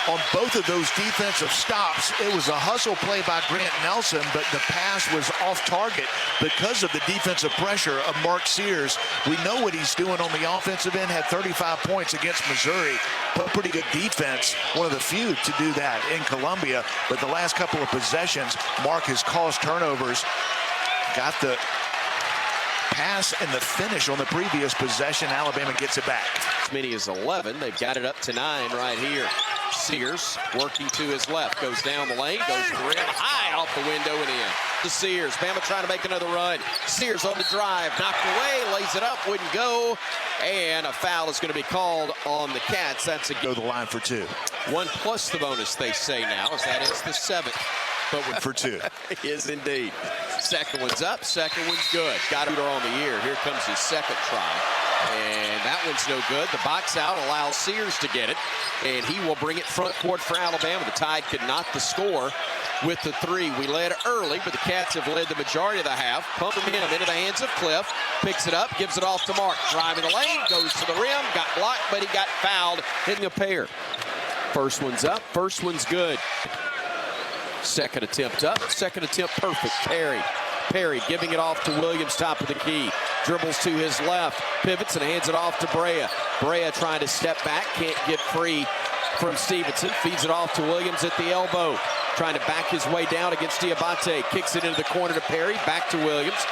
On both of those defensive stops, it was a hustle play by Grant Nelson, but the pass was off target because of the defensive pressure of Mark Sears. We know what he's doing on the offensive end, had 35 points against Missouri. But pretty good defense, one of the few to do that in Columbia. But the last couple of possessions, Mark has caused turnovers, got the pass and the finish on the previous possession. Alabama gets it back. As many as 11. They've got it up to 9 right here. Sears working to his left, goes down the lane, goes to the rim, high off the window and in. To Sears, Bama trying to make another run. Sears on the drive, knocked away, lays it up, wouldn't go, and a foul is going to be called on the Cats. That's a go to the line for 2. 1 plus the bonus, they say now, as that is the 7th. But for 2. Is indeed. Second one's up, second one's good. Got it on the year. Here comes his second try. And that one's no good. The box out allows Sears to get it, and he will bring it front court for Alabama. The Tide could knock the score with the 3. We led early, but the Cats have led the majority of the half. Pump him into the hands of Cliff. Picks it up, gives it off to Mark. Driving the lane, goes to the rim, got blocked, but he got fouled, hitting a pair. First one's up, first one's good. Second attempt up, second attempt perfect. Perry giving it off to Williams, top of the key. Dribbles to his left, pivots and hands it off to Brea. Brea trying to step back, can't get free from Stevenson. Feeds it off to Williams at the elbow. Trying to back his way down against Diabate. Kicks it into the corner to Perry, back to Williams.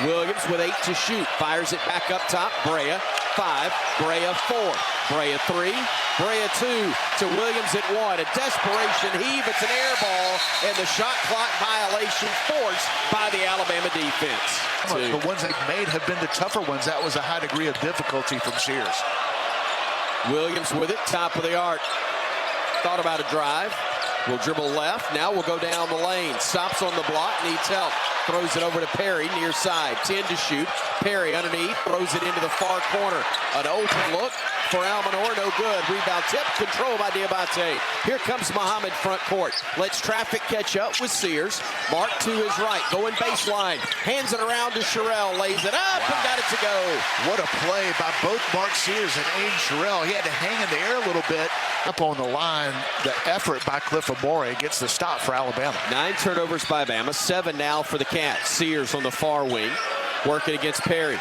Williams with 8 to shoot. Fires it back up top. Brea, 5. Brea, 4. Brea, 3. Brea, 2 to Williams at 1. A desperation heave. It's an air ball, and the shot clock violation forced by the Alabama defense. The ones they've made have been the tougher ones. That was a high degree of difficulty from Sears. Williams with it, top of the arc. Thought about a drive. Will dribble left. Now we'll go down the lane. Stops on the block, needs help. Throws it over to Perry, near side. 10 to shoot. Perry underneath, throws it into the far corner. An open look for Almanor, no good. Rebound tip, control by Diabate. Here comes Muhammad front court. Lets traffic catch up with Sears. Mark to his right, going baseline. Hands it around to Sherrill, lays it up and got it to go. What a play by both Mark Sears and Aiden Sherrill. He had to hang in the air a little bit. Up on the line, the effort by Cliff Amore gets the stop for Alabama. 9 turnovers by Bama, 7 now for the Cats. Sears on the far wing, working against Perry.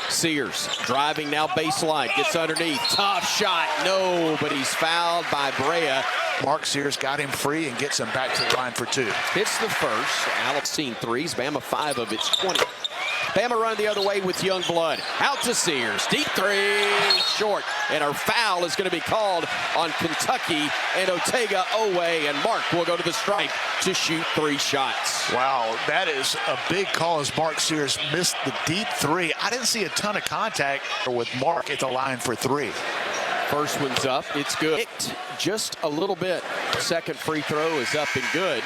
Sears driving now baseline, gets underneath, tough shot, no, but he's fouled by Brea. Mark Sears got him free and gets him back to the line for 2. Hits the first. Alex seen 3s, Bama 5 of its 20. Bama run the other way with Youngblood. Out to Sears. Deep 3. Short. And our foul is going to be called on Kentucky and Otega Oweh. And Mark will go to the stripe to shoot 3 shots. Wow, that is a big call as Mark Sears missed the deep 3. I didn't see a ton of contact with Mark at the line for 3. First one's up. It's good. Just a little bit. Second free throw is up and good.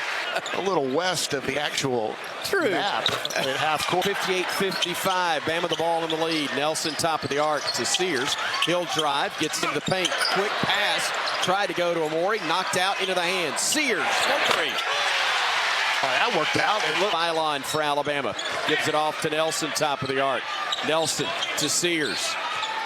A little west of the actual map at half court. 58-55. Bama the ball in the lead. Nelson top of the arc to Sears. He'll drive. Gets into the paint. Quick pass. Tried to go to Amore. Knocked out into the hands. Sears. 1-3. That worked out. Byline for Alabama. Gives it off to Nelson top of the arc. Nelson to Sears.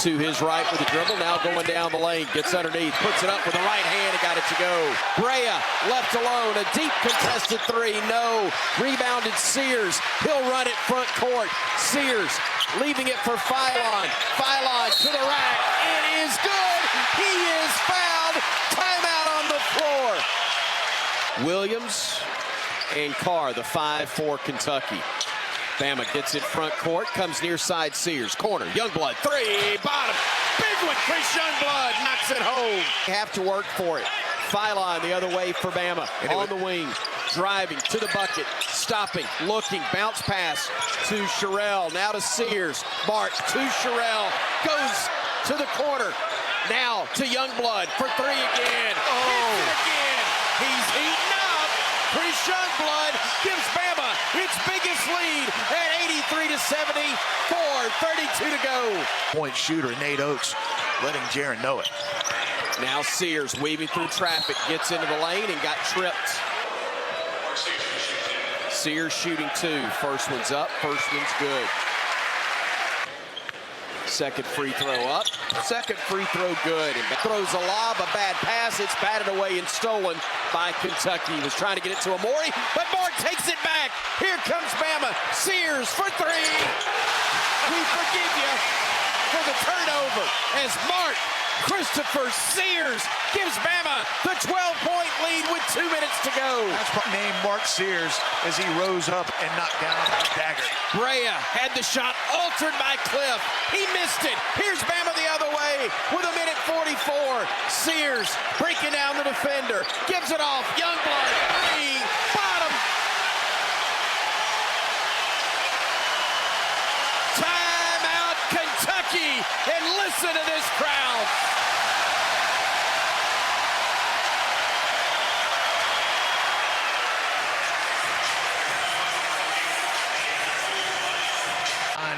To his right with the dribble, now going down the lane, gets underneath, puts it up with the right hand and got it to go. Brea left alone, a deep contested 3, no. Rebounded Sears, he'll run it front court. Sears leaving it for Philon. Philon to the rack, it is good. He is fouled, timeout on the floor. Williams and Carr, the 5 for Kentucky. Bama gets it front court, comes near side Sears. Corner, Youngblood, 3, bottom. Big one, Chris Youngblood knocks it home. Have to work for it. Philon the other way for Bama. On the wing, driving to the bucket, stopping, looking, bounce pass to Sherrill. Now to Sears. Mark to Sherrill, goes to the corner. Now to Youngblood for 3 again. Oh, again. He's heating up. Chris Youngblood gives Bama its biggest lead at 83-74, 32 to go. Point shooter Nate Oates letting Jaron know it. Now Sears weaving through traffic, gets into the lane and got tripped. Sears shooting 2. First one's up, first one's good. second free throw up. Second free throw good. And throws a lob, a bad pass. It's batted away and stolen by Kentucky. He was trying to get it to Amori, but Mark takes it back. Here comes Bama. Sears for three. We forgive you for the turnover as Mark Christopher Sears gives Bama the 12-point lead with 2 minutes to go. That's named Mark Sears as he rose up and knocked down a dagger. Brea had the shot altered by Cliff. He missed it. Here's Bama the other way with a minute 44. Sears breaking down the defender. Gives it off. Youngblood, three, bottom. Timeout, Kentucky. And listen to this crowd.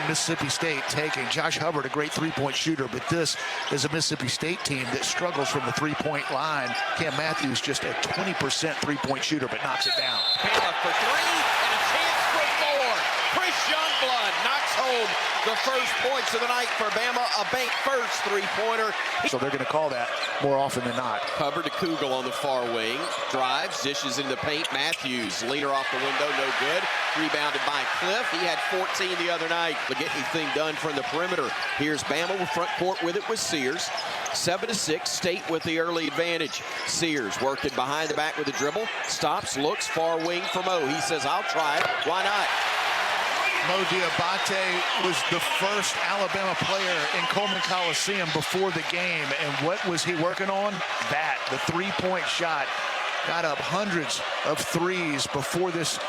Mississippi State taking Josh Hubbard, a great three-point shooter, but this is a Mississippi State team that struggles from the three-point line. Cam Matthews just a 20% three-point shooter, but knocks it down. Bama for three and a chance for four. Chris Youngblood knocks home the first points of the night for Bama, a bank first three-pointer. So they're going to call that more often than not. Hubbard to Kugel on the far wing. Drives, dishes into the paint. Matthews, leader off the window, no good. Rebounded by Cliff. He had 14 the other night. To get anything done from the perimeter. Here's Bama with front court with it with Sears. 7-6, State with the early advantage. Sears working behind the back with the dribble. Stops, looks, far wing for Mo. He says, I'll try it. Why not? Mo Diabate was the first Alabama player in Coleman Coliseum before the game. And what was he working on? That, the three-point shot. Got up hundreds of threes before this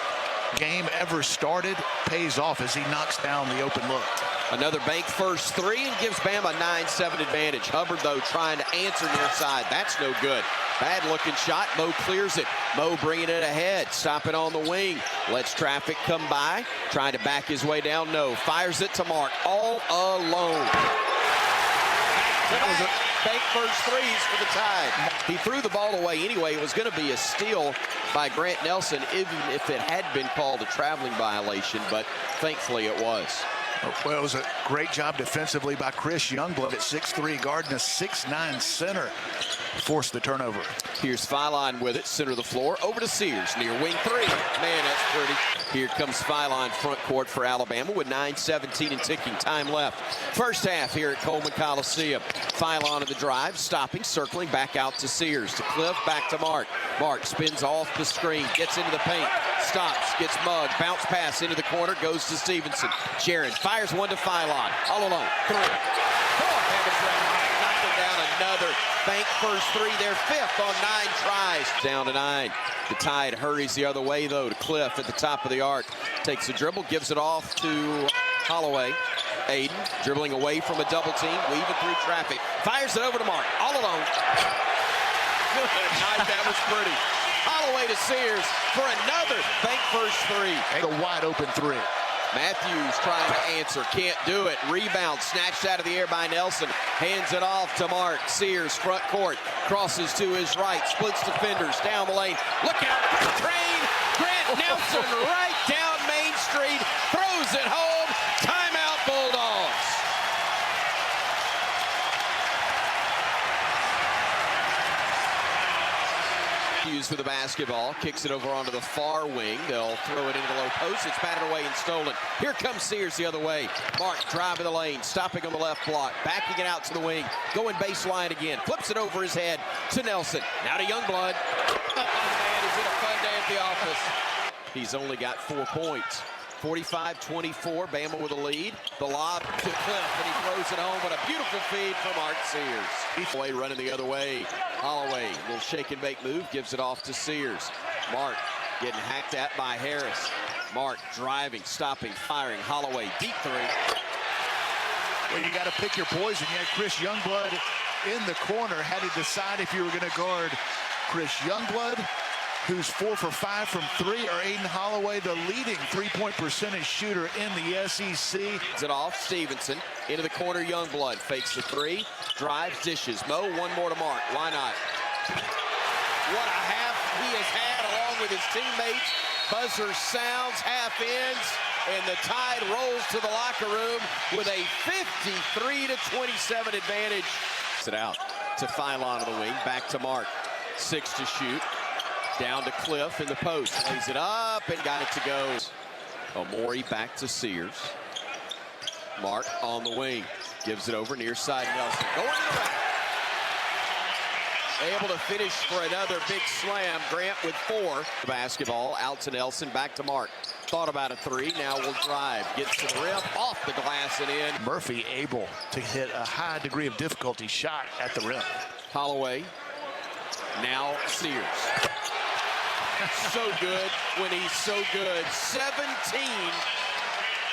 game ever started. Pays off as he knocks down the open look. Another bank first three and gives Bama a 9-7 advantage. Hubbard, though, trying to answer near side. That's no good. Bad looking shot. Mo clears it. Mo bringing it ahead. Stop it on the wing. Lets traffic come by. Trying to back his way down. No. Fires it to Mark. All alone. That was a bank first threes for the Tide. He threw the ball away anyway. It was going to be a steal by Grant Nelson, even if it had been called a traveling violation, but thankfully it was. Well, it was a great job defensively by Chris Youngblood at 6'3", guarding a 6'9" center. Forced the turnover. Here's Philon with it, center of the floor, over to Sears, near wing three. Man, that's pretty. Here comes Philon front court for Alabama with 9:17 and ticking time left. First half here at Coleman Coliseum. Philon of the drive, stopping, circling, back out to Sears, to Cliff, back to Mark. Mark spins off the screen, gets into the paint, stops, gets mugged, bounce pass into the corner, goes to Stevenson. Jaron fires one to Philon, all alone, three. Knocked it down, another bank first three, their fifth on 9 tries. Down to 9. The Tide hurries the other way, though, to Cliff at the top of the arc. Takes a dribble, gives it off to Holloway. Aiden dribbling away from a double team, weaving through traffic. Fires it over to Mark, all alone. Good night, that was pretty. Holloway to Sears for another bank first three. And a wide open three. Matthews trying to answer, can't do it. Rebound snatched out of the air by Nelson. Hands it off to Mark. Sears front court, crosses to his right, splits defenders down the lane. Look out, train. Grant Nelson right down Main Street, throws it home. Timeout, Bulldogs. Hughes for the basketball, kicks it over onto the far wing. They'll throw it into the low post. It's batted away and stolen. Here comes Sears the other way. Mark driving the lane, stopping on the left block, backing it out to the wing, going baseline again, flips it over his head to Nelson. Now to Youngblood. Man, is it a fun day at the office. He's only got 4 points. 45-24, Bama with a lead. The lob to Cliff, and he throws it home with a beautiful feed from Mark Sears. Holloway running the other way. Holloway, a little shake and bake move, gives it off to Sears. Mark getting hacked at by Harris. Mark driving, stopping, firing. Holloway, deep three. Well, you got to pick your poison. You had Chris Youngblood in the corner. Had to decide if you were going to guard Chris Youngblood, who's 4 for 5 from 3, or Aiden Holloway, the leading three-point percentage shooter in the SEC. It off, Stevenson, into the corner, Youngblood, fakes the three, drives, dishes. Mo, one more to Mark, why not? What a half he has had along with his teammates. Buzzer sounds, half ends. and the Tide rolls to the locker room with a 53-27 advantage. Sit out to Phylon on the wing, back to Mark. 6 to shoot. Down to Cliff in the post. Lays it up and got it to go. Omori back to Sears. Mark on the wing. Gives it over near side Nelson. Going to the rack. Able to finish for another big slam. Grant with 4. Basketball out to Nelson. Back to Mark. Thought about a 3. Now will drive. Gets to the rim. Off the glass and in. Murphy able to hit a high degree of difficulty shot at the rim. Holloway. Now Sears. So good when he's so good. 17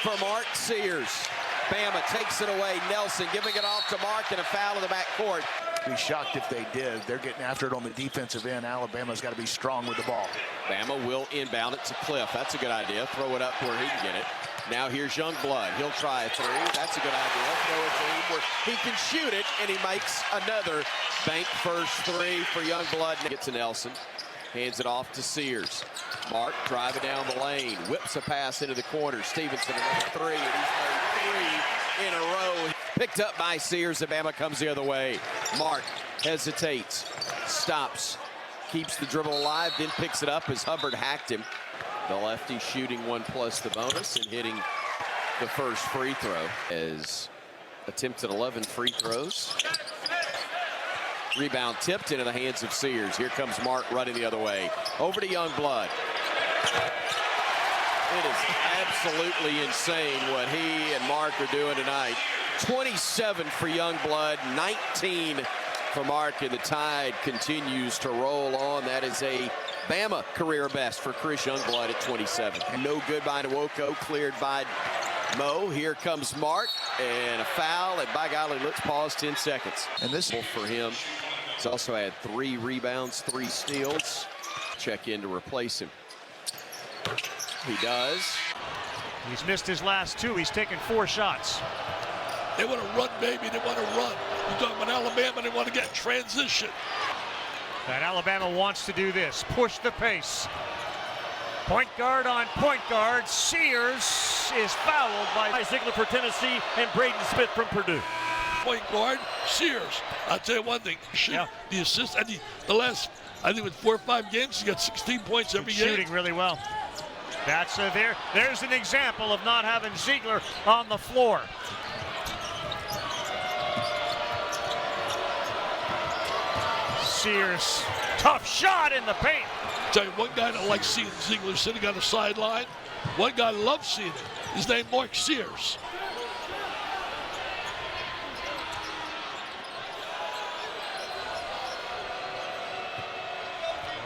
for Mark Sears. Bama takes it away. Nelson giving it off to Mark and a foul in the backcourt. Be shocked if they did. They're getting after it on the defensive end. Alabama's got to be strong with the ball. Bama will inbound it to Cliff. That's a good idea. Throw it up where he can get it. Now here's Youngblood. He'll try a 3. That's a good idea. Throw a 3 where he can shoot it, and he makes another bank first 3 for Youngblood. Gets to Nelson. Hands it off to Sears. Mark driving down the lane. Whips a pass into the corner. Stevenson another 3, and he's made 3 in a row. Picked up by Sears. Bama comes the other way. Mark hesitates. Stops. Keeps the dribble alive, then picks it up as Hubbard hacked him. The lefty shooting 1 plus the bonus and hitting the first free throw. As attempted 11 free throws. Rebound tipped into the hands of Sears. Here comes Mark running the other way. Over to Youngblood. It is absolutely insane what he and Mark are doing tonight. 27 for Youngblood, 19 for Mark, and the Tide continues to roll on. That is a Bama career best for Chris Youngblood at 27. No good by Nwoko, cleared by Mo. Here comes Mark, and a foul, and by golly, let's pause 10 seconds. And this for him. He's also had 3 rebounds, 3 steals. Check in to replace him. He does. He's missed his last 2. He's taken 4 shots. They want to run, baby. They want to run. You're talking about Alabama. They want to get transition. And Alabama wants to do this. Push the pace. Point guard on point guard. Sears is fouled by Ziegler for Tennessee and Braden Smith from Purdue. Point guard, Sears. I'll tell you one thing. The assist, I think the last, I think with 4 or 5 games, he got 16 points every game. Shooting really well. That's there's an example of not having Ziegler on the floor. Sears, tough shot in the paint. Tell you one guy that likes seeing Ziegler sitting on the sideline. One guy loves seeing it. His name Mark Sears.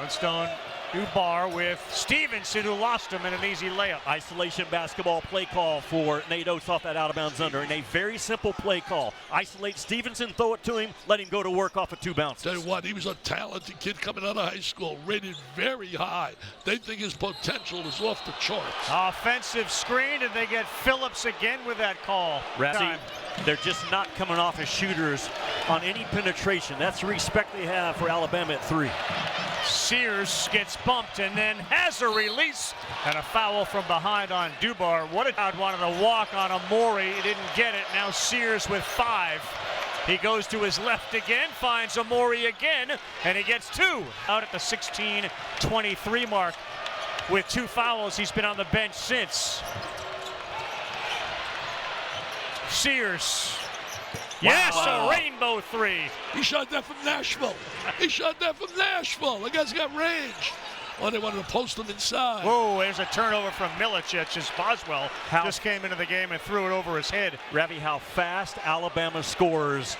Stone, Dubar with Stevenson, who lost him in an easy layup. Isolation basketball play call for Nate Oates off that out-of-bounds under. And a very simple play call. Isolate Stevenson, throw it to him, let him go to work off of 2 bounces. Tell you what, he was a talented kid coming out of high school, rated very high. They think his potential is off the charts. Offensive screen, and they get Phillips again with that call. Rafi, they're just not coming off as shooters on any penetration. That's the respect they have for Alabama at 3. Sears gets bumped and then has a release and a foul from behind on Dubar. What a crowd wanted to walk on Omori. He didn't get it. Now Sears with 5. He goes to his left again, finds Omori again, and he gets 2. Out at the 16-23 mark with 2 fouls. He's been on the bench since. Sears. Yes, a rainbow 3. He shot that from Nashville. He shot that from Nashville. The guy's got range. Oh, they wanted to post him inside. Whoa, there's a turnover from Milicic as Boswell just came into the game and threw it over his head. Ravi, how fast Alabama scores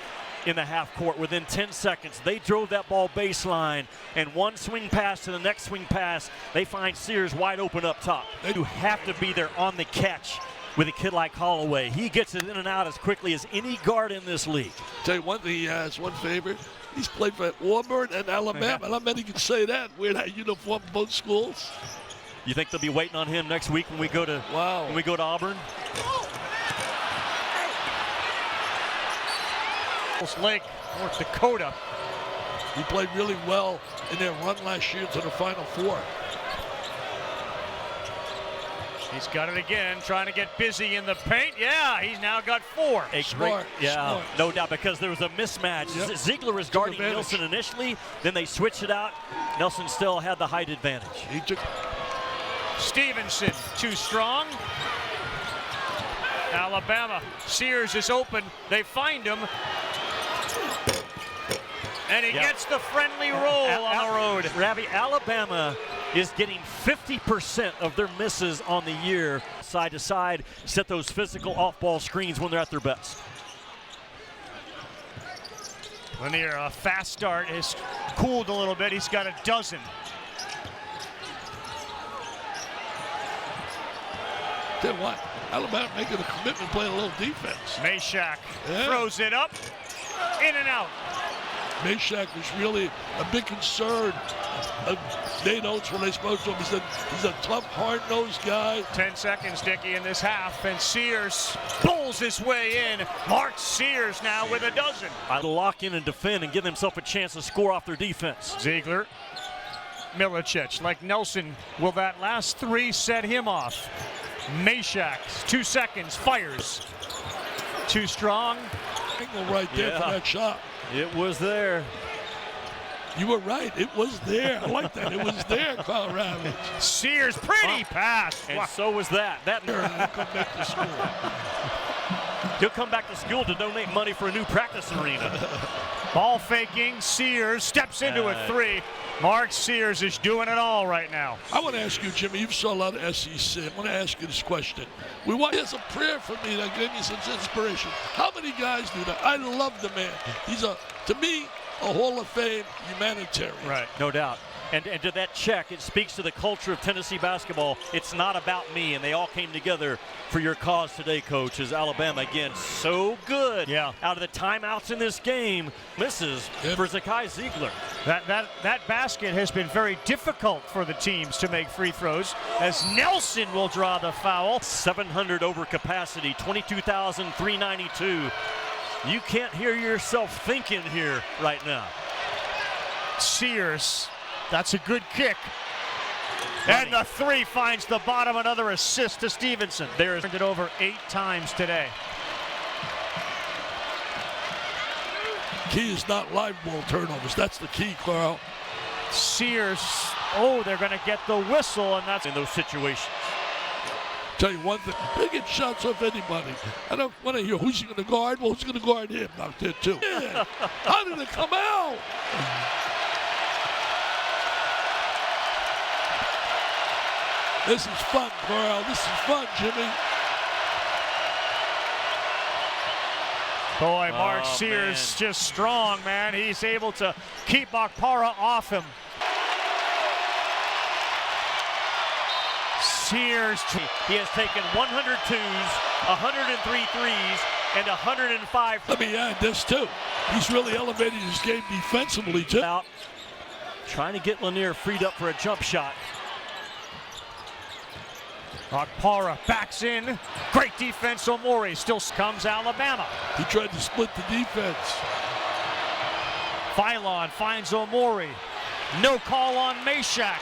in the half court within 10 seconds. They drove that ball baseline, and one swing pass to the next swing pass, they find Sears wide open up top. You have to be there on the catch with a kid like Holloway. He gets it in and out as quickly as any guard in this league. Tell you one thing, he has one favorite. He's played for Auburn and Alabama. Not many can say that. Wear that uniform both schools. You think they'll be waiting on him next week when we go to Auburn? Lake, North Dakota. He played really well in their run last year to the Final Four. He's got it again, trying to get busy in the paint. Yeah, he's now got 4. Smart, smart. No doubt, because there was a mismatch. Yep. Ziegler was guarding Nelson initially, then they switched it out. Nelson still had the height advantage. He took Stevenson, too strong. Alabama, Sears is open. They find him. And he gets the friendly roll on the road. Ravi, Alabama is getting 50% of their misses on the year. Side to side, set those physical off-ball screens when they're at their best. Lanier, a fast start, has cooled a little bit. He's got a dozen. Tell you what, Alabama making a commitment, playing a little defense. Meshack throws it up, in and out. Meshack was really a big concern of Nate Oates when they spoke to him. He said he's a tough, hard-nosed guy. 10 seconds, Dickie, in this half, and Sears pulls his way in. Mark Sears now with a dozen. I'd lock in and defend and give himself a chance to score off their defense. Ziegler, Milicic, like Nelson, will that last 3 set him off? Meshack, 2 seconds, fires. Too strong. Angle right there for that shot. It was there. You were right. It was there. I like that. It was there, Kyle Ravage. Sears, pretty pass. And so was that. He'll come back to school. He'll come back to school to donate money for a new practice arena. Ball faking. Sears steps into a 3. Mark Sears is doing it all right now. I want to ask you, Jimmy, you've saw a lot of SEC. I want to ask you this question. We want as a prayer for me that gave me some inspiration. How many guys do that? I love the man. He's to me, a Hall of Fame humanitarian. Right, no doubt. And to that check, it speaks to the culture of Tennessee basketball. It's not about me, and they all came together for your cause today, Coach, as Alabama, again, so good. Out of the timeouts in this game, misses for Zakai Ziegler. That basket has been very difficult for the teams to make free throws, as Nelson will draw the foul. 700 over capacity, 22,392. You can't hear yourself thinking here right now. Sears. That's a good kick. And the 3 finds the bottom. Another assist to Stevenson. There's turned it over 8 times today. Key is not live ball turnovers. That's the key, Carl. Sears. Oh, they're going to get the whistle, and that's in those situations. Tell you one thing, they get shots off anybody. I don't want to hear who's he going to guard. Well, who's going to guard him out there too? Yeah. How did it come out? This is fun, Carl. This is fun, Jimmy. Boy, Mark Sears just strong, man. He's able to keep Akpara off him. Sears. He has taken 102s, 103 threes, and 105. Let me add this, too. He's really elevated his game defensively, too. Out, trying to get Lanier freed up for a jump shot. Akpara backs in. Great defense. Omori still comes Alabama. He tried to split the defense. Philon finds Omori. No call on Meshack.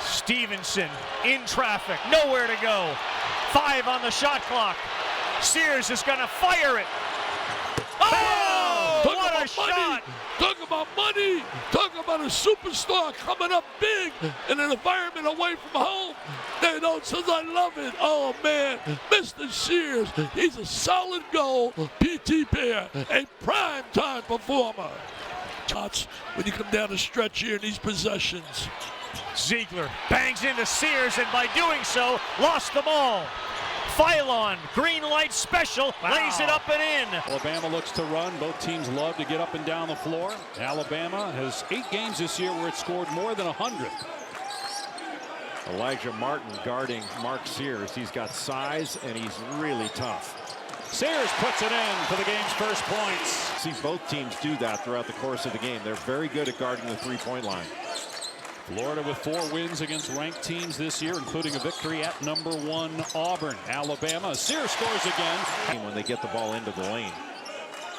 Stevenson in traffic. Nowhere to go. 5 on the shot clock. Sears is going to fire it. Oh, what a shot! Talk about money. Talk about a superstar coming up big in an environment away from home. They don't says I love it. Oh man, Mr. Sears, he's a solid goal PT player, a prime time performer. Shots when you come down the stretch here in these possessions. Ziegler bangs into Sears, and by doing so, lost the ball. Philon, green light special, lays it up and in. Alabama looks to run. Both teams love to get up and down the floor. Alabama has 8 games this year where it scored more than 100. Elijah Martin guarding Mark Sears. He's got size, and he's really tough. Sears puts it in for the game's first points. See both teams do that throughout the course of the game. They're very good at guarding the three-point line. Florida with 4 wins against ranked teams this year, including a victory at #1 Auburn. Alabama. Sears scores again. When they get the ball into the lane.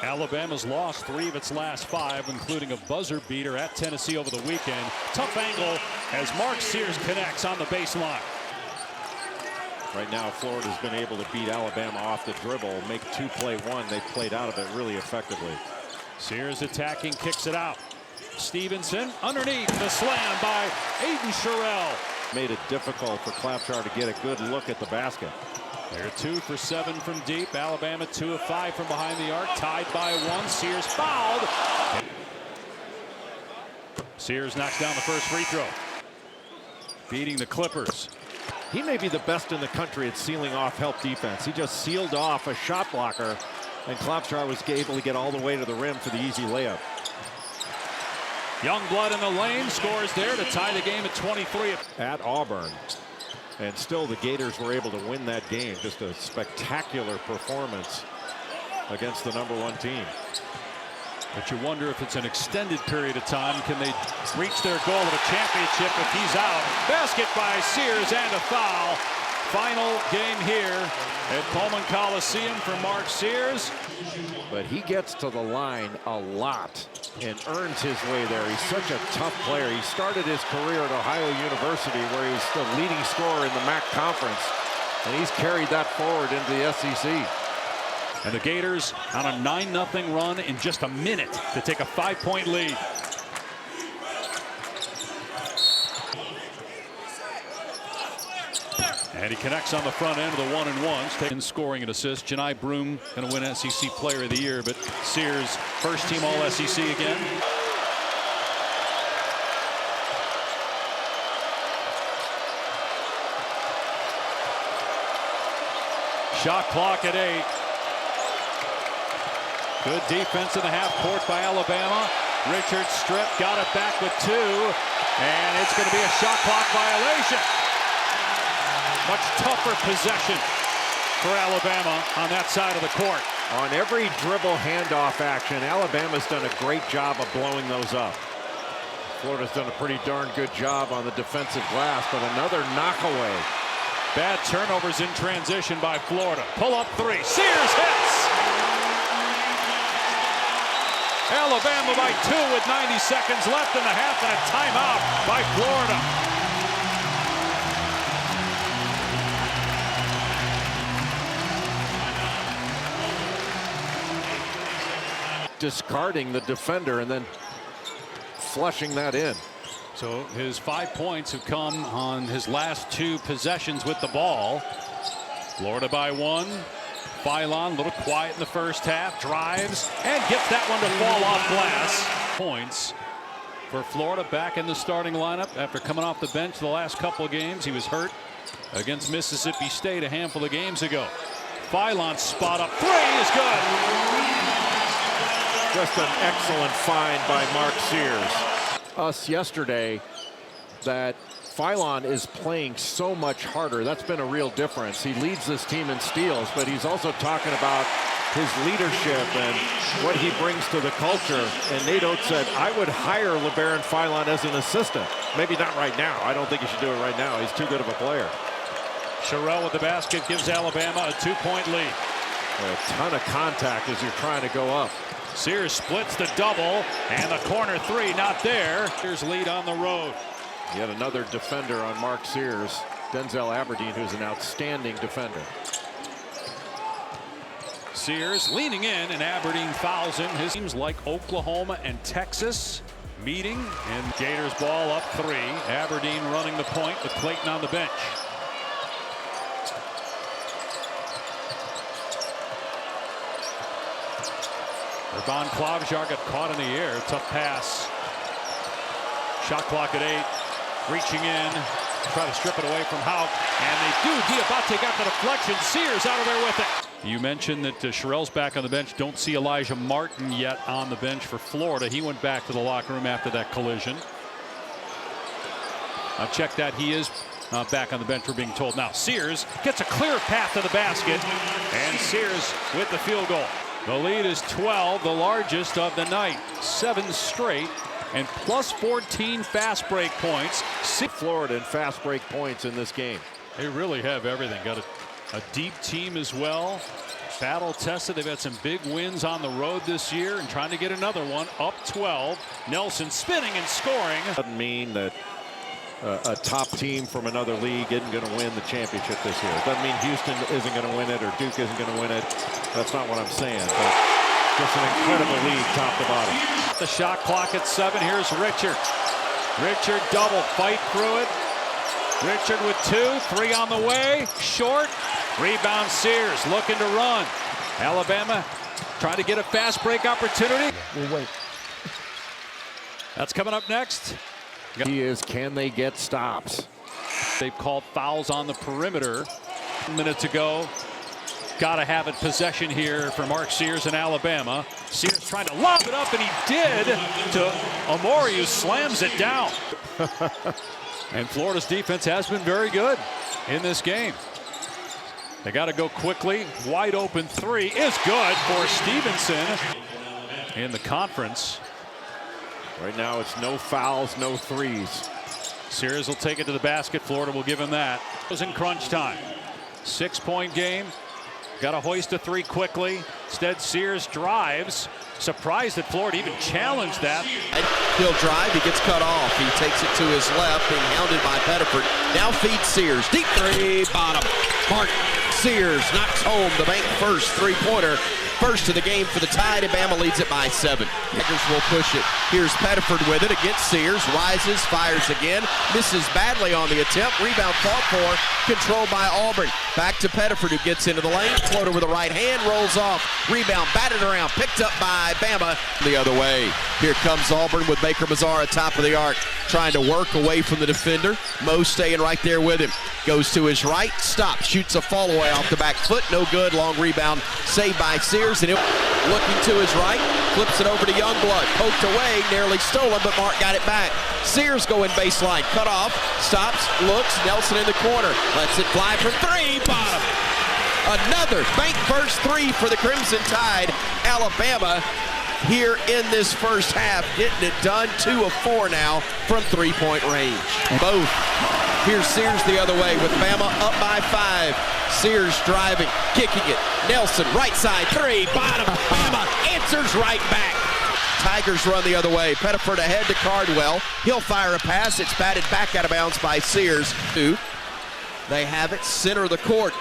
Alabama's lost 3 of its last 5, including a buzzer beater at Tennessee over the weekend. Tough angle as Mark Sears connects on the baseline. Right now, Florida's been able to beat Alabama off the dribble, make 2-play-1. They've played out of it really effectively. Sears attacking, kicks it out. Stevenson underneath, the slam by Aiden Sherrill. Made it difficult for Clapchar to get a good look at the basket. They're 2 for 7 from deep. Alabama 2 of 5 from behind the arc, tied by 1. Sears fouled. Sears knocks down the first free throw. Beating the Clippers. He may be the best in the country at sealing off help defense. He just sealed off a shot blocker, and Clapchar was able to get all the way to the rim for the easy layup. Youngblood in the lane, scores there to tie the game at 23. At Auburn, and still the Gators were able to win that game. Just a spectacular performance against the #1 team. But you wonder if it's an extended period of time. Can they reach their goal of a championship if he's out? Basket by Sears and a foul. Final game here at Pullman Coliseum for Mark Sears. But he gets to the line a lot and earns his way there. He's such a tough player. He started his career at Ohio University, where he's the leading scorer in the MAC Conference, and he's carried that forward into the SEC. And the Gators on a 9-0 run in just a minute to take a 5-point lead. And he connects on the front end of the 1-and-1s, taking scoring and assists. Janai Broom going to win SEC Player of the Year, but Sears first team All-SEC again. Shot clock at 8. Good defense in the half court by Alabama. Richards stripped, got it back with 2, and it's going to be a shot clock violation. Much tougher possession for Alabama on that side of the court. On every dribble handoff action, Alabama's done a great job of blowing those up. Florida's done a pretty darn good job on the defensive glass, but another knockaway. Bad turnovers in transition by Florida. Pull up 3. Sears hits. Alabama by 2 with 90 seconds left in the half, and a timeout by Florida. Discarding the defender and then flushing that in. So his 5 points have come on his last 2 possessions with the ball. Florida by 1. Philon, a little quiet in the first half, drives and gets that one to fall off glass. Points for Florida, back in the starting lineup after coming off the bench the last couple of games. He was hurt against Mississippi State a handful of games ago. Philon's spot up 3 is good. Just an excellent find by Mark Sears. Us yesterday that Philon is playing so much harder. That's been a real difference. He leads this team in steals, but he's also talking about his leadership and what he brings to the culture. And Nate Oates said, I would hire LeBaron Philon as an assistant. Maybe not right now. I don't think he should do it right now. He's too good of a player. Sherrill with the basket gives Alabama a 2-point lead. A ton of contact as you're trying to go up. Sears splits the double, and the corner 3 not there. Sears lead on the road. Yet another defender on Mark Sears, Denzel Aberdeen, who's an outstanding defender. Sears leaning in, and Aberdeen fouls him. His teams like Oklahoma and Texas meeting, and Gators ball up 3. Aberdeen running the point with Clayton on the bench. Urban Klavjar got caught in the air. Tough pass. Shot clock at 8. Reaching in. Try to strip it away from Houck. And they do. Diabate got the deflection. Sears out of there with it. You mentioned that Sherrill's back on the bench. Don't see Elijah Martin yet on the bench for Florida. He went back to the locker room after that collision. I've checked that. He is back on the bench, we're being told now. Sears gets a clear path to the basket. And Sears with the field goal. The lead is 12, the largest of the night. 7 straight and plus 14 fast break points. Florida in fast break points in this game. They really have everything. Got a deep team as well. Battle tested. They've had some big wins on the road this year and trying to get another one. Up 12. Nelson spinning and scoring. Doesn't mean that a top team from another league isn't going to win the championship this year. It doesn't mean Houston isn't going to win it or Duke isn't going to win it. That's not what I'm saying. But just an incredible league top to bottom. The shot clock at 7. Here's Richard. Richard double. Fight through it. Richard with 2. 3 on the way. Short. Rebound Sears looking to run. Alabama trying to get a fast break opportunity. We'll wait. That's coming up next. Can they get stops? They've called fouls on the perimeter. Minutes ago. Got to have it possession here for Mark Sears in Alabama. Sears trying to lob it up, and he did to Amori, who slams it down. And Florida's defense has been very good in this game. They got to go quickly. Wide open 3 is good for Stevenson in the conference. Right now it's no fouls, no threes. Sears will take it to the basket. Florida will give him that. It was in crunch time. 6-point game. Got to hoist a 3 quickly. Instead, Sears drives. Surprised that Florida even challenged that. He'll drive. He gets cut off. He takes it to his left, being hounded by Pettiford. Now feeds Sears. Deep 3, bottom. Mark Sears knocks home the bank first 3-pointer. First of the game for the Tide, and Bama leads it by 7. Tigers will push it. Here's Pettiford with it against Sears. Rises, fires again. Misses badly on the attempt. Rebound fought for. Controlled by Auburn. Back to Pettiford, who gets into the lane. Floater with the right hand. Rolls off. Rebound batted around. Picked up by Bama the other way. Here comes Auburn with Baker Mazzara top of the arc. Trying to work away from the defender. Mo staying right there with him. Goes to his right. Stops. Shoots a fall away off the back foot. No good. Long rebound. Saved by Sears. And looking to his right, flips it over to Youngblood. Poked away, nearly stolen, but Mark got it back. Sears going baseline, cut off, stops, looks, Nelson in the corner, lets it fly for 3, bottom. Another bank first 3 for the Crimson Tide. Alabama here in this first half, getting it done. 2 of 4 now from 3-point range. Both. Here's Sears the other way with Bama up by 5. Sears driving, kicking it. Nelson, right side, 3, bottom. Bama answers right back. Tigers run the other way. Pettiford ahead to Cardwell. He'll fire a pass. It's batted back out of bounds by Sears. 2. They have it center of the court.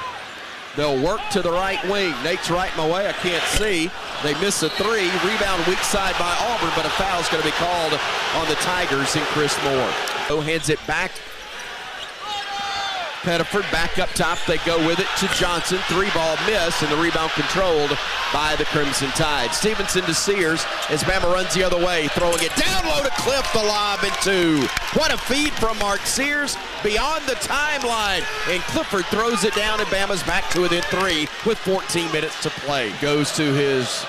They'll work to the right wing. Nate's right in my way. I can't see. They miss a 3. Rebound weak side by Auburn, but a foul's going to be called on the Tigers and Chris Moore. Hands it back. Pettiford back up top. They go with it to Johnson. 3-ball miss, and the rebound controlled by the Crimson Tide. Stevenson to Sears as Bama runs the other way, throwing it down low to Cliff. The lob and 2. What a feed from Mark Sears beyond the timeline. And Clifford throws it down, and Bama's back to within 3 with 14 minutes to play. Goes to his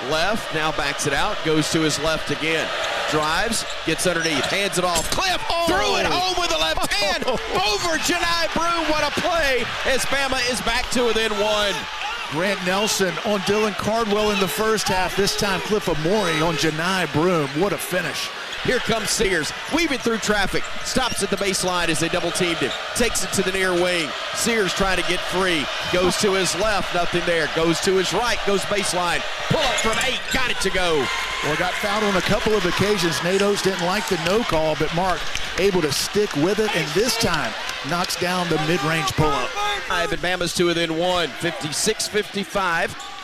left, now backs it out, goes to his left again. Drives, gets underneath, hands it off. Cliff threw it home with the left hand over Janai Broom. What a play as Bama is back to within 1. Grant Nelson on Dylan Cardwell in the first half. This time Cliff Amori on Janai Broom. What a finish. Here comes Sears, weaving through traffic, stops at the baseline as they double-teamed him, takes it to the near wing. Sears trying to get free, goes to his left, nothing there, goes to his right, goes baseline, pull up from 8, got it to go. Well, got fouled on a couple of occasions. Nate Oates didn't like the no call, but Mark able to stick with it, and this time knocks down the mid-range pull-up. And Bama's to within 1, 56-55.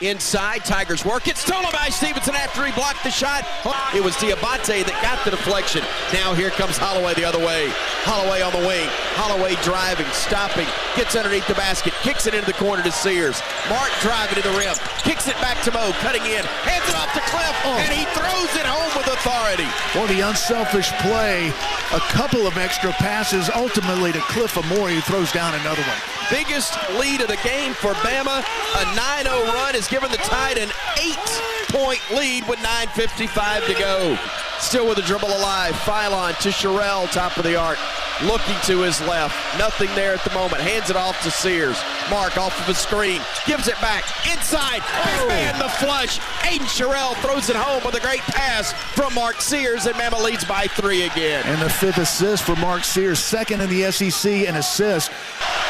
Inside, Tigers work. It's stolen by Stevenson after he blocked the shot. It was Diabate that got the deflection. Now here comes Holloway the other way. Holloway on the wing. Holloway driving, stopping, gets underneath the basket, kicks it into the corner to Sears. Mark driving to the rim, kicks it back to Mo, cutting in, hands it off to Cliff, and he throws it home with authority. Well, the unselfish play, a couple of extra passes, ultimately to Cliff Amori, who throws down another one. Biggest lead of the game for Bama. A 9-0 run has given the Tide an 8-point lead with 9:55 to go. Still with a dribble alive. Philon to Sherrill, top of the arc. Looking to his left. Nothing there at the moment. Hands it off to Sears. Mark off of a screen. Gives it back. Inside. And the flush. Aiden Sherrill throws it home with a great pass from Mark Sears, and Bama leads by 3 again. And the 5th assist for Mark Sears, 2nd in the SEC in assists.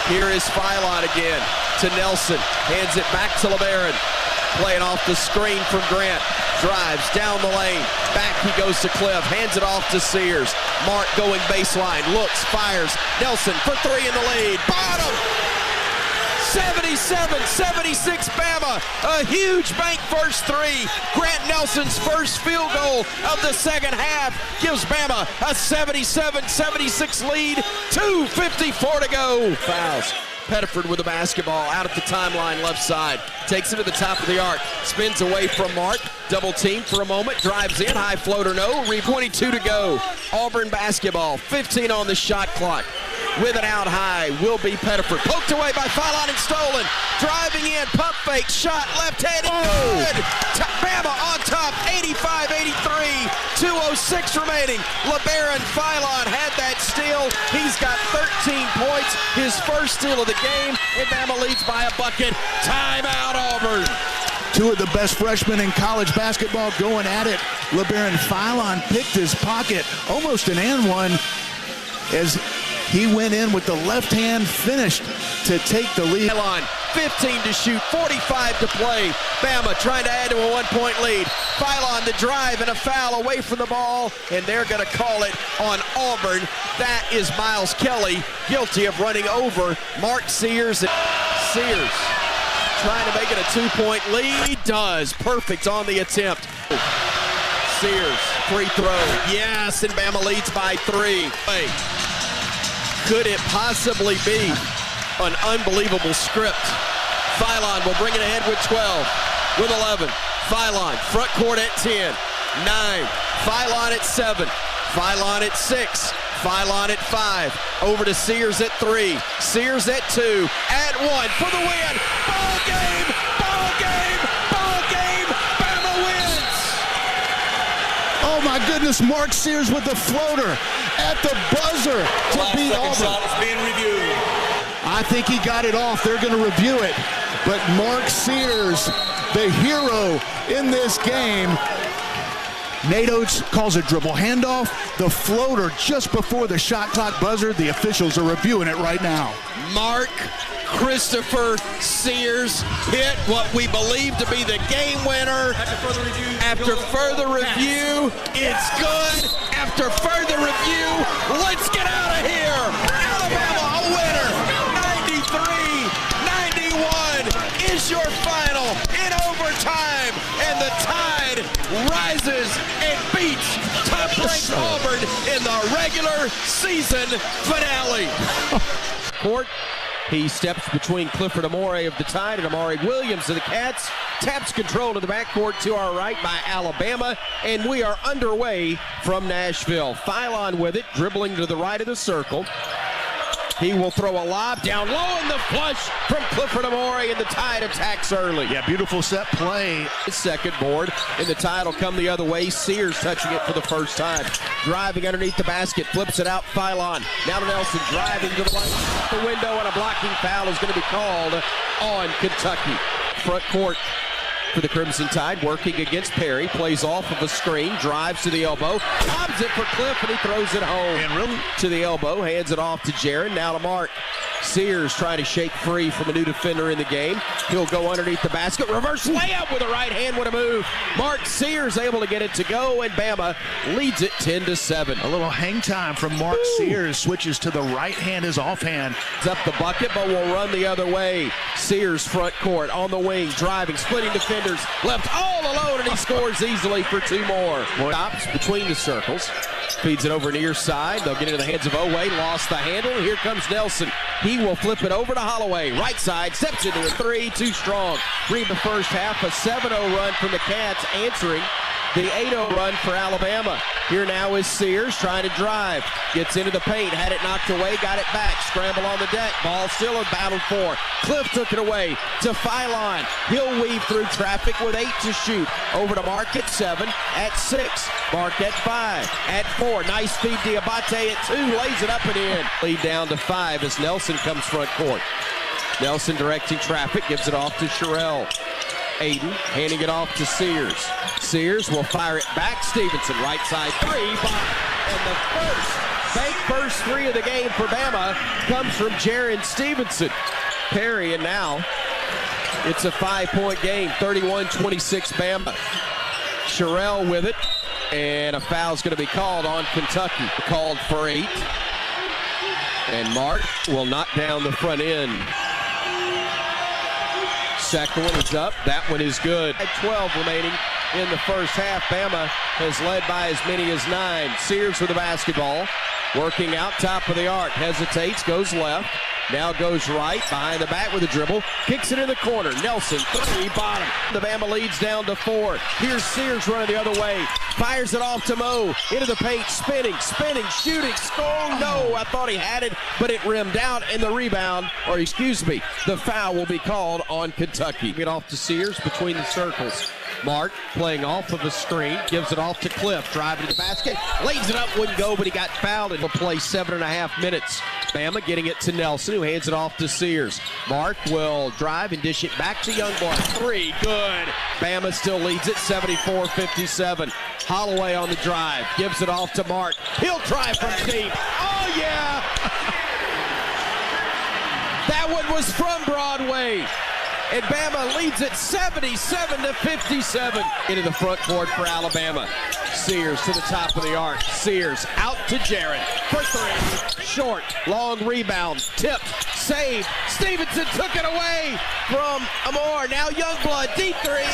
Here is Philon again. to Nelson. Hands it back to LeBaron. Playing off the screen from Grant. Drives down the lane. Back he goes to Cliff. Hands it off to Sears. Mark going baseline. Looks, fires. Nelson for three in the lead. Bottom! 77-76 Bama. A huge bank first three. Grant Nelson's first field goal of the second half gives Bama a 77-76 lead. 2:54 to go. Fouls. Pettiford with the basketball out at the timeline left side. Takes it to the top of the arc. Spins away from Mark. Double team for a moment. Drives in. High floater no. 22 to go. Auburn basketball. 15 on the shot clock. With it out high will be Pettiford. Poked away by Philon and stolen. Driving in. Pump fake. Shot left-handed. Good. Bama on top. 85-83. 2:06 remaining. LeBaron Philon had that steal. He's got 13 points. His first steal of the game. And Bama leads by a bucket. Timeout Auburn. Two of the best freshmen in college basketball going at it. LeBaron Philon picked his pocket. Almost an and one as he went in with the left hand, finished to take the lead. 15 to shoot, 45 to play. Bama trying to add to a 1 point lead. Philon the drive and a foul away from the ball, and they're going to call it on Auburn. That is Miles Kelly, guilty of running over Mark Sears. Sears trying to make it a 2 point lead. Does. Perfect on the attempt. Sears, free throw. Yes, and Bama leads by 3. Could it possibly be an unbelievable script? Philon will bring it ahead with 12, with 11. Philon, front court at 10, 9. Philon at 7, Philon at 6, Philon at 5. Over to Sears at 3, Sears at 2, at 1 for the win. Ball game, ball game, ball game. Bama wins. Oh my goodness, Mark Sears with the floater at the buzzer to beat Auburn. Shot is being reviewed. I think he got it off. They're going to review it. But Mark Sears, the hero in this game. Nate Oates calls a dribble handoff. The floater just before the shot clock buzzer. The officials are reviewing it right now. Mark Christopher Sears hit what we believe to be the game winner. After further review, it's good. After further review, let's get out of here. Alabama a winner. 93-91 is your final in overtime. And the Tide rises and beats top-ranked Auburn in the regular season finale. Court. He steps between Clifford Amore of the Tide and Amari Williams of the Cats. Taps control to the backcourt to our right by Alabama. And we are underway from Nashville. Philon with it, dribbling to the right of the circle. He will throw a lob down low in the flush from Clifford Amore, and the Tide attacks early. Yeah, beautiful set play. Second board, and the Tide will come the other way. Sears touching it for the first time. Driving underneath the basket, flips it out, Philon. Now to Nelson, driving to the window, and a blocking foul is going to be called on Kentucky. Front court for the Crimson Tide, working against Perry, plays off of a screen, drives to the elbow, lobs it for Cliff, and he throws it home. And really to the elbow, hands it off to Jaron, now to Mark. Sears trying to shake free from a new defender in the game. He'll go underneath the basket, reverse layup with a right hand with a move. Mark Sears able to get it to go, and Bama leads it 10-7. A little hang time from Mark Sears, switches to the right hand, his offhand. It's up the bucket, but will run the other way. Sears front court, on the wing, driving, splitting defenders, left all alone, and he scores easily for 2 more. Stops between the circles, feeds it over near side. They'll get into the hands of Owe, lost the handle. Here comes Nelson. He will flip it over to Holloway. Right side, steps into a 3, too strong. Read the first half, a 7-0 run from the Cats, answering the 8-0 run for Alabama. Here now is Sears trying to drive. Gets into the paint, had it knocked away, got it back. Scramble on the deck, ball still in battle for. Cliff took it away to Philon. He'll weave through traffic with 8 to shoot. Over to Mark at 7, at 6. Mark at 5, at 4. Nice feed, Diabate at 2, lays it up and in. Lead down to 5 as Nelson comes front court. Nelson directing traffic, gives it off to Sherrell. Aiden handing it off to Sears. Sears will fire it back. Stevenson, right side 3. And the bank first 3 of the game for Bama comes from Jaron Stevenson. Perry, and now it's a 5-point game, 31-26 Bama. Sherrill with it, and a foul's going to be called on Kentucky. Called for 8, and Mark will knock down the front end. Second one is up. That one is good. 12 remaining in the first half. Bama has led by as many as 9. Sears with the basketball. Working out top of the arc. Hesitates, goes left. Now goes right, behind the back with a dribble. Kicks it in the corner. Nelson, 3, bottom. The Bama leads down to 4. Here's Sears running the other way. Fires it off to Mo. Into the paint, spinning, shooting. Oh, no, I thought he had it, but it rimmed out, and the rebound, or excuse me, the foul will be called on Kentucky. Get off to Sears between the circles. Mark playing off of a screen, gives it off to Cliff, driving to the basket, lays it up, wouldn't go, but he got fouled, and will play 7.5 minutes. Bama getting it to Nelson, who hands it off to Sears. Mark will drive and dish it back to Youngblood. 3, good. Bama still leads it 74-57. Holloway on the drive, gives it off to Mark. He'll try from deep. Oh, yeah! That one was from Broadway. And Bama leads it 77-57. Into the front court for Alabama. Sears to the top of the arc. Sears out to Jarrett for 3. Short, long rebound, tipped, saved. Stevenson took it away from Amore. Now Youngblood, deep 3,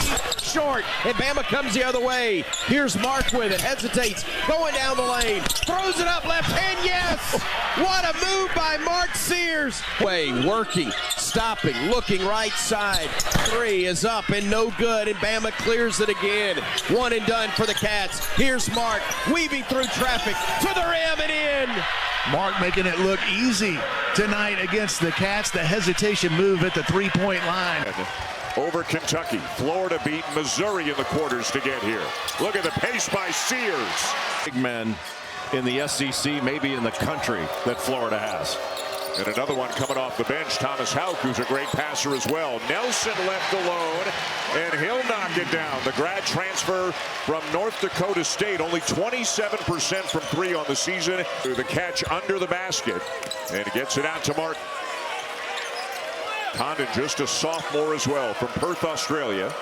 short. And Bama comes the other way. Here's Mark with it, hesitates, going down the lane, throws it up left hand, yes! What a move by Mark Sears. Working, stopping, looking right side. 3 is up and no good, and Bama clears it again. 1 and done for the Cats. Here's Mark weaving through traffic to the rim and in. Mark making it look easy tonight against the Cats. The hesitation move at the 3-point line. Over Kentucky. Florida beat Missouri in the quarters to get here. Look at the pace by Sears. Big men in the SEC, maybe in the country, that Florida has. And another one coming off the bench, Thomas Houck, who's a great passer as well. Nelson left alone, and he'll knock it down. The grad transfer from North Dakota State, only 27% from 3 on the season. The catch under the basket, and gets it out to Martin. Condon, just a sophomore as well, from Perth, Australia.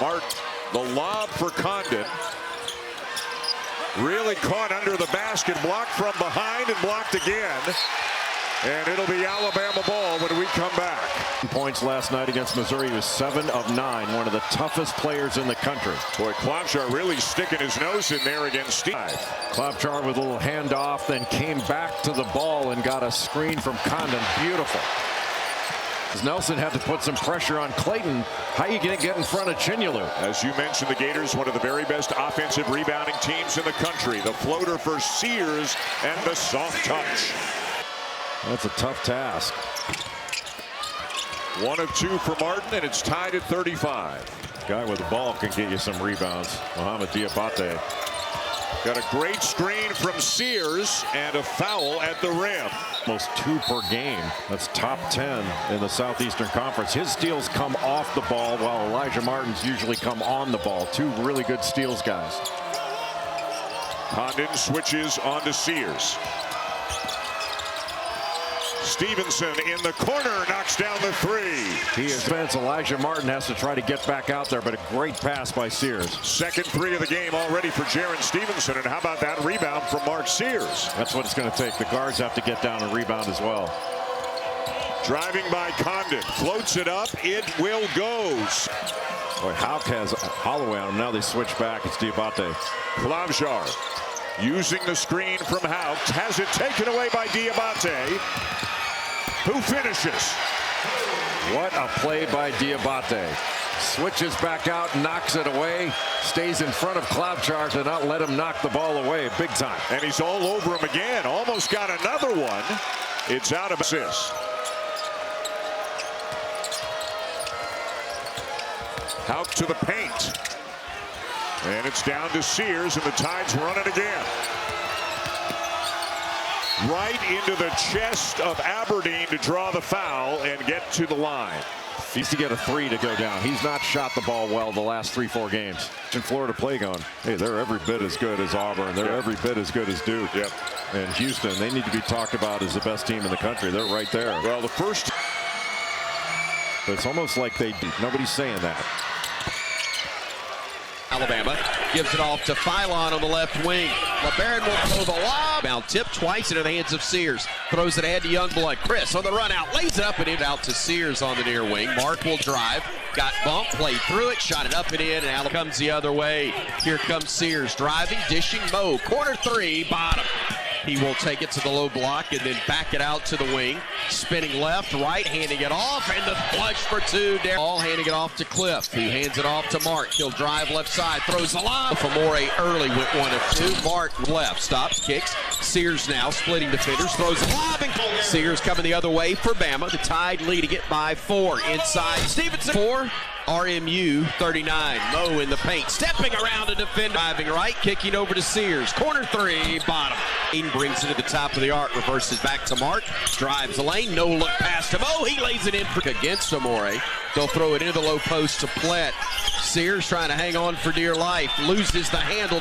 Martin, the lob for Condon. Really caught under the basket, blocked from behind and blocked again. And it'll be Alabama ball when we come back. Points last night against Missouri. He was 7 of 9, one of the toughest players in the country. Boy, Klobuchar really sticking his nose in there against Steve. Klobuchar with a little handoff, then came back to the ball and got a screen from Condon. Beautiful. Nelson had to put some pressure on Clayton. How are you going to get in front of Chinyalu? As you mentioned, the Gators, one of the very best offensive rebounding teams in the country. The floater for Sears and the soft touch. That's a tough task. 1 of 2 for Martin, and it's tied at 35. Guy with the ball can get you some rebounds. Mohamed Diabate. Got a great screen from Sears and a foul at the rim. Almost 2 per game. That's top 10 in the Southeastern Conference. His steals come off the ball, while Elijah Martin's usually come on the ball. 2 really good steals guys. Condon switches on to Sears. Stevenson in the corner knocks down the 3. He is defense. Elijah Martin has to try to get back out there, but a great pass by Sears. Second 3 of the game already for Jaron Stevenson, and how about that rebound from Mark Sears? That's what it's going to take. The guards have to get down and rebound as well. Driving by Condon, floats it up, it will goes. Boy, Houck has Holloway on him. Now they switch back. It's Diabate. Klobuchar using the screen from Houck, has it taken away by Diabate, who finishes. What a play by Diabate. Switches back out, knocks it away, stays in front of Klobuchar to not let him knock the ball away big time. And he's all over him again. Almost got another one. It's out of assist. Houck to the paint. And it's down to Sears, and the Tide's running again. Right into the chest of Aberdeen to draw the foul and get to the line. Needs to get a 3 to go down. He's not shot the ball well the last 3-4 games. In Florida play going, hey, they're every bit as good as Auburn. They're every bit as good as Duke. Yep. And Houston, they need to be talked about as the best team in the country. They're right there. Well, the first. But it's almost like nobody's saying that. Alabama gives it off to Philon on the left wing. LeBaron will throw the lob. Now tipped twice into the hands of Sears. Throws it ahead to Youngblood. Chris on the run out. Lays it up and in. Out to Sears on the near wing. Mark will drive. Got bumped. Played through it. Shot it up and in. And out comes the other way. Here comes Sears driving. Dishing. Mo. Corner 3. Bottom. He will take it to the low block and then back it out to the wing. Spinning left, right, handing it off, and the flush for 2. All handing it off to Cliff, who hands it off to Mark. He'll drive left side, throws the lob. Famore early went 1 of 2. Mark left, stops, kicks. Sears now splitting defenders, throws the lob. Sears coming the other way for Bama. The Tide leading it by 4. Inside, Stevenson 4. RMU 39. Mo in the paint, stepping around a defender. Driving right, kicking over to Sears. Corner 3, bottom. Aiden brings it to the top of the arc, reverses back to Mark. Drives the lane, no look past him. Oh, he lays it in against Amore. They'll throw it into the low post to Plett. Sears trying to hang on for dear life. Loses the handle.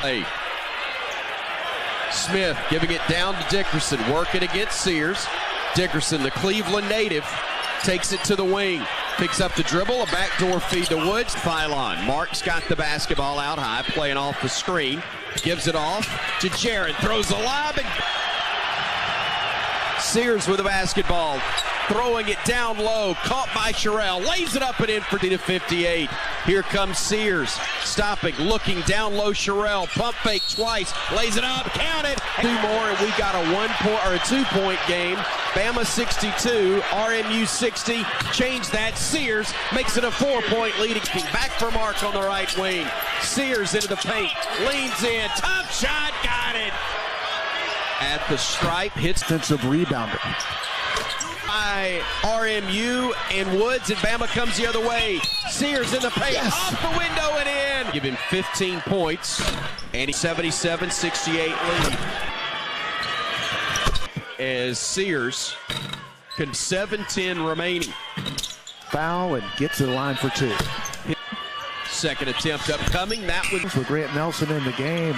Smith giving it down to Dickerson, working against Sears. Dickerson, the Cleveland native, takes it to the wing. Picks up the dribble, a backdoor feed to Woods. Philon. Mark's got the basketball out high, playing off the screen. Gives it off to Jared. Throws the lob. And Sears with the basketball. Throwing it down low. Caught by Sherrill. Lays it up and in for to 58. Here comes Sears. Stopping, looking down low. Sherrill. Pump fake twice. Lays it up. Count it. 2 more, and we got a 2-point game. Bama 62, RMU 60. Change that. Sears makes it a 4-point lead. Back for Mark on the right wing. Sears into the paint. Leans in. Top shot. Got it. At the stripe. Hits. Defensive rebounder. By RMU and Woods, and Bama comes the other way. Sears in the paint. Yes. Off the window and in. Give him 15 points. And 77-68 lead. As Sears can 7:10 remaining. Foul and gets to the line for 2. Second attempt upcoming. That was for Grant Nelson in the game.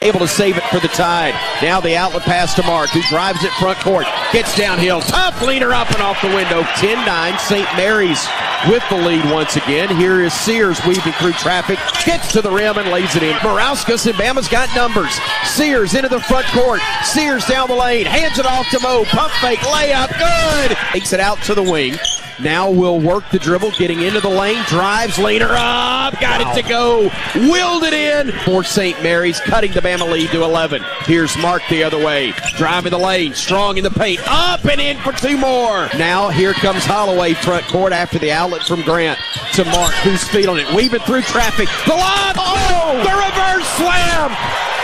Able to save it for the Tide. Now the outlet pass to Mark, who drives it front court. Gets downhill. Tough leaner up and off the window. 10-9. St. Mary's with the lead once again. Here is Sears weaving through traffic. Gets to the rim and lays it in. Morauskas and Bama's got numbers. Sears into the front court. Sears down the lane. Hands it off to Mo. Pump fake. Layup. Good. Takes it out to the wing. Now will work the dribble, getting into the lane, drives, leaner up, got it to go, willed it in for St. Mary's, cutting the Bama lead to 11. Here's Mark the other way, driving the lane, strong in the paint, up and in for 2 more. Now here comes Holloway front court after the outlet from Grant to Mark, who's feeling it, weaving through traffic, the lob, the reverse slam.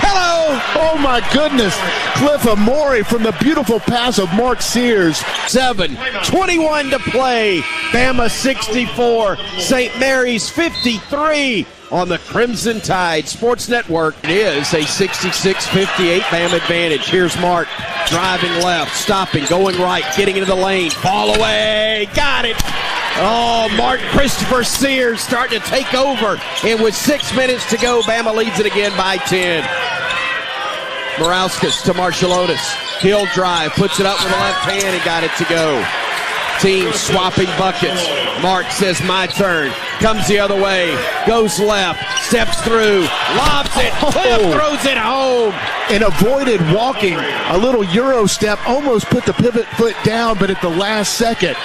Hello! Oh my goodness! Cliff Amore from the beautiful pass of Mark Sears. 7:21 to play. Bama 64, St. Mary's 53 on the Crimson Tide Sports Network. It is a 66-58 Bama advantage. Here's Mark driving left, stopping, going right, getting into the lane. Fall away, got it. Oh, Mark Christopher Sears starting to take over. And with 6 minutes to go, Bama leads it again by 10. Morauskas to Marshallonis. He'll drive, puts it up with the left hand and got it to go. Team swapping buckets. Mark says, my turn. Comes the other way. Goes left. Steps through. Lobs it. Cliff throws it home. And avoided walking. A little Euro step. Almost put the pivot foot down, but at the last second,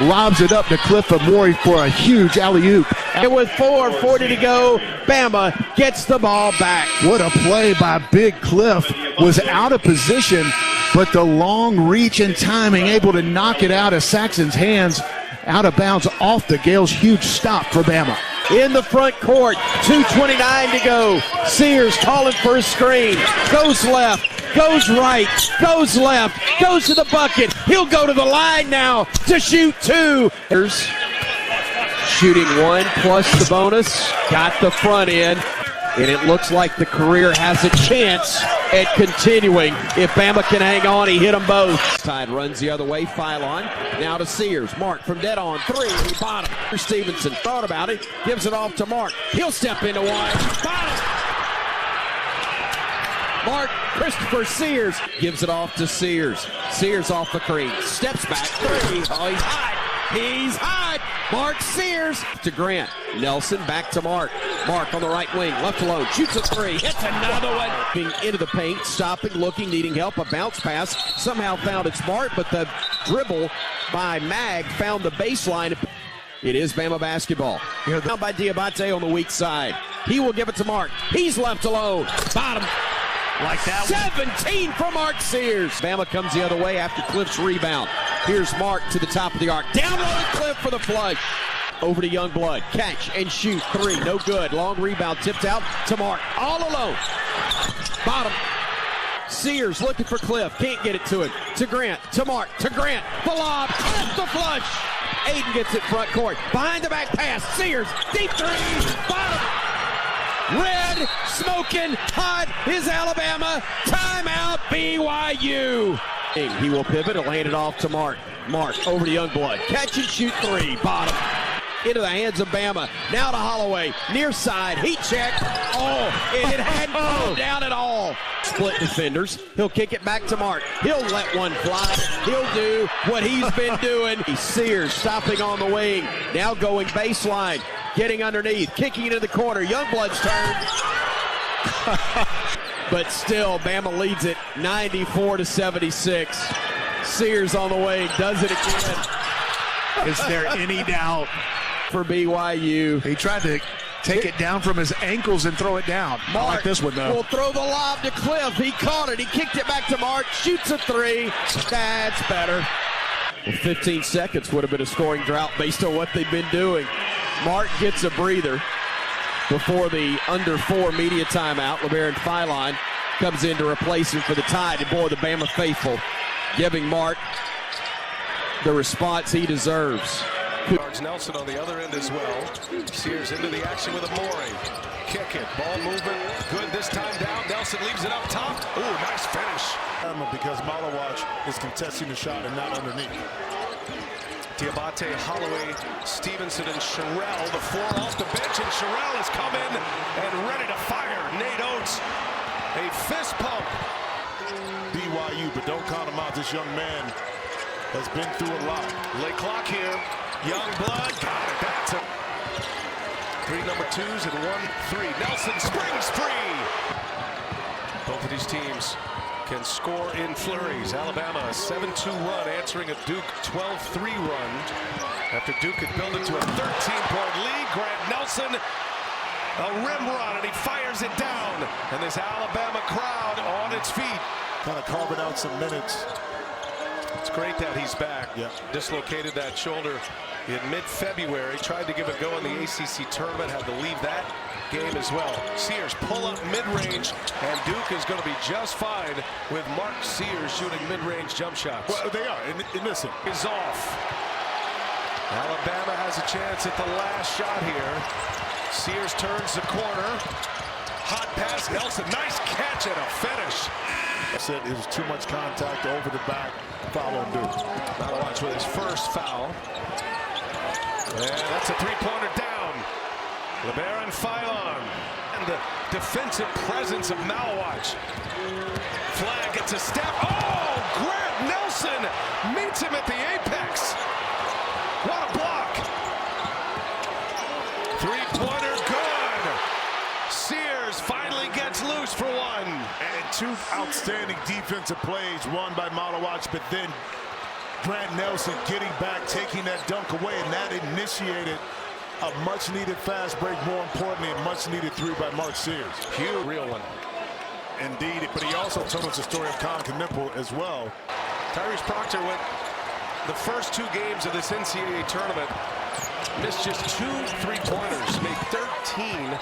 lobs it up to Cliff Amore for a huge alley-oop. And with 4:40 to go, Bama gets the ball back. What a play by Big Cliff. Was out of position, but the long reach and timing, able to knock it out of Saxon's hands, out of bounds off the Gales. Huge stop for Bama. In the front court, 2:29 to go. Sears calling for a screen. Goes left. Goes right, goes left, goes to the bucket. He'll go to the line now to shoot 2. Shooting 1 plus the bonus. Got the front end. And it looks like the career has a chance at continuing. If Bama can hang on, he hit them both. Tide runs the other way. Phylon now to Sears. Mark from dead on three. He bottom. Stevenson thought about it. Gives it off to Mark. He'll step into one. Bottom. Mark Christopher Sears gives it off to Sears. Sears off the crease. Steps back. Three. Oh, he's hot. He's hot. Mark Sears to Grant. Nelson back to Mark. Mark on the right wing. Left alone. Shoots a three. Hits another one. Being into the paint. Stopping. Looking. Needing help. A bounce pass. Somehow found it smart, but the dribble by Mag found the baseline. It is Bama basketball. Down by Diabate on the weak side. He will give it to Mark. He's left alone. Bottom. Like that 17 one. For Mark Sears. Bama comes the other way after Cliff's rebound. Here's Mark to the top of the arc. Down low to Cliff for the flush. Over to Youngblood. Catch and shoot. Three. No good. Long rebound. Tipped out to Mark. All alone. Bottom. Sears looking for Cliff. Can't get it to him. To Grant. To Mark. To Grant. The lob. Cliff the flush. Aiden gets it front court. Behind the back pass. Sears. Deep three. Bottom. Red, smoking, hot is Alabama. Timeout, BYU. He will pivot. He'll hand it off to Mark. Mark over to Youngblood. Catch and shoot three. Bottom. Into the hands of Bama. Now to Holloway. Near side. Heat check. Oh, and it hadn't come down at all. Split defenders. He'll kick it back to Mark. He'll let one fly. He'll do what he's been doing. Sears stopping on the wing. Now going baseline. Getting underneath, kicking into the corner. Youngblood's turn. But still, Bama leads it 94-76. Sears on the wing, does it again. Is there any doubt for BYU? He tried to take it down from his ankles and throw it down. Mark I like this one, though. Will throw the lob to Cliff. He caught it. He kicked it back to Mark. Shoots a three. That's better. Well, 15 seconds would have been a scoring drought based on what they've been doing. Mark gets a breather before the under 4 media timeout. LeBaron Phylon comes in to replace him for the Tide. And boy, the Bama faithful giving Mark the response he deserves. Nelson on the other end as well. Sears into the action with Amore. Kick it. Ball movement. Good this time down. Nelson leaves it up top. Ooh, nice finish. Because Malawach is contesting the shot and not underneath. Diabate, Holloway, Stevenson, and Sherrell. The four off the bench, and Sherrell has come in and ready to fire. Nate Oates, a fist pump. BYU, but don't count him out. This young man has been through a lot. Late clock here. Youngblood, got it. That's a 3 number 2s and 1-3. Nelson springs free. Both of these teams can score in flurries. Alabama a 7-2 run answering a Duke 12-3 run after Duke had built it to a 13-point lead. Grant Nelson, a rim run, and he fires it down. And this Alabama crowd on its feet. Kind of carving out some minutes. It's great that he's back. Yeah. Dislocated that shoulder in mid-February. Tried to give it a go in the ACC tournament. Had to leave that game as well. Sears pull up mid-range, and Duke is going to be just fine with Mark Sears shooting mid-range jump shots. Well, they are, and listen. Is off. Alabama has a chance at the last shot here. Sears turns the corner. Hot pass, Nelson. Nice catch and a finish. Said it was too much contact over the back. Foul on Duke. Malawach with his first foul. And that's a three-pointer down. LeBaron Phylon and the defensive presence of Malawach. Flag gets a step. Oh, Grant Nelson meets him at the apex. What a block. Three-pointer good. Sears finally gets loose for one. And 2 outstanding defensive plays, one by Malawach, but then Grant Nelson getting back, taking that dunk away, and that initiated a much-needed fast break, more importantly, a much-needed 3 by Mark Sears. Huge, real one. Indeed, but he also told us the story of Colin Knippel as well. Tyrese Proctor went the first 2 games of this NCAA tournament, missed just 2 3-pointers, made 13.